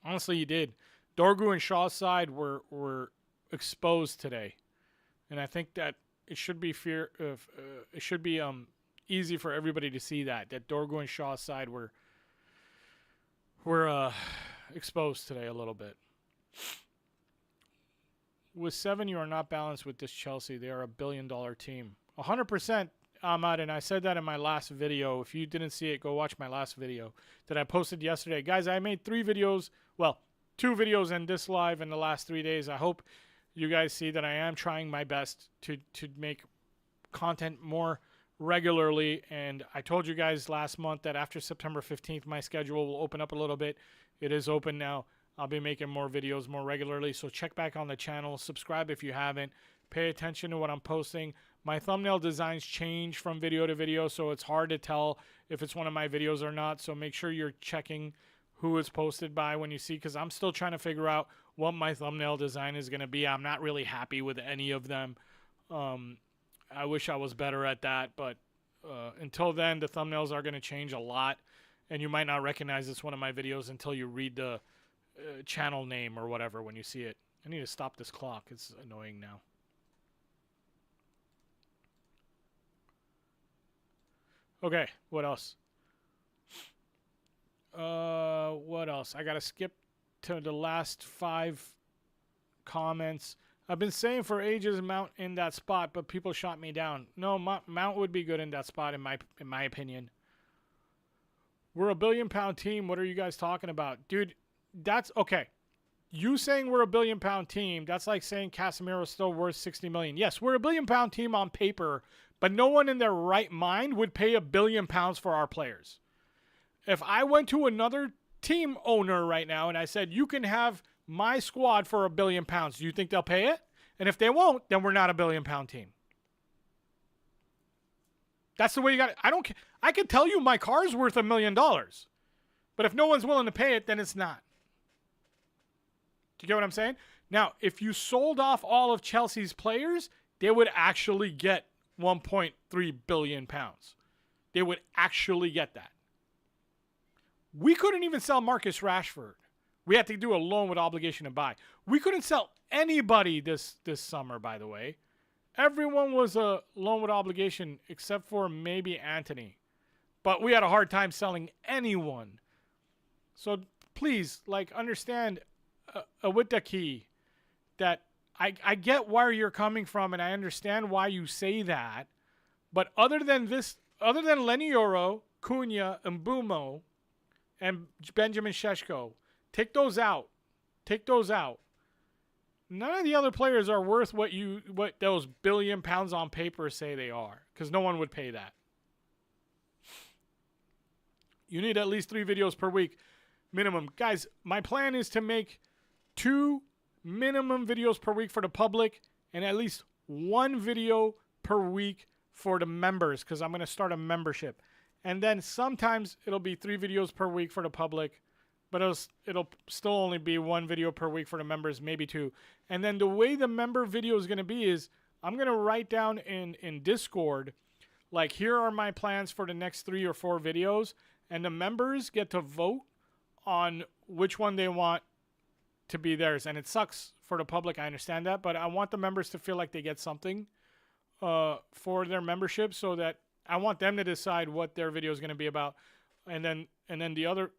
Honestly, you did. Dorgu and Shaw's side were exposed today, and I think that it should be easy for everybody to see that Dorgu and Shaw's side were exposed today a little bit. With 7, you are not balanced with this Chelsea. They are a billion-dollar team. 100%, Ahmad, and I said that in my last video. If you didn't see it, go watch my last video that I posted yesterday. Guys, I made 3 videos. Well, 2 videos and this live in the last 3 days. I hope you guys see that I am trying my best to make content more regularly. And I told you guys last month that after September 15th, my schedule will open up a little bit. It is open now. I'll be making more videos more regularly. So check back on the channel. Subscribe if you haven't. Pay attention to what I'm posting. My thumbnail designs change from video to video, so it's hard to tell if it's one of my videos or not. So make sure you're checking who it's posted by when you see, because I'm still trying to figure out what my thumbnail design is going to be. I'm not really happy with any of them. I wish I was better at that, but until then, the thumbnails are going to change a lot, and you might not recognize it's one of my videos until you read the channel name or whatever when you see it. I need to stop this clock. It's annoying now. Okay, what else? What else? I gotta skip to the last 5 comments. I've been saying for ages Mount in that spot, but people shot me down. No, Mount would be good in that spot in my opinion. We're a billion-pound team. What are you guys talking about? Dude, that's okay. You saying we're a billion-pound team, that's like saying Casemiro's still worth 60 million. Yes, we're a billion-pound team on paper, but no one in their right mind would pay £1 billion for our players. If I went to another team owner right now and I said, you can have my squad for £1 billion, do you think they'll pay it? And if they won't, then we're not a billion-pound team. That's the way you got it. I don't care. I could tell you my car's worth $1 million, but if no one's willing to pay it, then it's not. Do you get what I'm saying? Now, if you sold off all of Chelsea's players, they would actually get £1.3 billion. They would actually get that. We couldn't even sell Marcus Rashford. We had to do a loan with obligation to buy. We couldn't sell anybody this summer, by the way. Everyone was a loan with obligation except for maybe Anthony. But we had a hard time selling anyone. So please, like, understand with the key that I get where you're coming from and I understand why you say that. But other than Lenny Yoro, Cunha, and Mbumo, and Benjamin Šeško, take those out. Take those out. None of the other players are worth what those £1 billion on paper say they are, because no one would pay that. You need at least 3 videos per week minimum. Guys, my plan is to make 2 minimum videos per week for the public and at least 1 video per week for the members, because I'm going to start a membership. And then sometimes it'll be 3 videos per week for the public, but it'll still only be 1 video per week for the members, maybe 2. And then the way the member video is going to be is I'm going to write down in Discord, like, here are my plans for the next 3 or 4 videos, and the members get to vote on which one they want to be theirs. And it sucks for the public, I understand that, but I want the members to feel like they get something for their membership, so that I want them to decide what their video is going to be about. And then the other,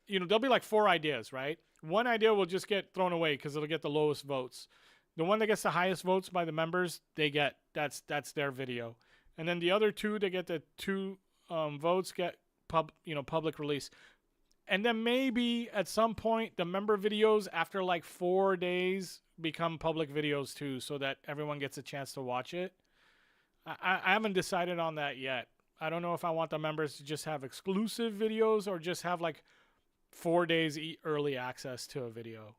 there'll be like 4 ideas, right? One idea will just get thrown away because it'll get the lowest votes. The one that gets the highest votes by the members, that's their video. And then the other 2 that get the 2 votes get public release. And then maybe at some point the member videos after like 4 days become public videos too, so that everyone gets a chance to watch it. I haven't decided on that yet. I don't know if I want the members to just have exclusive videos or just have like 4 days early access to a video.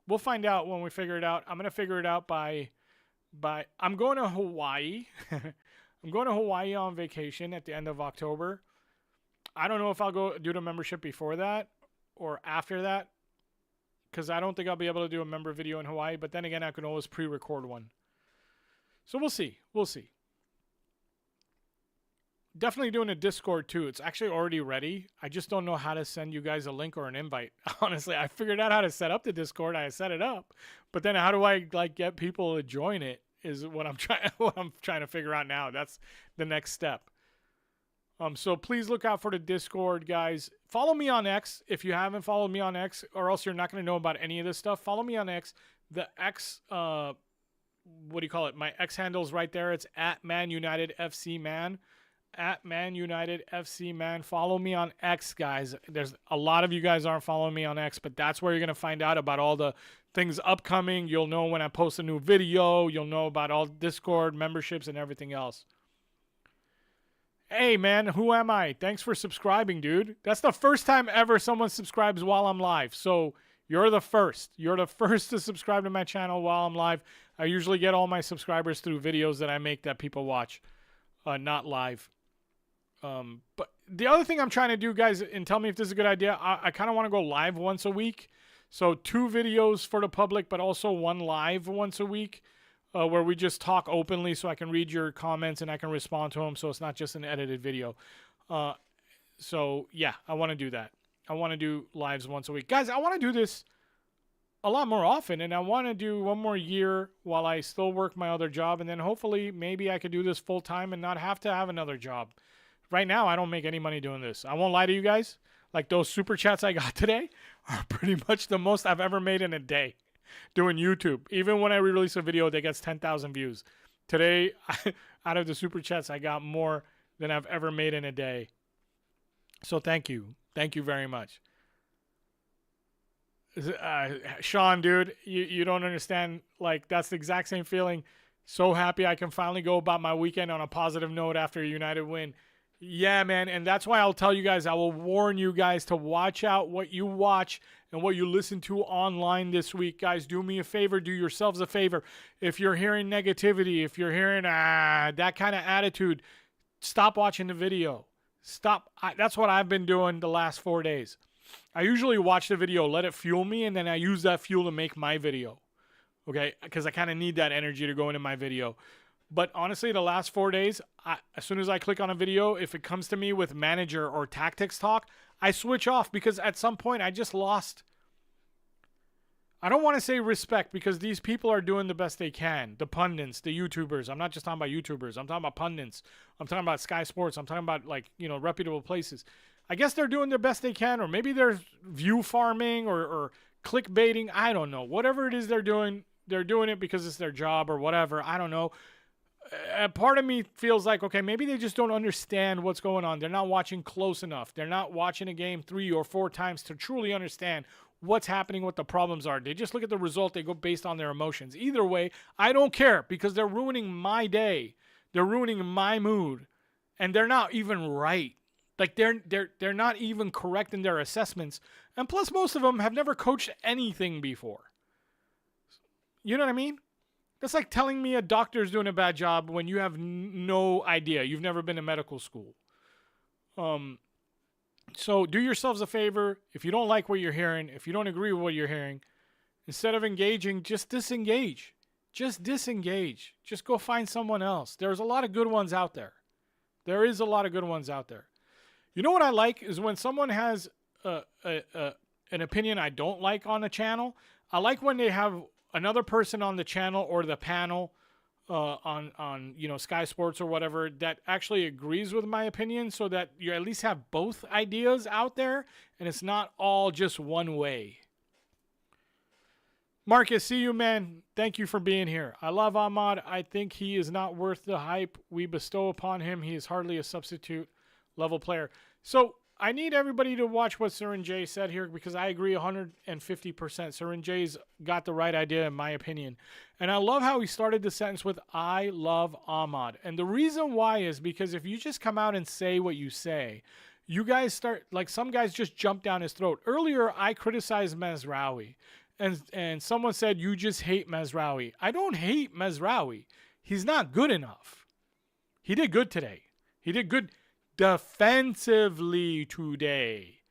We'll find out when we figure it out. I'm going to figure it out by I'm going to Hawaii. I'm going to Hawaii on vacation at the end of October. I don't know if I'll go do the membership before that or after that, because I don't think I'll be able to do a member video in Hawaii. But then again, I can always pre-record one. So we'll see. We'll see. Definitely doing a Discord too. It's actually already ready. I just don't know how to send you guys a link or an invite. Honestly, I figured out how to set up the Discord. I set it up, but then how do I like get people to join it? Is what I'm trying to figure out now. That's the next step. So please look out for the Discord, guys. Follow me on X if you haven't followed me on X, or else you're not going to know about any of this stuff. Follow me on X. The X, what do you call it? My X handle's right there. It's at Man United FC Man. At Man United FC Man. Follow me on X, guys. There's a lot of you guys aren't following me on X, but that's where you're going to find out about all the things upcoming. You'll know when I post a new video. You'll know about all Discord memberships and everything else. Hey, man, who am I? Thanks for subscribing, dude. That's the first time ever someone subscribes while I'm live. So you're the first. You're the first to subscribe to my channel while I'm live. I usually get all my subscribers through videos that I make that people watch, not live. But the other thing I'm trying to do, guys, and tell me if this is a good idea, I kind of want to go live once a week. So 2 videos for the public, but also 1 live once a week, where we just talk openly so I can read your comments and I can respond to them. So it's not just an edited video. So yeah, I want to do that. I want to do lives once a week. Guys, I want to do this a lot more often, and I want to do 1 more year while I still work my other job. And then hopefully maybe I could do this full time and not have to have another job. Right now, I don't make any money doing this. I won't lie to you guys. Like those super chats I got today are pretty much the most I've ever made in a day doing YouTube. Even when I release a video that gets 10,000 views. Today, out of the super chats, I got more than I've ever made in a day. So thank you. Thank you very much. Sean, dude, you don't understand. Like, that's the exact same feeling. So happy I can finally go about my weekend on a positive note after a United win. Yeah, man, and that's why I'll tell you guys, I will warn you guys to watch out what you watch and what you listen to online this week. Guys, do me a favor, do yourselves a favor. If you're hearing negativity, if you're hearing that kind of attitude, stop watching the video. Stop. That's what I've been doing the last 4 days. I usually watch the video, let it fuel me, and then I use that fuel to make my video. Okay, because I kind of need that energy to go into my video. But honestly, the last 4 days, as soon as I click on a video, if it comes to me with manager or tactics talk, I switch off because at some point I just lost. I don't want to say respect because these people are doing the best they can. The pundits, the YouTubers. I'm not just talking about YouTubers. I'm talking about pundits. I'm talking about Sky Sports. I'm talking about, like, you know, reputable places. I guess they're doing their best they can, or maybe they're view farming or clickbaiting. I don't know. Whatever it is they're doing it because it's their job or whatever. I don't know. A part of me feels like, okay, maybe they just don't understand what's going on. They're not watching close enough. They're not watching a game 3 or 4 times to truly understand what's happening, what the problems are. They just look at the result. They go based on their emotions. Either way, I don't care because they're ruining my day. They're ruining my mood. And they're not even right. Like, they're not even correct in their assessments. And plus, most of them have never coached anything before. You know what I mean? That's like telling me a doctor's doing a bad job when you have no idea. You've never been to medical school. So do yourselves a favor. If you don't like what you're hearing, if you don't agree with what you're hearing, instead of engaging, just disengage. Just disengage. Just go find someone else. There's a lot of good ones out there. There is a lot of good ones out there. You know what I like is when someone has an opinion I don't like on a channel. I like when they have another person on the channel or the panel on you know, Sky Sports or whatever that actually agrees with my opinion, so that you at least have both ideas out there and it's not all just one way. Marcus, see you, man. Thank you for being here. I love Ahmad. I think he is not worth the hype we bestow upon him. He is hardly a substitute level player. So I need everybody to watch what Surin J said here because I agree 150%. Surin J's got the right idea in my opinion. And I love how he started the sentence with, I love Ahmad. And the reason why is because if you just come out and say what you say, you guys start, like some guys just jump down his throat. Earlier, I criticized Mazraoui. And someone said, you just hate Mazraoui. I don't hate Mazraoui. He's not good enough. He did good today. He did good defensively today.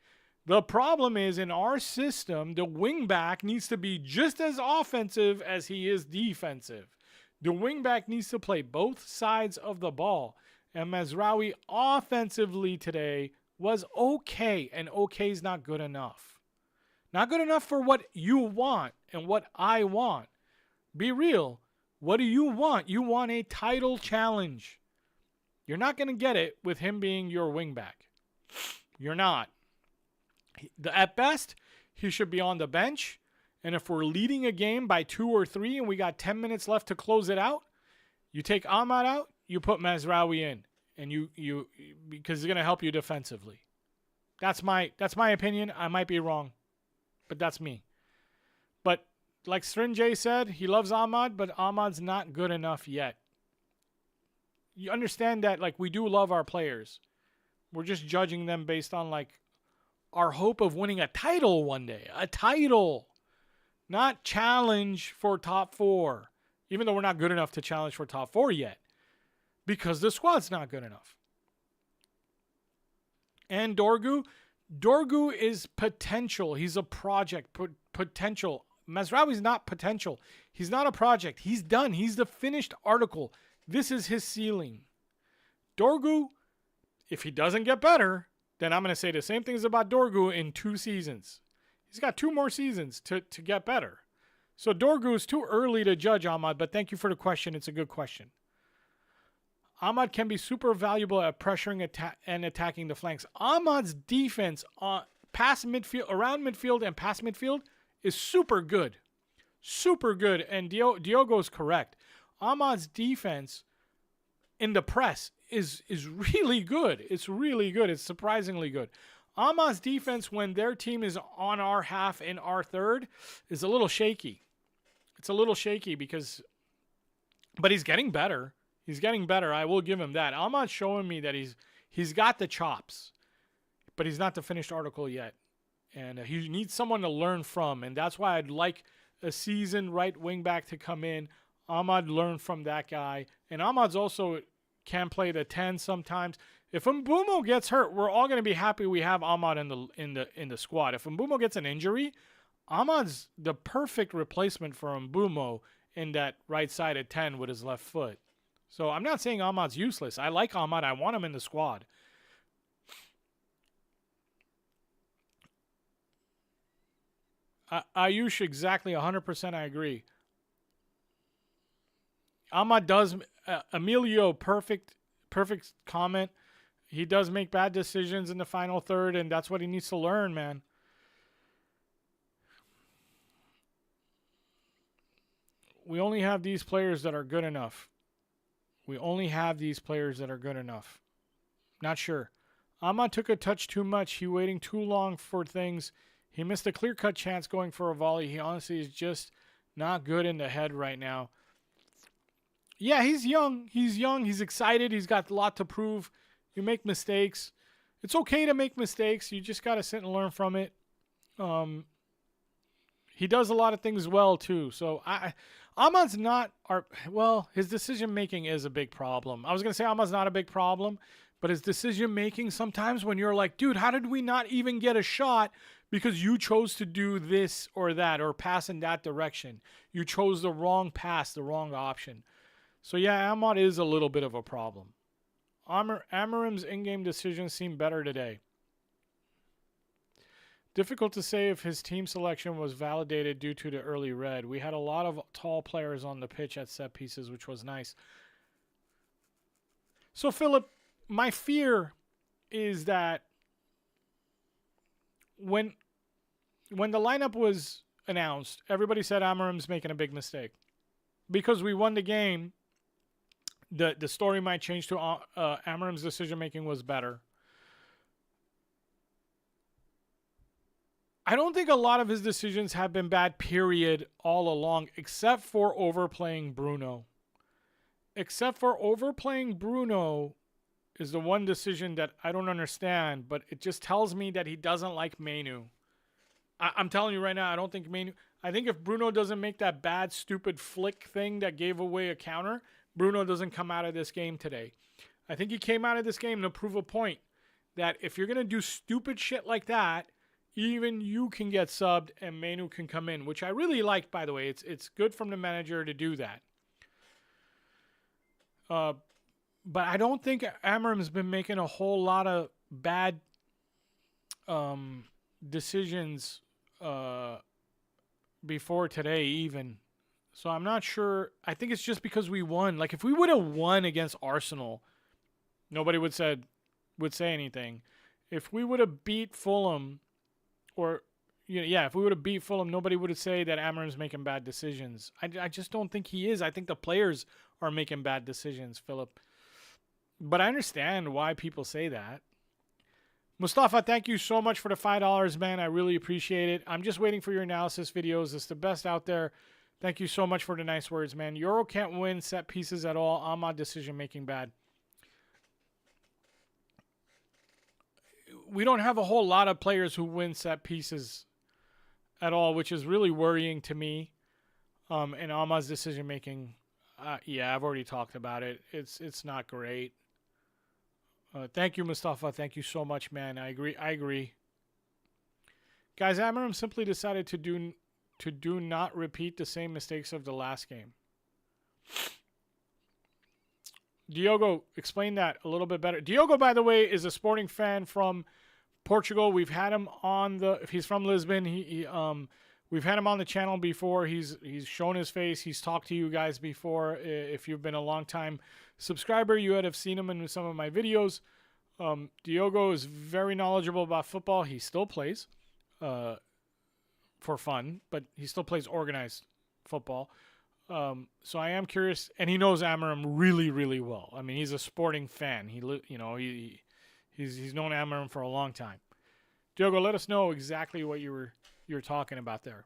The problem is in our system, the wingback needs to be just as offensive as he is defensive. The wingback needs to play both sides of the ball. And Mazraoui offensively today was okay, and okay is not good enough. Not good enough for what you want and what I want. Be real. What do you want? You want a title challenge. You're not going to get it with him being your wingback. You're not. At best, he should be on the bench. And if we're leading a game by 2 or 3 and we got 10 minutes left to close it out, you take Ahmad out, you put Mazraoui in. And you because it's going to help you defensively. That's my opinion. I might be wrong, but that's me. But like Srinjay said, he loves Ahmad, but Ahmad's not good enough yet. You understand that, like, we do love our players. We're just judging them based on, like, our hope of winning a title one day. A title. Not challenge for top 4. Even though we're not good enough to challenge for top 4 yet. Because the squad's not good enough. And Dorgu is potential. He's a project. Potential. Mazraoui's not potential. He's not a project. He's done. He's the finished article. This is his ceiling. Dorgu, if he doesn't get better, then I'm going to say the same things about Dorgu in 2 seasons. He's got 2 more seasons to get better. So Dorgu is too early to judge Ahmad, but thank you for the question. It's a good question. Ahmad can be super valuable at pressuring and attacking the flanks. Ahmad's defense past midfield, around midfield and past midfield is super good. Super good. And Diogo's correct. Ahmad's defense in the press is really good. It's really good. It's surprisingly good. Ahmad's defense when their team is on our half and our third is a little shaky. It's a little shaky but he's getting better. He's getting better. I will give him that. Ahmad's showing me that he's got the chops, but he's not the finished article yet. And he needs someone to learn from, and that's why I'd like a seasoned right wing back to come in. Ahmad learn from that guy, and Ahmad's also can play the 10 sometimes. If Mbumo gets hurt, we're all going to be happy we have Ahmad in the squad. If Mbumo gets an injury, Ahmad's the perfect replacement for Mbumo in that right side at 10 with his left foot. So I'm not saying Ahmad's useless. I like Ahmad. I want him in the squad. Ayush, exactly 100% I agree. Ahmad does, Emilio, perfect comment. He does make bad decisions in the final third, and that's what he needs to learn, man. We only have these players that are good enough. We only have these players that are good enough. Not sure. Ahmad took a touch too much. He waiting too long for things. He missed a clear-cut chance going for a volley. He honestly is just not good in the head right now. Yeah, he's young. He's young. He's excited. He's got a lot to prove. You make mistakes. It's okay to make mistakes. You just got to sit and learn from it. He does a lot of things well, too. So Ahmad's not his decision-making is a big problem. I was going to say Ahmad's not a big problem, but his decision-making sometimes when you're like, dude, how did we not even get a shot because you chose to do this or that or pass in that direction? You chose the wrong pass, the wrong option. So, yeah, Ahmad is a little bit of a problem. Amarim's in-game decisions seem better today. Difficult to say if his team selection was validated due to the early red. We had a lot of tall players on the pitch at set pieces, which was nice. So, Philip, my fear is that when the lineup was announced, everybody said Amarim's making a big mistake. Because we won the game, the story might change to Amarim's decision-making was better. I don't think a lot of his decisions have been bad, period, all along, except for overplaying Bruno. Except for overplaying Bruno is the one decision that I don't understand, but it just tells me that he doesn't like Mainu. I'm telling you right now, I don't think Mainu. I think if Bruno doesn't make that bad, stupid flick thing that gave away a counter, Bruno doesn't come out of this game today. I think he came out of this game to prove a point that if you're going to do stupid shit like that, even you can get subbed and Mainu can come in, which I really like, by the way. It's good from the manager to do that. But I don't think Amarim's been making a whole lot of bad decisions before today even. So I'm not sure. I think it's just because we won. Like if we would have won against Arsenal, nobody would say anything. If we would have beat Fulham, or if we would have beat Fulham, nobody would have said that Amarim's making bad decisions. I just don't think he is. I think the players are making bad decisions, Philip. But I understand why people say that. Mustafa, thank you so much for the $5, man. I really appreciate it. I'm just waiting for your analysis videos. It's the best out there. Thank you so much for the nice words, man. Euro can't win set pieces at all. Ahmad decision-making bad. We don't have a whole lot of players who win set pieces at all, which is really worrying to me. And Ahmad's decision-making, I've already talked about it. It's not great. Thank you, Mustafa. Thank you so much, man. I agree. Guys, Amarim simply decided to do not repeat the same mistakes of the last game. Diogo, explain that a little bit better. Diogo, by the way, is a sporting fan from Portugal. We've had him on he's from Lisbon. We've had him on the channel before. He's shown his face. He's talked to you guys before. If you've been a long time subscriber, you would have seen him in some of my videos. Diogo is very knowledgeable about football. He still plays for fun, but he still plays organized football. So I am curious, and he knows Amarim really, really well. I mean, he's a sporting fan. He's known Amarim for a long time. Diogo, let us know exactly what you're talking about there.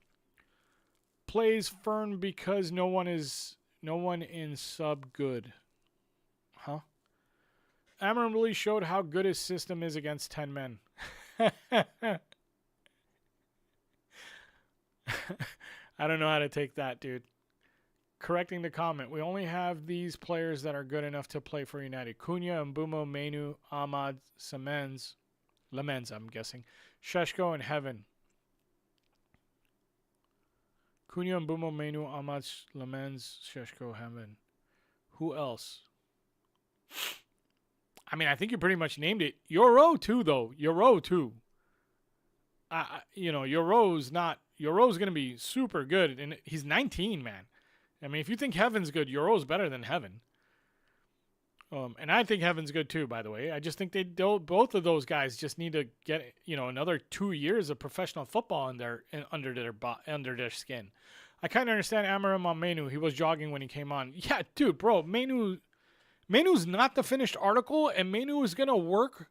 Plays Fern because no one in sub good. Huh? Amarim really showed how good his system is against 10 men. I don't know how to take that, dude. Correcting the comment. We only have these players that are good enough to play for United. Cunha, Mbumo, Mainu, Ahmad, Lamens, I'm guessing. Sheshko, and Heaven. Cunha, Mbumo, Mainu, Ahmad, Lamens, Sheshko, Heaven. Who else? I mean, I think you pretty much named it. Euro too, though. Euro too. Euro's going to be super good, and he's 19, man. I mean, if you think Heaven's good, Euro's better than Heaven. And I think Heaven's good too, by the way. I just think both of those guys just need to get another 2 years of professional football under their skin. I kind of understand Amarim on Mainu. He was jogging when he came on. Yeah, dude, bro, Mainu's not the finished article, and Mainu is gonna work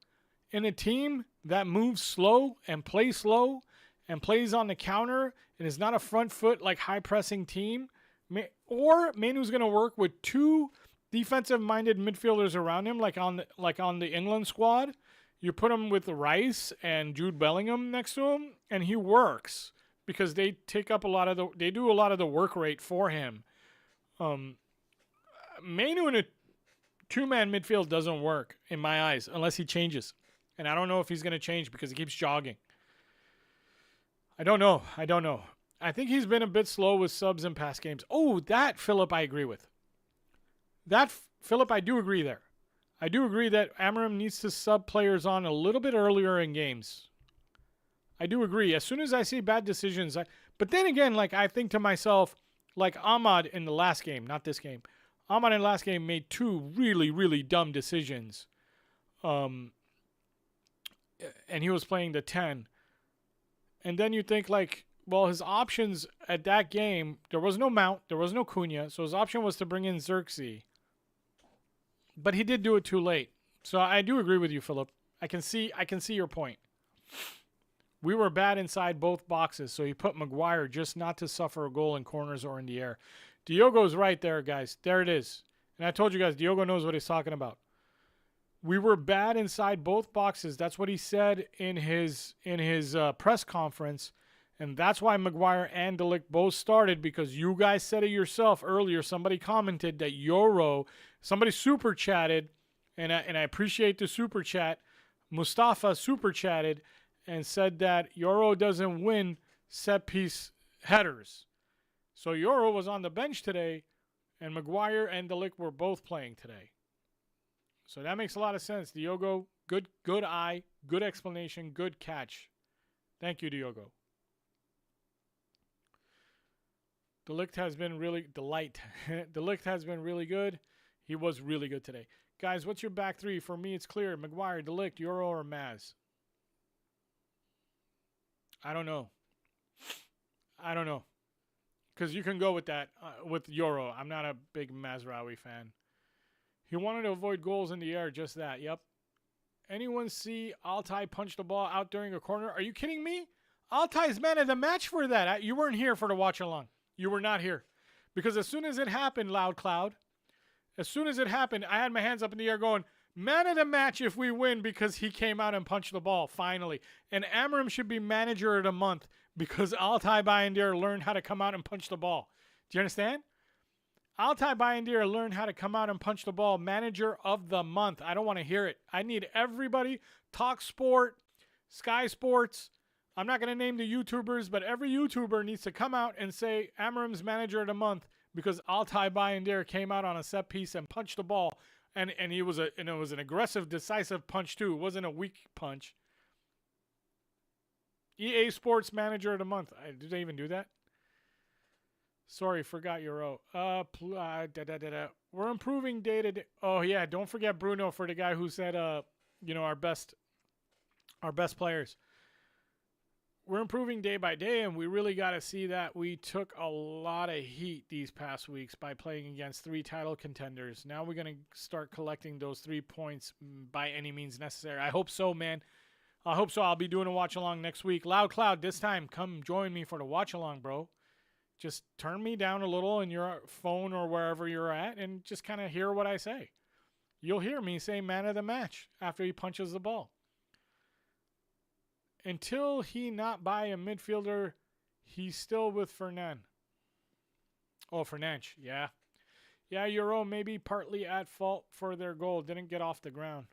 in a team that moves slow and plays on the counter and is not a front foot like high pressing team. Or Mainu's gonna work with two defensive-minded midfielders around him, like on the England squad. You put him with Rice and Jude Bellingham next to him, and he works because they take up they do a lot of the work rate for him. Mainu in a two-man midfield doesn't work in my eyes unless he changes, and I don't know if he's gonna change because he keeps jogging. I don't know. I think he's been a bit slow with subs in past games. Oh, that, Philip, I agree with. Philip, I do agree there. I do agree that Amarim needs to sub players on a little bit earlier in games. I do agree. As soon as I see bad decisions, but then again, I think to myself, like Ahmad in the last game, not this game. Ahmad in the last game made two really, really dumb decisions. And he was playing the 10. And then you think his options at that game, there was no Mount, there was no Cunha, so his option was to bring in Xerxes. But he did do it too late. So I do agree with you, Philip. I can see your point. We were bad inside both boxes, so he put Maguire just not to suffer a goal in corners or in the air. Diogo's right there, guys. There it is. And I told you guys, Diogo knows what he's talking about. We were bad inside both boxes. That's what he said in his press conference. And that's why Maguire and De Ligt both started, because you guys said it yourself earlier. Somebody commented that somebody super chatted, and I appreciate the super chat. Mustafa super chatted and said that Euro doesn't win set piece headers. So Euro was on the bench today, and Maguire and De Ligt were both playing today. So that makes a lot of sense. Diogo, good eye, good explanation, good catch. Thank you, Diogo. De Ligt has been really De Ligt has been really good. He was really good today. Guys, what's your back three? For me, it's clear. Maguire, De Ligt, Euro, or Maz? I don't know. Because you can go with that, with Euro. I'm not a big Mazraoui fan. He wanted to avoid goals in the air, just that. Yep. Anyone see Altay punch the ball out during a corner? Are you kidding me? Altay's man of the match for that. You weren't here for the watch along. You were not here. Because as soon as it happened, Loud Cloud, as soon as it happened, I had my hands up in the air going, man of the match if we win, because he came out and punched the ball, finally. And Amarim should be manager of the month because Altay Bayındır learned how to come out and punch the ball. Do you understand? Altay Bayındır learned how to come out and punch the ball. Manager of the month. I don't want to hear it. I need everybody, Talk Sport, Sky Sports. I'm not going to name the YouTubers, but every YouTuber needs to come out and say Amarim's manager of the month because Altay Bayındır came out on a set piece and punched the ball. And it was an aggressive, decisive punch too. It wasn't a weak punch. EA Sports Manager of the Month. Did they even do that? Sorry, forgot Euro. We're improving day to day. Oh yeah, don't forget Bruno for the guy who said our best players. We're improving day by day, and we really got to see that. We took a lot of heat these past weeks by playing against 3 title contenders. Now we're going to start collecting those 3 points by any means necessary. I hope so, man. I hope so. I'll be doing a watch-along next week. Loud Cloud, this time, come join me for the watch-along, bro. Just turn me down a little in your phone or wherever you're at and just kind of hear what I say. You'll hear me say man of the match after he punches the ball. Until he not buy a midfielder, he's still with Fernand. Oh, Fernandes, yeah. Yeah, Euro may be partly at fault for their goal. Didn't get off the ground.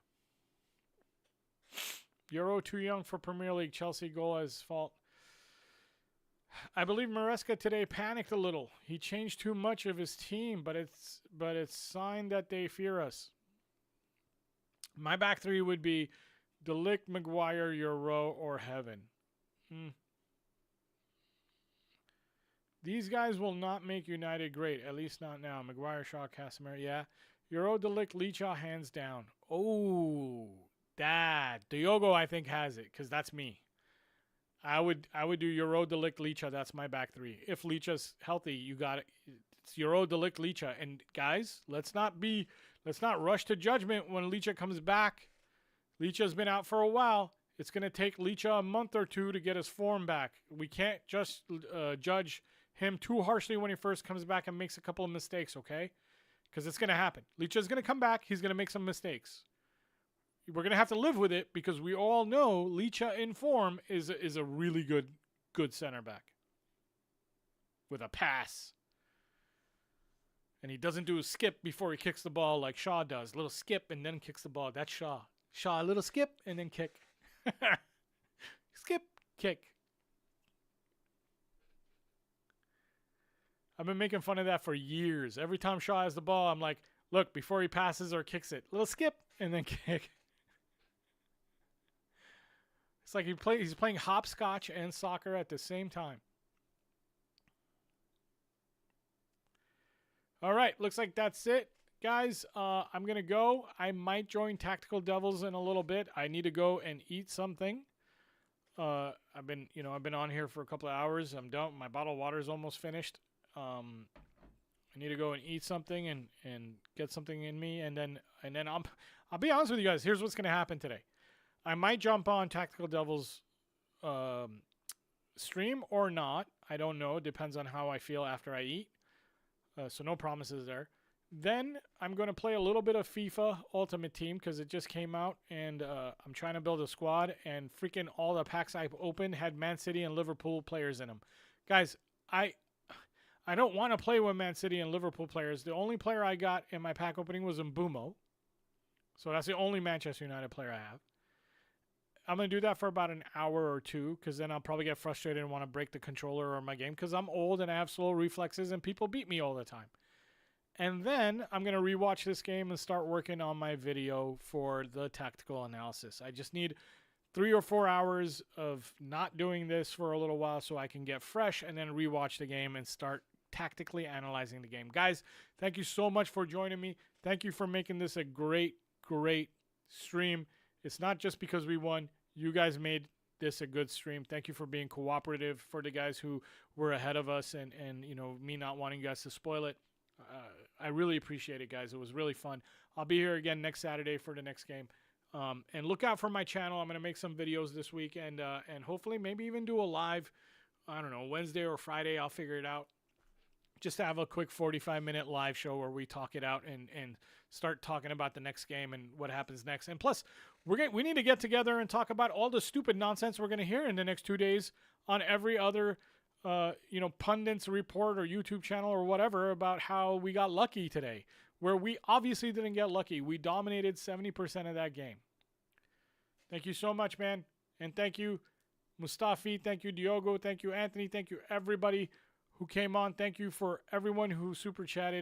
Euro too young for Premier League. Chelsea goal as fault. I believe Maresca today panicked a little. He changed too much of his team, but it's sign that they fear us. My back three would be De Ligt, Maguire, Euro, or Heaven. These guys will not make United great, at least not now. Maguire, Shaw, Casemiro, yeah. Euro, De Ligt, Licha, hands down. Oh, that. Diogo, I think, has it, because that's me. I would do Euro, De Ligt, Licha. That's my back three. If Licha's healthy, you got it. It's Euro, De Ligt, Licha. And guys, let's not rush to judgment when Licha comes back. Licha's been out for a while. It's going to take Licha a month or 2 to get his form back. We can't just judge him too harshly when he first comes back and makes a couple of mistakes, okay? Because it's going to happen. Licha's going to come back. He's going to make some mistakes. We're going to have to live with it because we all know Licha in form is a really good center back with a pass. And he doesn't do a skip before he kicks the ball like Shaw does. A little skip and then kicks the ball. That's Shaw. Shaw, a little skip and then kick. Skip, kick. I've been making fun of that for years. Every time Shaw has the ball, I'm like, look, before he passes or kicks it, little skip and then kick. It's like he's playing hopscotch and soccer at the same time. All right, looks like that's it. Guys, I'm going to go. I might join Tactical Devils in a little bit. I need to go and eat something. I've been on here for a couple of hours. I'm done. My bottle of water is almost finished. I need to go and eat something and get something in me, and then I'll be honest with you guys. Here's what's going to happen today. I might jump on Tactical Devils stream or not. I don't know. It depends on how I feel after I eat. So no promises there. Then I'm going to play a little bit of FIFA Ultimate Team because it just came out, and I'm trying to build a squad, and freaking all the packs I've opened had Man City and Liverpool players in them. Guys, I don't want to play with Man City and Liverpool players. The only player I got in my pack opening was Mbumo. So that's the only Manchester United player I have. I'm going to do that for about an hour or two because then I'll probably get frustrated and want to break the controller or my game because I'm old and I have slow reflexes and people beat me all the time. And then I'm going to rewatch this game and start working on my video for the tactical analysis. I just need 3 or 4 hours of not doing this for a little while so I can get fresh and then rewatch the game and start tactically analyzing the game. Guys, thank you so much for joining me. Thank you for making this a great stream. It's not just because we won. You guys made this a good stream. Thank you for being cooperative, for the guys who were ahead of us and you know, me not wanting you guys to spoil it. I really appreciate it, guys. It was really fun. I'll be here again next Saturday for the next game. And look out for my channel. I'm going to make some videos this week and hopefully maybe even do a live, I don't know, Wednesday or Friday. I'll figure it out. Just to have a quick 45-minute live show where we talk it out and start talking about the next game and what happens next. And plus, we need to get together and talk about all the stupid nonsense we're going to hear in the next 2 days on every other pundits report or YouTube channel or whatever about how we got lucky today, where we obviously didn't get lucky. We dominated 70% of that game. Thank you so much, man. And thank you, Mustafi. Thank you, Diogo. Thank you, Anthony. Thank you, everybody who came on. Thank you for everyone who super chatted.